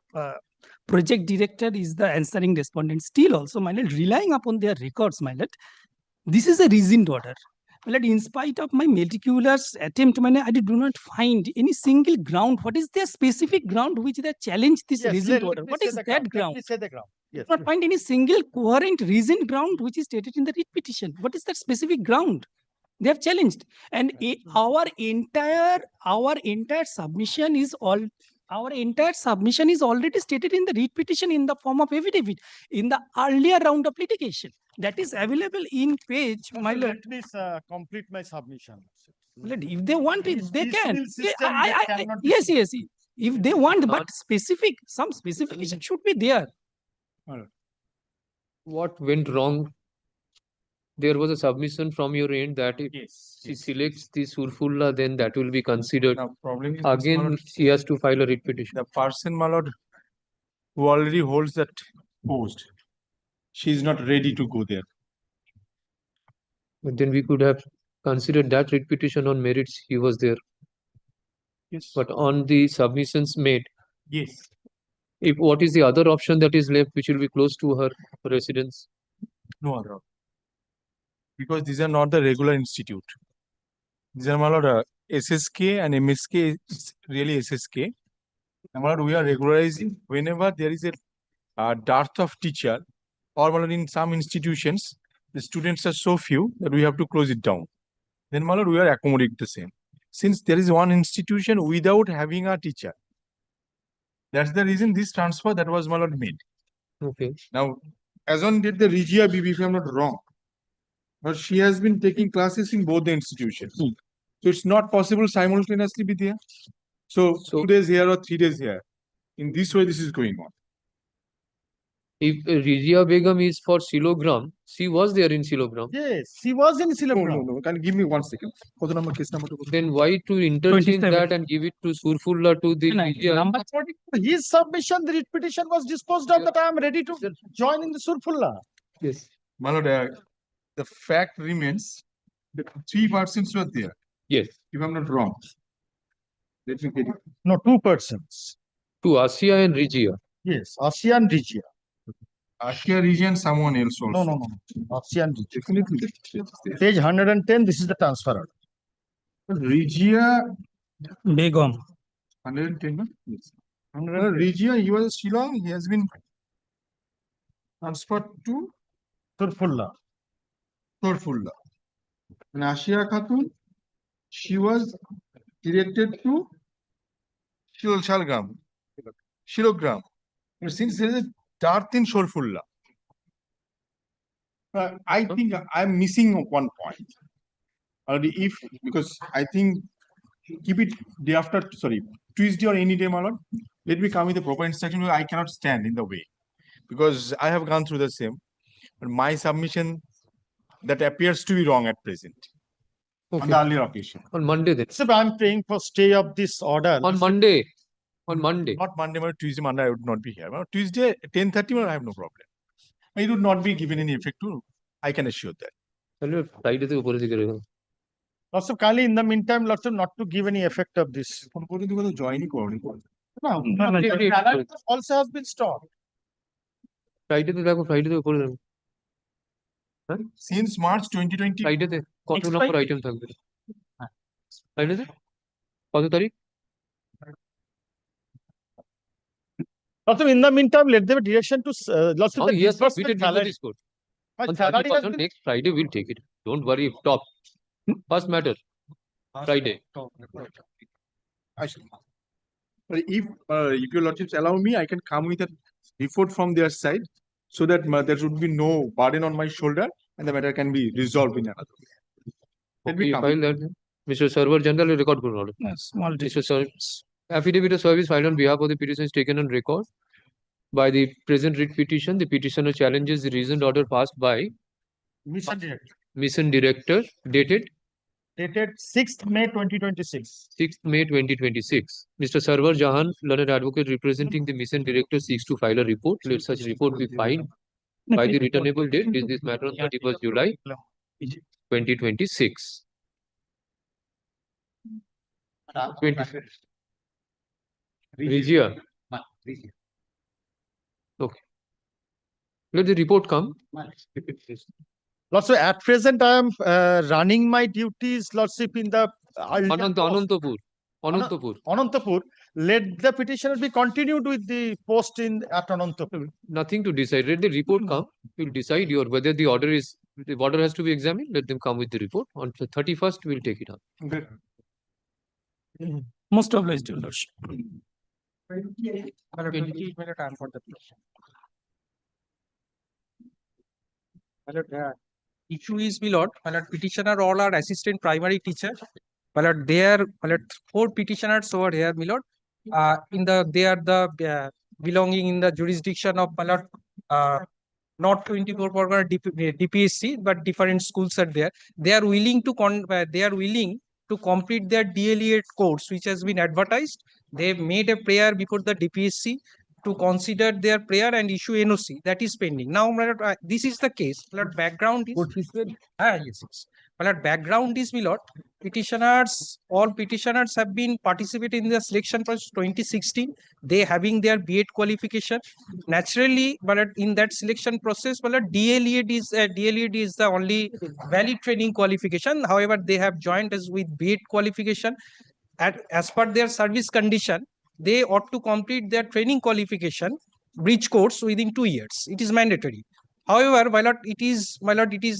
project director is the answering respondent, still also, relying upon their records, This is a rescind order. Well, in spite of my meticulous attempt, I do not find any single ground. What is the specific ground which they challenge this rescind order? What is that ground? Please say the ground. Yes. Not find any single coherent reason ground which is stated in the writ petition. What is that specific ground? They have challenged, and our entire submission is already stated in the writ petition in the form of affidavit in the earlier round of litigation. That is available in page. My lord, Let me complete my submission. if they want it, they can. Piecemeal system, they cannot be Yes. If they want, but some specification should be there. What went wrong? There was a submission from your end that if she selects the Surfulla, then that will be considered. Now, problem is Again, she has to file a writ petition. the person, my lord, who already holds that post, she is not ready to go there. But then we could have considered that writ petition on merits he was there. Yes. But on the submissions made, Yes. if what is the other option that is left, which will be close to her residence? No other. Because these are not the regular institute. These are, my lord, SSK and MSK is really SSK. And, my lord, we are regularizing whenever there is a dearth of teacher, or, my lord, in some institutions, the students are so few that we have to close it down. Then, my lord, we are accommodating the same. Since there is one institution without having a teacher, that's the reason this transfer that was, my lord, made. Okay. Now, as on did the Regia BB, if I'm not wrong, but she has been taking classes in both the institutions. So it's not possible simultaneously be there. So 2 days here or 3 days here. In this way, this is going on. If Rizia Begum is for Silogram, she was there in Silogram. Yes, she was in Silogram. No. Can you give me 1 second? Case number Then why to interchange 27. that and give it to Surfulla to the Rizia? According to his submission, the writ petition was disposed of that I am ready to join in the Surfulla. Yes. My lord, the fact remains that 3 persons were there. Yes. If I'm not wrong. Let me get it. No, 2 persons. To Asia and Rizia. Yes, Asia and Regia. Asia region, someone else also. No. Asia and Regia. Definitely. Page 110, this is the transfer order. Regia Begum. 110, no? Yes. Regia, he was Shillong, he has been transferred to Surfulla. And Ashia Khatun, she was directed to Shilogram. But since there is a dearth in Surfulla, I think I'm missing one point. Because I think keep it day after, Tuesday or any day, my lord. Let me come with the proper instruction because I cannot stand in the way. Because I have gone through the same. But my submission that appears to be wrong at present. On the earlier occasion. On Monday then. So I'm praying for stay of this order. On Monday. On Monday. Not Monday, but Tuesday, Monday, I would not be here. But Tuesday, 10:30, I have no problem. It would not be given any effect to, I can assure that. Friday to upore se karega. Lots of kindly in the meantime, lots of not to give any effect of this. No, salary also has been stopped. Friday to देखो Friday to upore যাবে. Since March 2020. Friday তে কত নম্বর item থাকবে? Friday তে কত তারিখ? Lots of in the meantime, let them direction to lots of Oh the yes, we disbursement did before salary. this court. My On salary has 30%, been next Friday we'll take it. Don't worry. Top. First matter. Friday. If your lordships allow me, I can come with a report from their side so that there should be no burden on my shoulder and the matter can be resolved in another way. Let me Okay, come. file that. Mr. Server General record করুন order. Small Mr. Affidavit of service filed on behalf of the petition is taken on record. By the present writ petition, the petitioner challenges the reasoned order passed by mission director. Mission Director dated 6th May 2026. 6th May 2026. Mr. Sarwar Jahan, learned advocate representing the Mission Director, seeks to file a report. Let such report be filed by the returnable date. Is this matter on 31st July 2026. 25th. Regia. Okay. Let the report come. Lordship, at present, I am running my duties, Lordship, in the Anantapur. Anantapur. Let the petitioner be continued with the post at Anantapur. Nothing to decide. Let the report come. We'll decide whether the order has to be examined. Let them come with the report. On the 31st, we'll take it up. Good. Most obliged, Your Lordship. 28 minute time for the question. My lord, issue is, my lord, petitioner all are assistant primary teacher. My lord, there, my lord, 4 petitioners over here, my lord. They are the belonging in the jurisdiction of, my lord, not 24 Pargana DPSC, but different schools are there. They are willing to complete their DLED course, which has been advertised. They made a prayer before the DPSC to consider their prayer and issue NOC. That is pending. Now, my lord, this is the case. My lord, background is yes. My lord, background is, my lord, all petitioners have been participating in the selection process 2016. They having their B.Ed qualification. Naturally, but in that selection process, well, DLED is the only valid training qualification. However, they have joined us with B.Ed qualification. As per their service condition, they ought to complete their training qualification bridge course within 2 years. It is mandatory. However, my lord, it is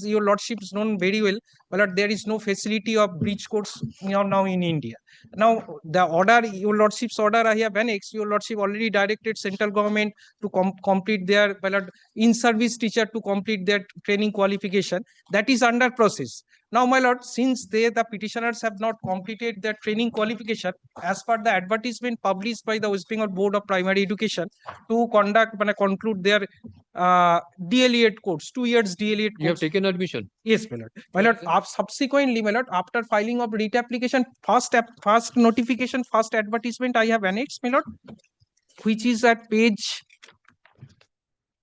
your lordships known very well. My lord, there is no facility of bridge course now in India. Now, the order, your lordship's order I have annexed, your lordship already directed central government to complete their, my lord, in-service teacher to complete their training qualification. That is under process. Now, my lord, since the petitioners have not completed their training qualification, as per the advertisement published by the West Bengal Board of Primary Education, to conclude their DLED course, 2 years DLED course. You have taken admission? Yes, my lord. My lord, subsequently, my lord, after filing of writ application, first notification, first advertisement I have annexed, my lord, which is at page,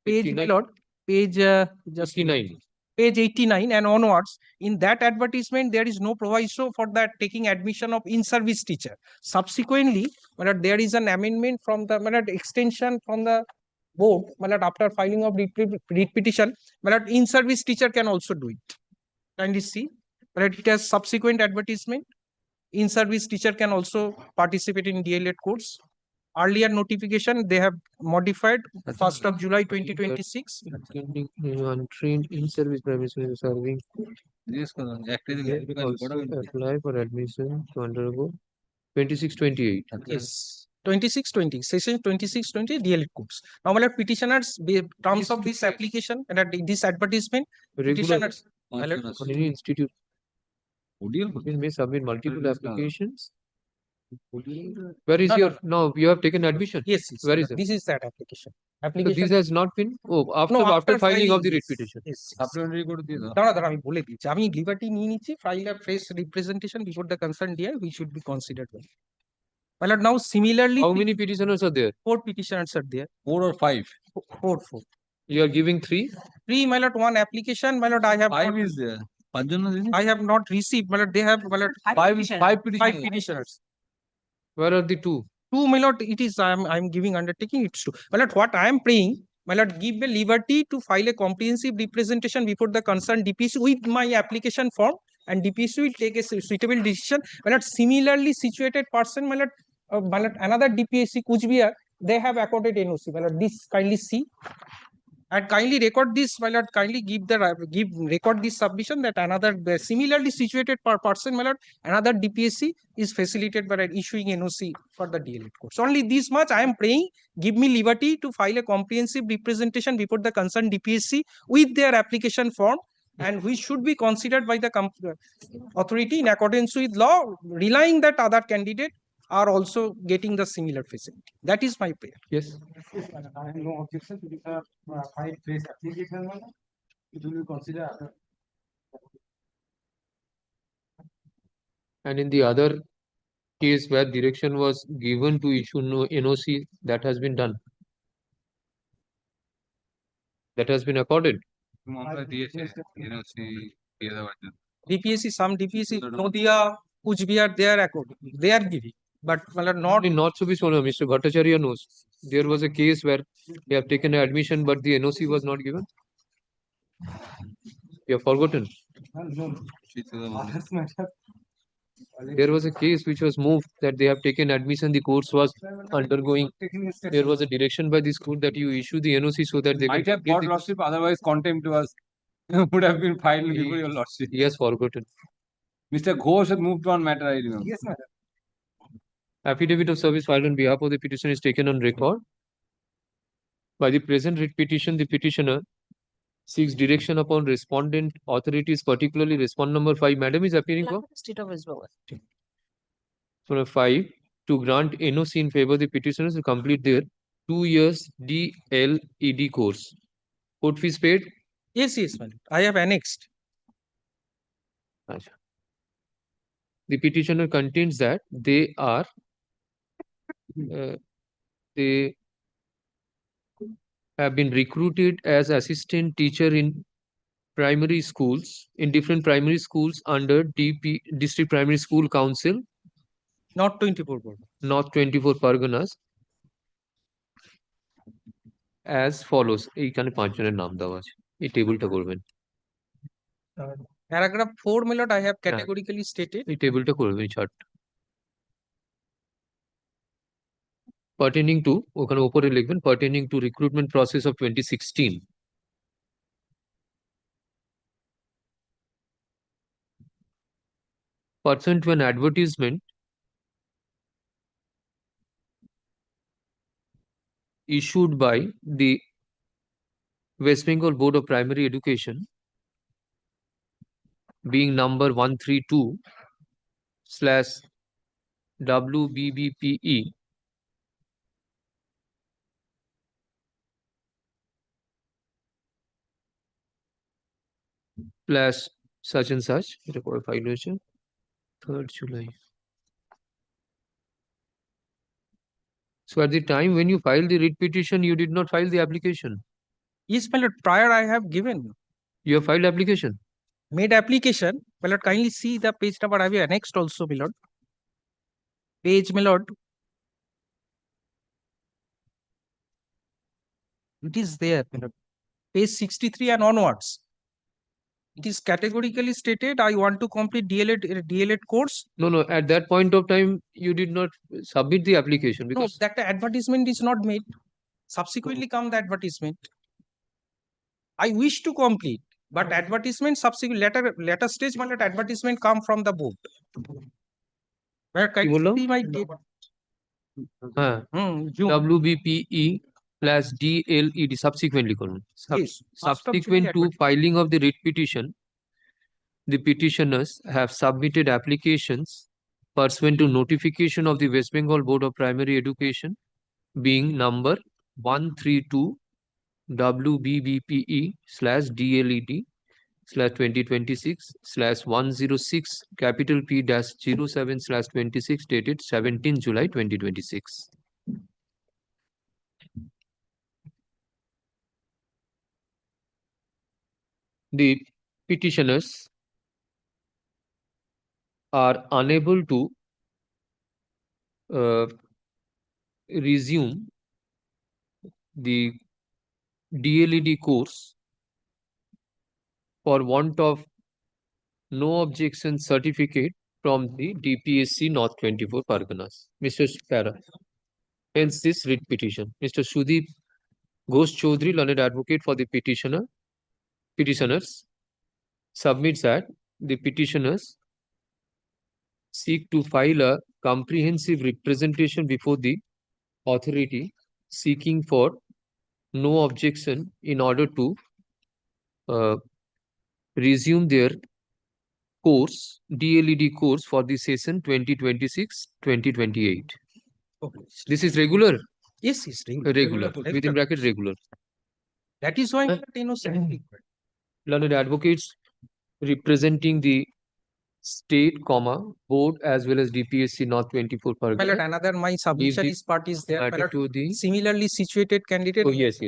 my lord, page just 89. Page 89 and onwards. In that advertisement, there is no proviso for that taking admission of in-service teacher. Subsequently, my lord, there is an amendment from the, my lord, extension from the board, my lord, after filing of writ petition, my lord, in-service teacher can also do it. Kindly see, my lord, it has subsequent advertisement. In-service teacher can also participate in DLED course. Earlier notification, they have modified 1st of July 2026. Untrained in-service premises serving. Also apply for admission to undergo 26-28. Yes. 26-20, session 26-20 DLED course. Now, my lord, petitioners, terms of this application and this advertisement, petitioners, my lord, On any institute. It may submit multiple applications. Where is now you have taken admission? Yes. Where is it? This is that application. So this has not been after filing of the writ petition. দাঁড়া আমি বলে দিচ্ছি আমি liberty নিয়ে নিচ্ছি file a fresh representation before the concern DR which should be considered well my lord now similarly How many petitioners are there? 4 petitioners are there 4 or 5 4 You are giving 3 my lord one application my lord I have 5 is there I have not received my lord they have my lord 5 petitioners Where are the 2 my lord it is I am giving undertaking it's 2 my lord what I am praying my lord give the liberty to file a comprehensive representation before the concerned DPC with my application form and DPC will take a suitable decision. My lord, similarly situated person, my lord, another DPSC Kuchbihar, they have accorded NOC. My lord, this kindly see and kindly record this. My lord, kindly record this submission that another similarly situated person, my lord, another DPSC is facilitated by issuing NOC for the DLED course. Only this much I am praying. Give me liberty to file a comprehensive representation before the concerned DPSC with their application form. And which should be considered by the authority in accordance with law, relying that other candidate are also getting the similar facility. That is my prayer. Yes. I have no objection to the file place application. It will be considered. And in the other case where direction was given to issue NOC, that has been done. That has been accorded. DPSC, some DPSC, Nodia, Kuchbihar, they are according. They are giving. But not in North Service owner, Mr. Bhattacharya knows. There was a case where they have taken admission, but the NOC was not given. You have forgotten. There was a case which was moved that they have taken admission, the course was undergoing. There was a direction by the school that you issue the NOC so that they Might can have got lordship, otherwise contempt was would have been filed before your lordship. He has forgotten. Mr. Ghosh had moved on matter, I remember. Yes, madam. Affidavit of service filed on behalf of the petitioner is taken on record. By the present writ petition, the petitioner seeks direction upon respondent authorities, particularly respondent number 5. Madam is appearing for State of West Bengal. so 5 to grant NOC in favor of the petitioners to complete their 2 years DLED course. Court fees paid? Yes, yes, madam. I have annexed. Acha. The petitioner contends that they have been recruited as assistant teacher in primary schools, in different primary schools under District Primary School Council, Not 24 board. North 24 Parganas, as follows. এইখানে 5 জনের নাম দেওয়া আছে। এই টেবিলটা করবেন। Paragraph 4, my lord, I have categorically stated. এই টেবিলটা করবেন চার্ট। Pertaining to, ওখানে উপরে লিখবেন pertaining to recruitment process of 2016. Pursuant to an advertisement issued by the West Bengal Board of Primary Education, being number 132/WBBPE, plus such and such, এটা পরে file হয়েছে 3rd July. So at the time when you filed the writ petition, you did not file the application. Yes, my lord, prior I have given. You have filed application. Made application. My lord, kindly see the page number I have annexed also, my lord. Page, my lord. It is there, my lord. Page 63 and onwards. It is categorically stated, I want to complete DLED course. No, at that point of time, you did not submit the application No, because that advertisement is not made. Subsequently come the advertisement. I wish to complete, but advertisement subsequent later stage, my lord, advertisement come from the board. Where can you see my date? June. WBPE plus DLED subsequently করুন। Yes, Subsequent to filing of the writ petition, the petitioners have submitted applications pursuant to notification of the West Bengal Board of Primary Education, being number 132/WBBPE/DLED/2026/106 capital P-07/26 dated 17 July 2026. The petitioners are unable to resume the DLED course for want of no objection certificate from the DPSC North 24 Parganas. Mr. Spara. Hence this writ petition. Mr. Sudeep Ghosh Chaudhary, learned advocate for the petitioners, submits that the petitioners seek to file a comprehensive representation before the authority seeking for no objection in order to resume their course, DLED course for the session 2026-2028. Okay. This is regular? Yes, yes, Regular. Within bracket regular. That is why Learned advocates representing the state, board as well as DPSC North 24 My lord, Parganas. another my submissionist part is there. My lord, similarly situated candidate. Oh yes.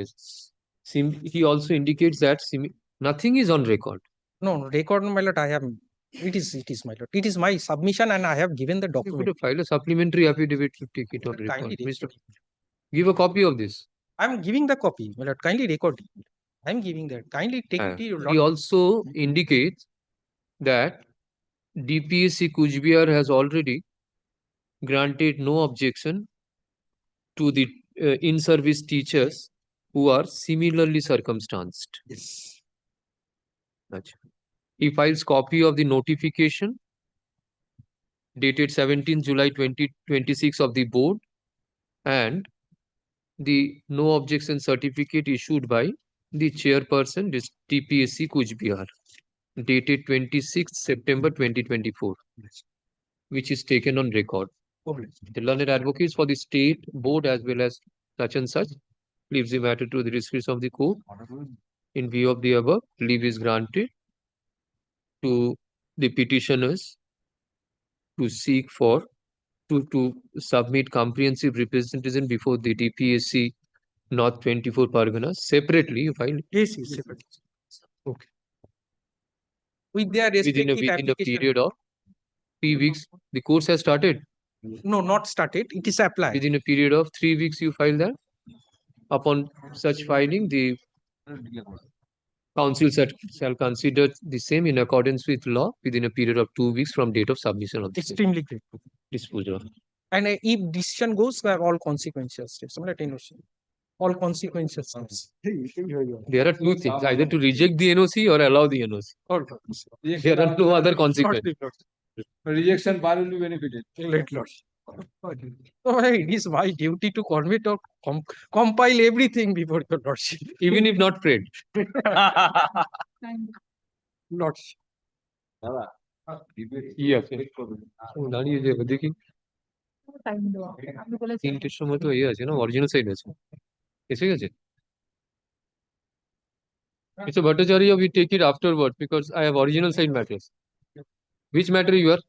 He also indicates that nothing is on record. No, record, my lord, I have. It is, my lord. It is my submission and I have given the You document. could file a supplementary affidavit to take it on record. Kindly Mr. Give a copy of this. I am giving the copy, my lord. Kindly record it. I'm giving that. Kindly take it. to your He also indicates that DPSC Kuchbihar has already granted no objection to the in-service teachers who are similarly circumstanced. Yes. Acha. He files copy of the notification dated 17 July 2026 of the board and the no objection certificate issued by the chairperson, this TPSC Kuchbihar, dated 26 September 2024, which is taken on record. The learned advocates for the state board as well as such and such leaves the matter to the discretion of the court. In view of the above, leave is granted to the petitioners to seek for to submit comprehensive representation before the DPSC North 24 Parganas separately. You file Yes, yes, separately. okay With their within respective a application. period of 3 weeks. The course has started. No, not started. It is applied. Within a period of 3 weeks, you file that. Upon such filing, the council shall consider the same in accordance with law within a period of 2 weeks from date of submission of the Extremely great. disposal. And if decision goes, there are all consequential steps. All consequential steps. There are two things, either to reject the NOC or allow the NOC. There are no other consequences. Rejection bar will be benefited. Let Lord. So it is my duty to commit or compile everything before your lordship. Even if not prayed. Lordship. Yes. দাঁড়িয়ে যাবে দেখি তিনটের সময় তো ইয়ে আছে না original side আছে এসে গেছে Mr. Bhattacharya, we take it afterward because I have original side matters. Which matter you are?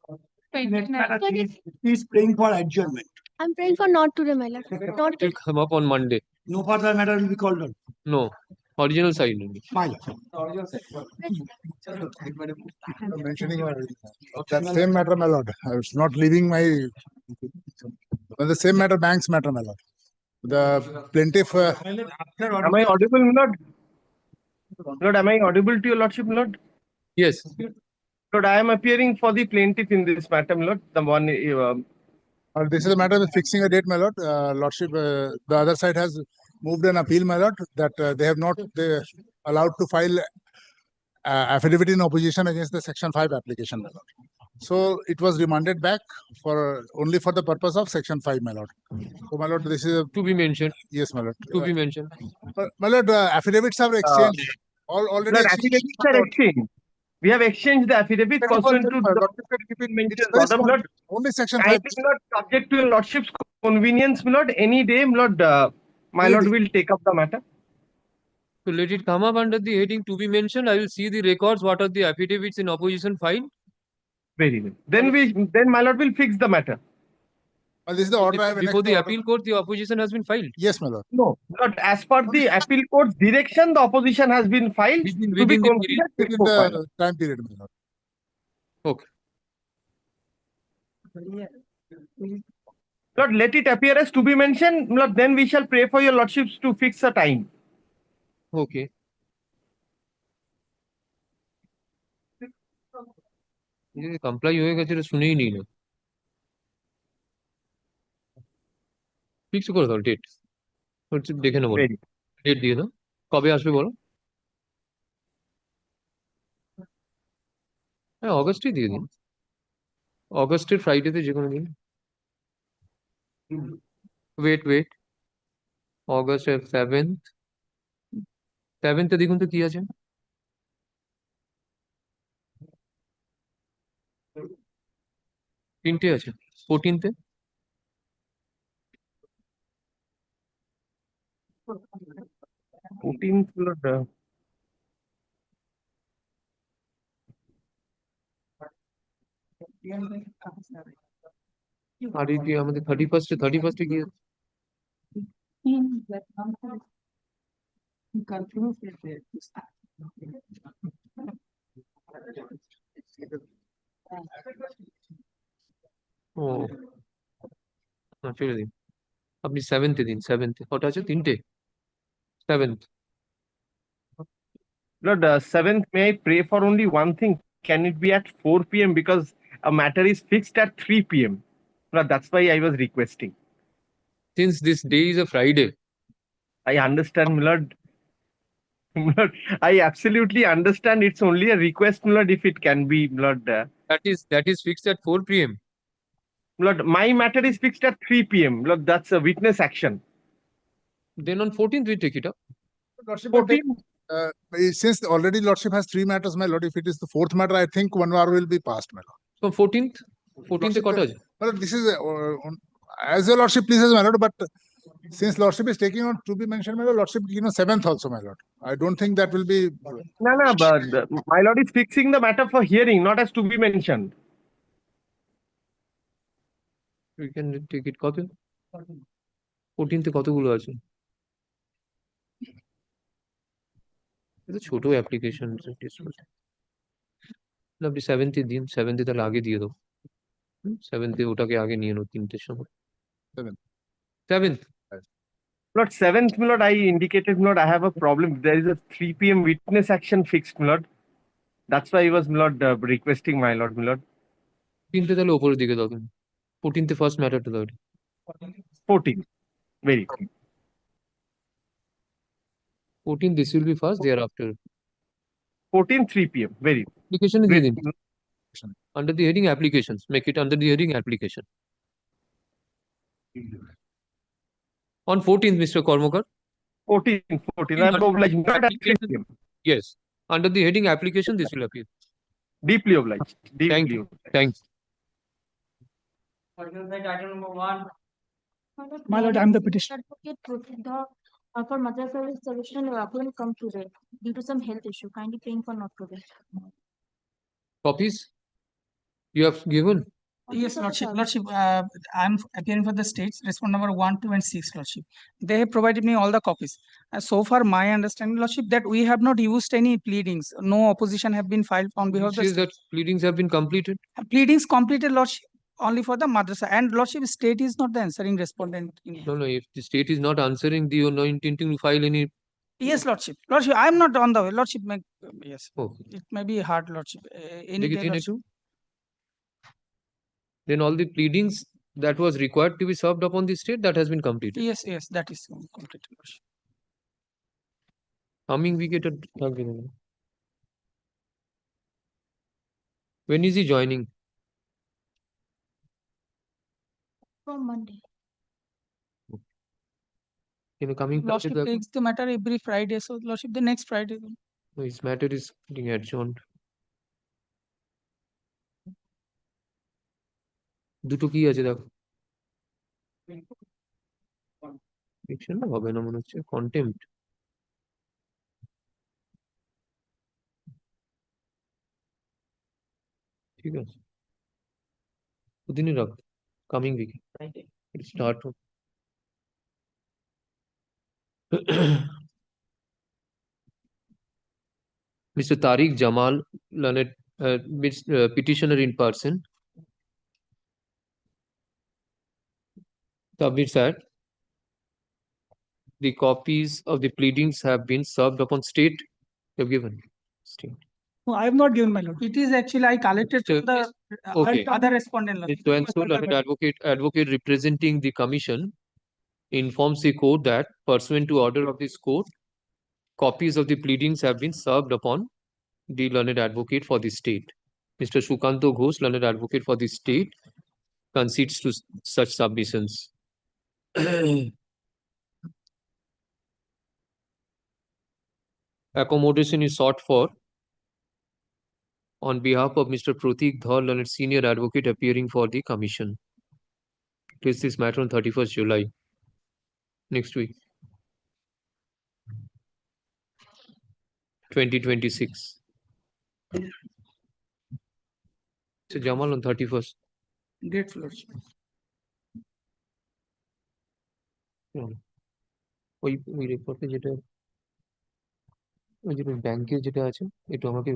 He's praying for adjournment. I'm praying for not today, my lord. Not It will come up on Monday. No further matter will be called on. No, original side only. My lord. Mentioning that same matter, my lord. I was not leaving my. Well, the same matter, banks matter, my lord. The plaintiff. Am I audible, my lord? Lord, am I audible to your lordship, my lord? Yes. Lord, I am appearing for the plaintiff in this matter, my lord. The one. This is a matter of fixing a date, my lord. Lordship, the other side has moved an appeal, my lord, that they have not allowed to file affidavit in opposition against the Section 5 application, my lord. So it was remanded back for only for the purpose of Section 5, my lord. So, my lord, this is to be mentioned. Yes, my lord. To be mentioned. My lord, affidavits are exchanged. Already Lord, affidavits are exchanged. We have exchanged the affidavit pursuant to the mentioned order, my lord. Only Section 5. Kindly, my lord, subject to your lordship's convenience, my lord, any day, my lord, my lord will take up the matter. So let it come up under the heading to be mentioned. I will see the records. What are the affidavits in opposition filed? Very well. Then my lord will fix the matter. This is the order I have Before the appeal court, the opposition has been filed. Yes, my lord. No, but as per the appeal court's direction, the opposition has been filed to be considered Within before the filing. time period, my lord. Okay. Lord, let it appear as to be mentioned. Lord, then we shall pray for your lordships to fix a time. Okay. ये comply होएगा तेरे सुने ही नहीं ना fix করে দাও date দেখে নেবো ডেট দিয়ে দাও কবে আসবে বলো হ্যাঁ অগস্টে দিয়ে দিন অগস্টের ফ্রাইডেতে যে কোনো দিন ওয়েট অগস্টের 7th দেখুন তো কি আছে তিনটে আছে 14th 14th, Lord. আর এই যে আমাদের 31st কি আছে? ও ছেড়ে দিন আপনি 7th দিন 7th কটা আছে তিনটে 7th Lord, 7th, may I pray for only one thing? Can it be at 4 p.m. because a matter is fixed at 3 p.m.? Lord, that's why I was requesting. Since this day is a Friday. I understand, Lord. Lord, I absolutely understand. It's only a request, Lord, if it can be, Lord. That is fixed at 4 p.m. Lord, my matter is fixed at 3 p.m. Lord, that's a witness action. Then on 14th we take it up. Lordship, 14. Since already Lordship has 3 matters, my Lord, if it is the 4th matter, I think 1 hour will be passed, my Lord. So 14th? 14th quarter. Well, this is as your Lordship pleases, my Lord, but since Lordship is taking on to be mentioned, my Lord, Lordship, 7th also, my Lord. I don't think that will be. No, but my Lord is fixing the matter for hearing, not as to be mentioned. We can take it কত 14th কতগুলো আছে এটা ছোট application আপনি 7th দিন 7th তাহলে আগে দিয়ে দাও 7th ওটাকে আগে নিয়ে নাও 3টের সময় 7th Lord, 7th, Lord, I indicated, Lord, I have a problem. There is a 3 p.m. witness action fixed, Lord. That's why I was, Lord, requesting, my Lord, Lord. 3th তাহলে উপরের দিকে দাও 14th ফার্স্ট ম্যাটারটা দাও 14th. Very good. 14th this will be first thereafter 14th 3 p.m. Very good. Application is within. Under the heading applications. Make it under the heading application. On 14th, Mr. Kormakar. 14th. I'm obliged. Not at 3 p.m. Yes. Under the heading application, this will appear. Deeply obliged. Deeply Thank you. Thanks. Item number 1. My Lord, I'm the petitioner. Advocate Protida for Mother Service Solution couldn't come today due to some health issue. Kindly praying for not today. Copies? You have given? Yes, Lordship, I'm appearing for the states, respond number 1, 2, and 6, Lordship. They have provided me all the copies. So far, my understanding, Lordship, that we have not used any pleadings. No opposition have been filed on behalf of the Says that pleadings have been completed. pleadings completed, Lordship, only for the madrasa. And Lordship, state is not the answering respondent. No. If the state is not answering, you are not intending to file any. Yes, Lordship. Lordship, I'm not on the way. Lordship, yes. Okay. It may be hard, Lordship. Any day, Lordship. Then all the pleadings that was required to be served upon the state, that has been completed. Yes, that is completed, Lordship. Coming week at when is he joining? From Monday. Coming Lordship takes the matter every Friday, so Lordship, the next Friday. His matter is getting adjourned. দুটো কি আছে দেখো দেখছেন না হবে না মনে হচ্ছে কন্টেম্পট ঠিক আছে দুদিনই রাখ কামিং উইকে স্টার্ট হোক Mr. Tariq Jamal, learned petitioner in person, submits that the copies of the pleadings have been served upon state. You have given state. No, I have not given my Lord. It is actually I collected from the other respondent. So and so, learned advocate representing the commission informs the court that pursuant to order of this court, copies of the pleadings have been served upon the learned advocate for the state. Mr. Shukanto Ghosh, learned advocate for the state, concedes to such submissions. Accommodation is sought for on behalf of Mr. Pratik Dhar, learned senior advocate appearing for the commission. Place this matter on 31st July, next week, 2026. So Jamal on 31st. Great, Lordship. ওই রিপোর্টে যেটা ব্যাংকের যেটা আছে একটু আমাকে